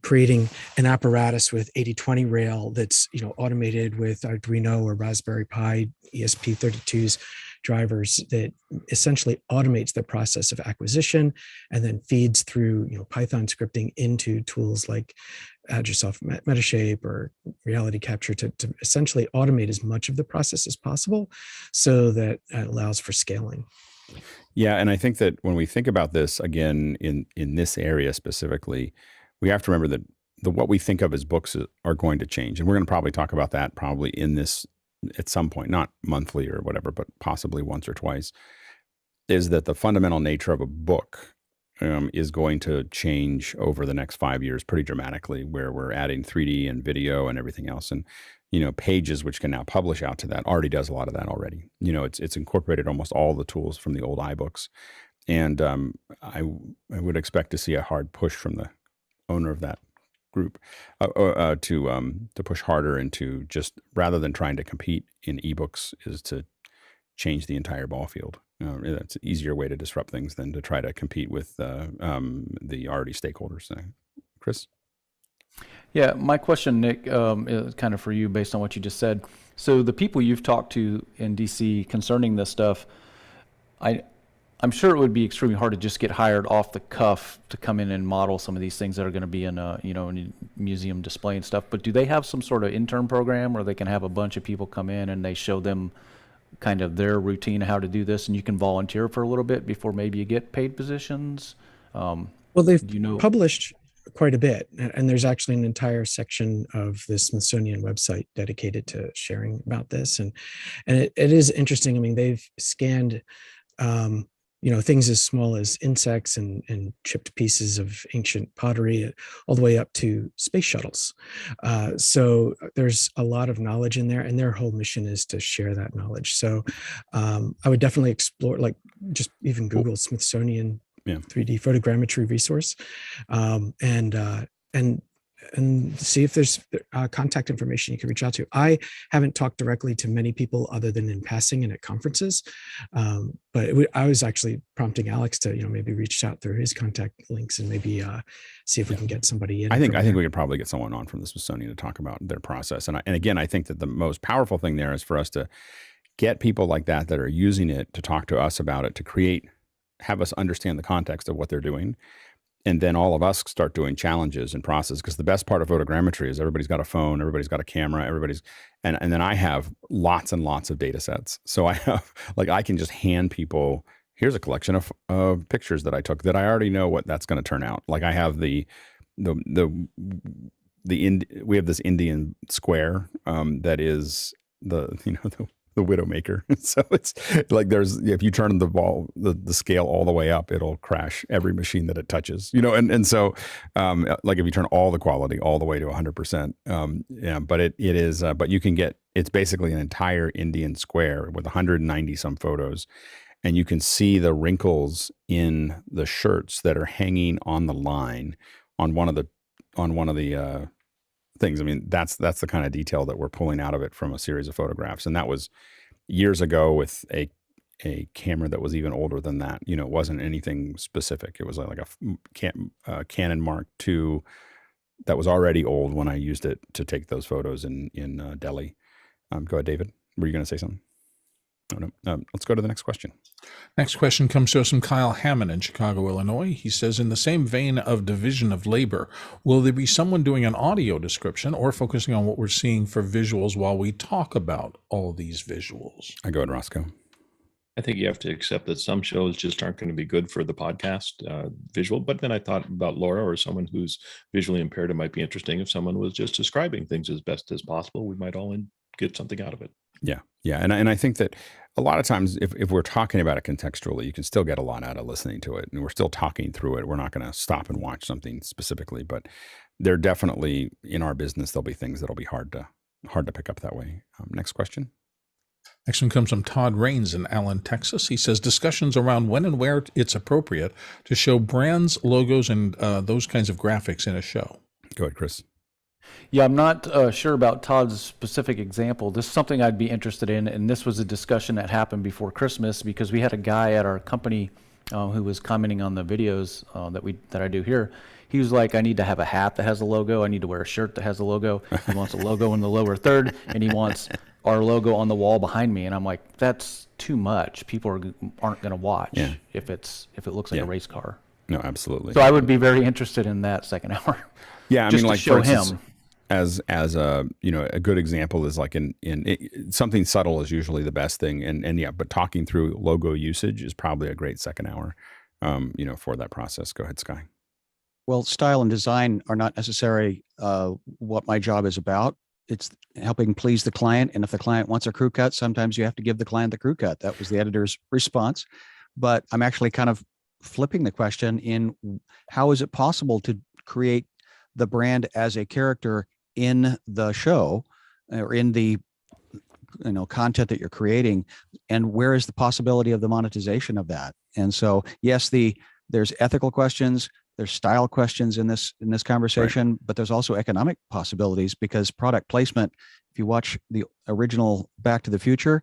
creating an apparatus with 8020 rail that's automated with Arduino or Raspberry Pi ESP32's drivers that essentially automates the process of acquisition and then feeds through Python scripting into tools like Agisoft Metashape or Reality Capture to essentially automate as much of the process as possible so that it allows for scaling. Yeah, and I think that when we think about this again in this area specifically, we have to remember that what we think of as books are going to change, and we're going to probably talk about that probably in this at some point, not monthly or whatever, but possibly once or twice. Is that the fundamental nature of a book is going to change over the next 5 years pretty dramatically, where we're adding 3D and video and everything else, and Pages, which can now publish out to that, already does a lot of that already. It's incorporated almost all the tools from the old iBooks, and I would expect to see a hard push from the owner of that group to push harder into just rather than trying to compete in ebooks is to change the entire ball field. That's an easier way to disrupt things than to try to compete with the already stakeholders. Chris? Yeah, my question, Nick, is kind of for you based on what you just said. So the people you've talked to in DC concerning this stuff, I'm sure it would be extremely hard to just get hired off the cuff to come in and model some of these things that are going to be in a in a museum display and stuff. But do they have some sort of intern program where they can have a bunch of people come in and they show them kind of their routine of how to do this, and you can volunteer for a little bit before maybe you get paid positions? Well, they've published quite a bit, and there's actually an entire section of the Smithsonian website dedicated to sharing about this, and it is interesting. I mean, they've scanned things as small as insects and chipped pieces of ancient pottery all the way up to space shuttles. So there's a lot of knowledge in there, and their whole mission is to share that knowledge. So I would definitely explore, just even Google Smithsonian 3D photogrammetry resource and see if there's contact information you can reach out to. I haven't talked directly to many people other than in passing and at conferences, but I was actually prompting Alex to maybe reach out through his contact links and maybe see if we can get somebody in. I think we could probably get someone on from the Smithsonian to talk about their process. And again, I think that the most powerful thing there is for us to get people like that are using it to talk to us about it, to have us understand the context of what they're doing. And then all of us start doing challenges and process, because the best part of photogrammetry is everybody's got a phone, everybody's got a camera, and then I have lots and lots of data sets. So I have, I can just hand people, here's a collection of pictures that I took that I already know what that's going to turn out. I have we have this Indian square that is the Widowmaker. So it's if you turn the scale all the way up, it'll crash every machine that it touches, and so if you turn all the quality all the way to 100%, but it is, but you can get, it's basically an entire Indian square with 190 some photos, and you can see the wrinkles in the shirts that are hanging on the line on one of the things. I mean, that's the kind of detail that we're pulling out of it from a series of photographs. And that was years ago with a camera that was even older than that. It wasn't anything specific. It was like a Canon Mark II that was already old when I used it to take those photos in Delhi. Go ahead, David. Were you going to say something? Oh, no. Let's go to the next question. Next question comes to us from Kyle Hammond in Chicago, Illinois. He says, in the same vein of division of labor, will there be someone doing an audio description or focusing on what we're seeing for visuals while we talk about all these visuals? I go ahead, Roscoe. I think you have to accept that some shows just aren't going to be good for the podcast visual. But then I thought about Laura, or someone who's visually impaired. It might be interesting if someone was just describing things as best as possible. We might all get something out of it. Yeah. And I think that a lot of times if we're talking about it contextually, you can still get a lot out of listening to it. And we're still talking through it. We're not going to stop and watch something specifically, but there definitely, in our business, there'll be things that'll be hard to pick up that way. Next question. Next one comes from Todd Rains in Allen, Texas. He says, discussions around when and where it's appropriate to show brands, logos, and those kinds of graphics in a show. Go ahead, Chris. Yeah, I'm not sure about Todd's specific example. This is something I'd be interested in, and this was a discussion that happened before Christmas because we had a guy at our company who was commenting on the videos that I do here. He was like, I need to have a hat that has a logo. I need to wear a shirt that has a logo. He wants a logo in the lower third, and he wants our logo on the wall behind me. And I'm like, that's too much. People aren't going to watch if it looks like a race car. No, absolutely. So I would be very interested in that second hour. Yeah, I just mean, to like show for instance, him. as a a good example is like something subtle is usually the best thing, and yeah, but talking through logo usage is probably a great second hour, for that process. Go ahead, Sky. Well, style and design are not necessarily what my job is about. It's helping please the client. And if the client wants a crew cut, sometimes you have to give the client the crew cut. That was the editor's response. But I'm actually kind of flipping the question in how is it possible to create the brand as a character in the show or in the content that you're creating, and where is the possibility of the monetization of that? And so, yes, there's ethical questions, there's style questions in this conversation, but there's also economic possibilities because product placement. If you watch the original Back to the Future,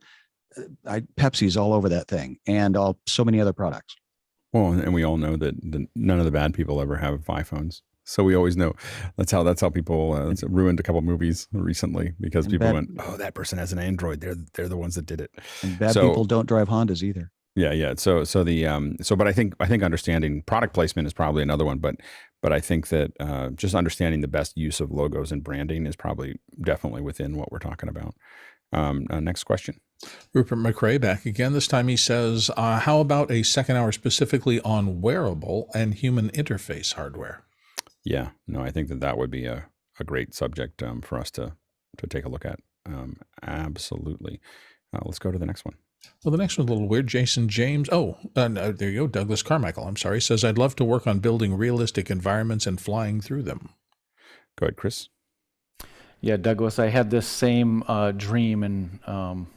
Pepsi's all over that thing, and so many other products. Well, and we all know that none of the bad people ever have iPhones. So we always know that's how people it's ruined a couple movies recently because people went, oh, that person has an Android. They're the ones that did it. And bad people don't drive Hondas either. Yeah. But I think understanding product placement is probably another one. But I think that just understanding the best use of logos and branding is probably definitely within what we're talking about. Next question. Rupert McRae back again. This time he says, how about a second hour specifically on wearable and human interface hardware? Yeah, no, I think that would be a great subject for us to take a look at. Absolutely. Let's go to the next one. Well, the next one's a little weird. Jason James. No, there you go. Douglas Carmichael, I'm sorry, says, I'd love to work on building realistic environments and flying through them. Go ahead, Chris. Yeah, Douglas, I had this same dream and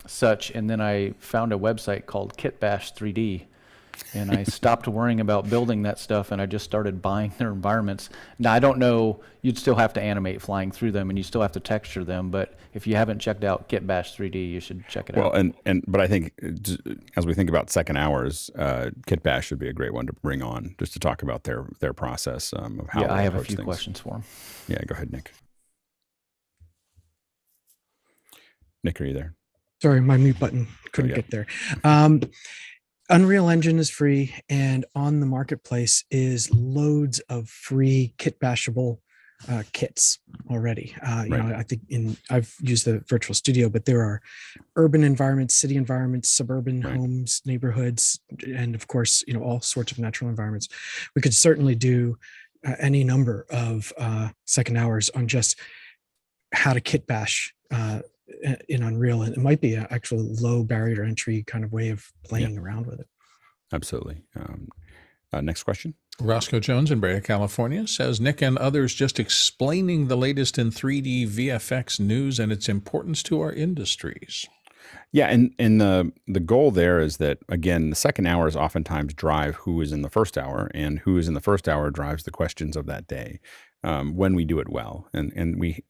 such, and then I found a website called Kitbash 3D. And I stopped worrying about building that stuff, and I just started buying their environments. Now, I don't know, you'd still have to animate flying through them, and you still have to texture them. But if you haven't checked out Kitbash 3D, you should check it out. Well, but I think as we think about second hours, Kitbash should be a great one to bring on just to talk about their process of how. Yeah, I have a few things. questions for them. Yeah, go ahead, Nick. Nick, are you there? Sorry, my mute button couldn't get there. Unreal Engine is free, and on the marketplace is loads of free Kitbashable kits already. I think I've used the Virtual Studio, but there are urban environments, city environments, suburban homes, neighborhoods, and of course, all sorts of natural environments. We could certainly do any number of second hours on just how to Kitbash in Unreal, and it might be an actual low barrier to entry kind of way of playing around with it. Absolutely. Next question. Roscoe Jones in Brea, California says, Nick and others just explaining the latest in 3D VFX news and its importance to our industries. Yeah, and the goal there is that, again, the second hours oftentimes drive who is in the first hour, and who is in the first hour drives the questions of that day. When we do it well, and we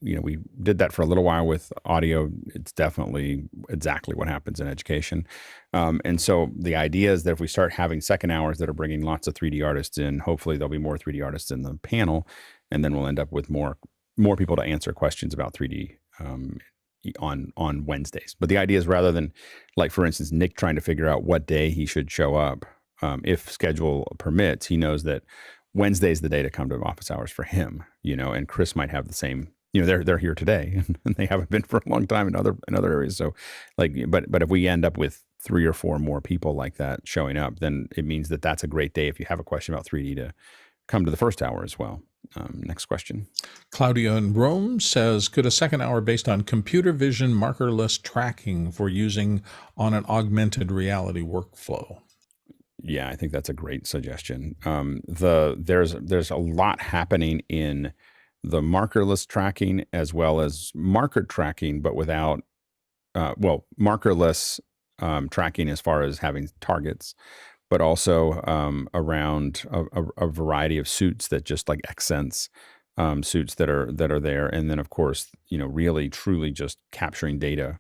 did that for a little while with audio. It's definitely exactly what happens in education, and so the idea is that if we start having second hours that are bringing lots of 3D artists in, hopefully there'll be more 3D artists in the panel, and then we'll end up with more people to answer questions about 3D on Wednesdays. But the idea is, rather than, like, for instance, Nick trying to figure out what day he should show up, if schedule permits, he knows that Wednesday's the day to come to office hours for him, and Chris might have the same, they're here today and they haven't been for a long time in other areas. So but if we end up with 3 or 4 more people like that showing up, then it means that that's a great day if you have a question about 3D to come to the first hour as well. Next question. Claudia in Rome says, could a second hour based on computer vision markerless tracking for using on an augmented reality workflow? Yeah, I think that's a great suggestion. There's a lot happening in the markerless tracking as well as marker tracking, but without markerless tracking as far as having targets, but also around a variety of suits that just like accents suits that are there, and then of course, really truly just capturing data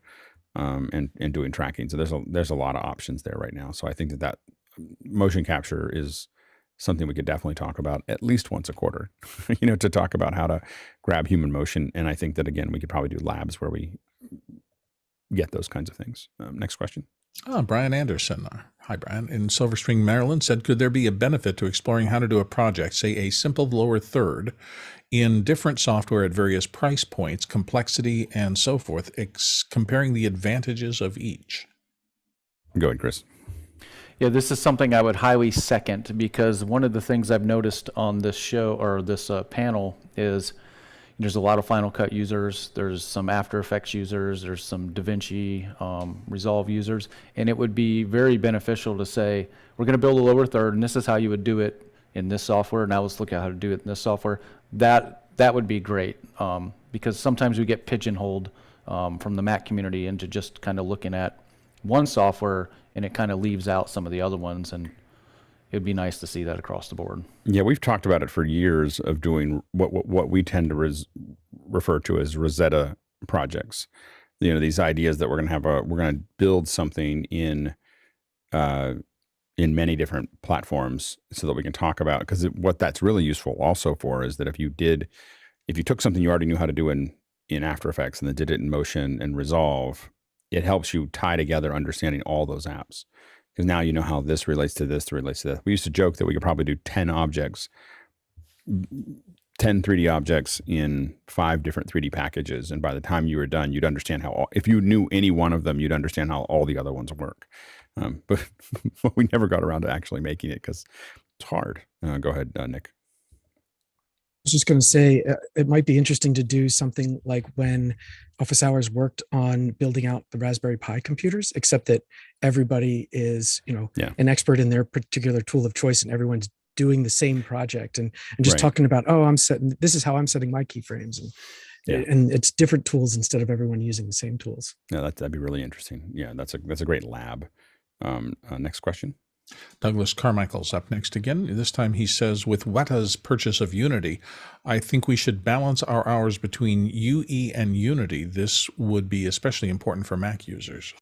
and doing tracking. So there's a lot of options there right now. So I think that motion capture is something we could definitely talk about at least once a quarter, to talk about how to grab human motion. And I think that, again, we could probably do labs where we get those kinds of things. Next question. Brian Anderson, hi Brian, in Silver Spring, Maryland, said, could there be a benefit to exploring how to do a project, say a simple lower third, in different software at various price points, complexity, and so forth, comparing the advantages of each? Go ahead, Chris. Yeah, this is something I would highly second, because one of the things I've noticed on this show or this panel is there's a lot of Final Cut users, there's some After Effects users, there's some DaVinci Resolve users, and it would be very beneficial to say, we're going to build a lower third, and this is how you would do it in this software. Now let's look at how to do it in this software. That would be great, because sometimes we get pigeonholed from the Mac community into just kind of looking at one software, and it kind of leaves out some of the other ones, and it'd be nice to see that across the board. Yeah, we've talked about it for years of doing what we tend to refer to as Rosetta projects. These ideas that we're going to build something in many different platforms so that we can talk about, because what that's really useful also for is that if you took something you already knew how to do in After Effects and then did it in Motion and Resolve, it helps you tie together understanding all those apps. Because now you know how this relates to this, relates to that. We used to joke that we could probably do 10 objects, 10 3D objects in 5 different 3D packages. And by the time you were done, you'd understand if you knew any one of them, you'd understand how all the other ones work. But we never got around to actually making it because it's hard. Go ahead, Nick. I was just going to say, it might be interesting to do something like when Office Hours worked on building out the Raspberry Pi computers, except that everybody is, an expert in their particular tool of choice, and everyone's doing the same project and just talking about, this is how I'm setting my keyframes, and it's different tools instead of everyone using the same tools. Yeah, that'd be really interesting. Yeah, that's a great lab. Next question. Douglas Carmichael's up next again. This time he says, with Weta's purchase of Unity, I think we should balance our hours between UE and Unity. This would be especially important for Mac users.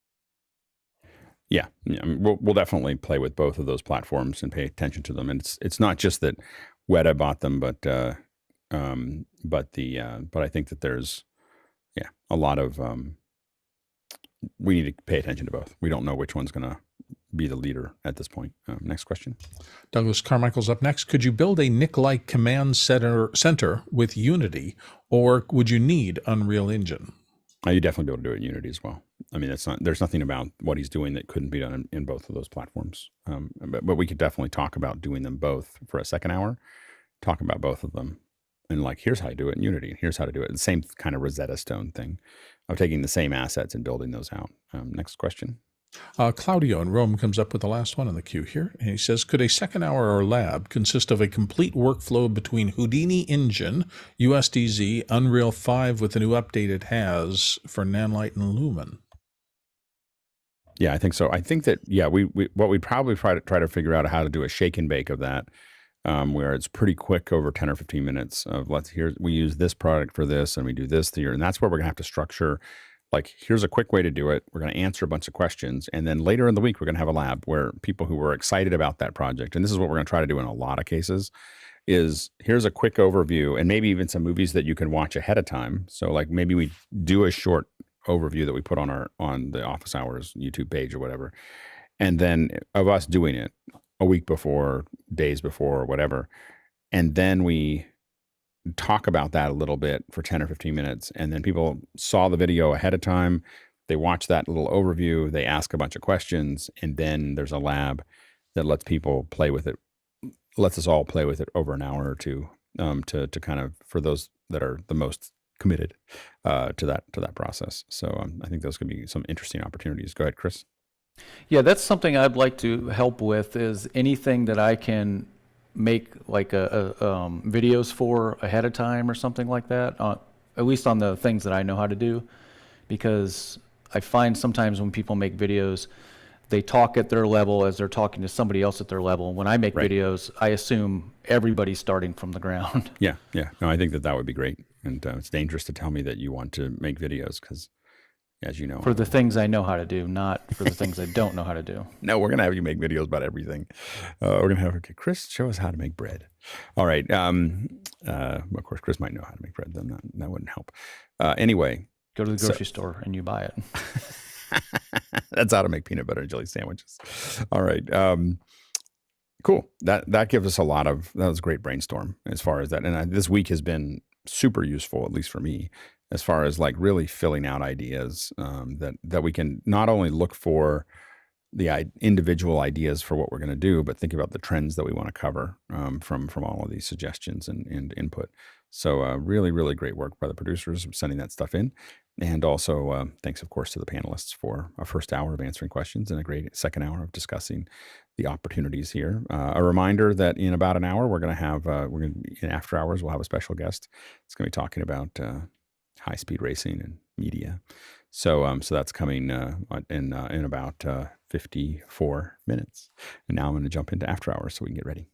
Yeah, I mean, we'll definitely play with both of those platforms and pay attention to them. And it's not just that Weta bought them, but I think that there's a lot of we need to pay attention to both. We don't know which one's going to be the leader at this point. Next question. Douglas Carmichael's up next. Could you build a NIC-like command center with Unity, or would you need Unreal Engine? You'd definitely be able to do it in Unity as well. I mean, there's nothing about what he's doing that couldn't be done in both of those platforms. But we could definitely talk about doing them both for a second hour, talk about both of them. And here's how you do it in Unity, and here's how to do it. The same kind of Rosetta Stone thing of taking the same assets and building those out. Next question. Claudio in Rome comes up with the last one in the queue here. And he says, could a second hour or lab consist of a complete workflow between Houdini Engine, USDZ, Unreal 5 with the new update it has for Nanlite and Lumen? Yeah, I think so. I think that, what we'd probably try to figure out how to do a shake and bake of that, where it's pretty quick, over 10 or 15 minutes of we use this product for this and we do this here. And that's where we're going to have to structure, here's a quick way to do it. We're going to answer a bunch of questions. And then later in the week, we're going to have a lab where people who were excited about that project, and this is what we're going to try to do in a lot of cases, is here's a quick overview and maybe even some movies that you can watch ahead of time. So maybe we do a short overview that we put on the Office Hours YouTube page or whatever. And then of us doing it a week before, days before, or whatever. And then we talk about that a little bit for 10 or 15 minutes. And then people saw the video ahead of time. They watch that little overview. They ask a bunch of questions. And then there's a lab that lets people play with it, lets us all play with it over an hour or two to kind of, for those that are the most committed to that process. So I think those could be some interesting opportunities. Go ahead, Chris. Yeah, that's something I'd like to help with, is anything that I can make videos for ahead of time or something like that, at least on the things that I know how to do, because I find sometimes when people make videos, they talk at their level as they're talking to somebody else at their level. When I make videos, I assume everybody's starting from the ground. Yeah. No, I think that would be great. And it's dangerous to tell me that you want to make videos because, as you know, for the things I know how to do, not for the things I don't know how to do. No, we're going to have you make videos about everything. We're going to have, okay, Chris, show us how to make bread. All right. Of course, Chris might know how to make bread. Then that wouldn't help. Anyway. Go to the grocery store and you buy it. That's how to make peanut butter and jelly sandwiches. All right. Cool. That gives us that was a great brainstorm as far as that. And this week has been super useful, at least for me, as far as like really filling out ideas that we can not only look for the individual ideas for what we're going to do, but think about the trends that we want to cover from all of these suggestions and input. So really, really great work by the producers sending that stuff in. And also thanks, of course, to the panelists for a first hour of answering questions and a great second hour of discussing the opportunities here. A reminder that in about an hour, we're going to have, in after hours, we'll have a special guest. It's going to be talking about high-speed racing and media. So that's coming in about 54 minutes. And now I'm going to jump into after hours so we can get ready.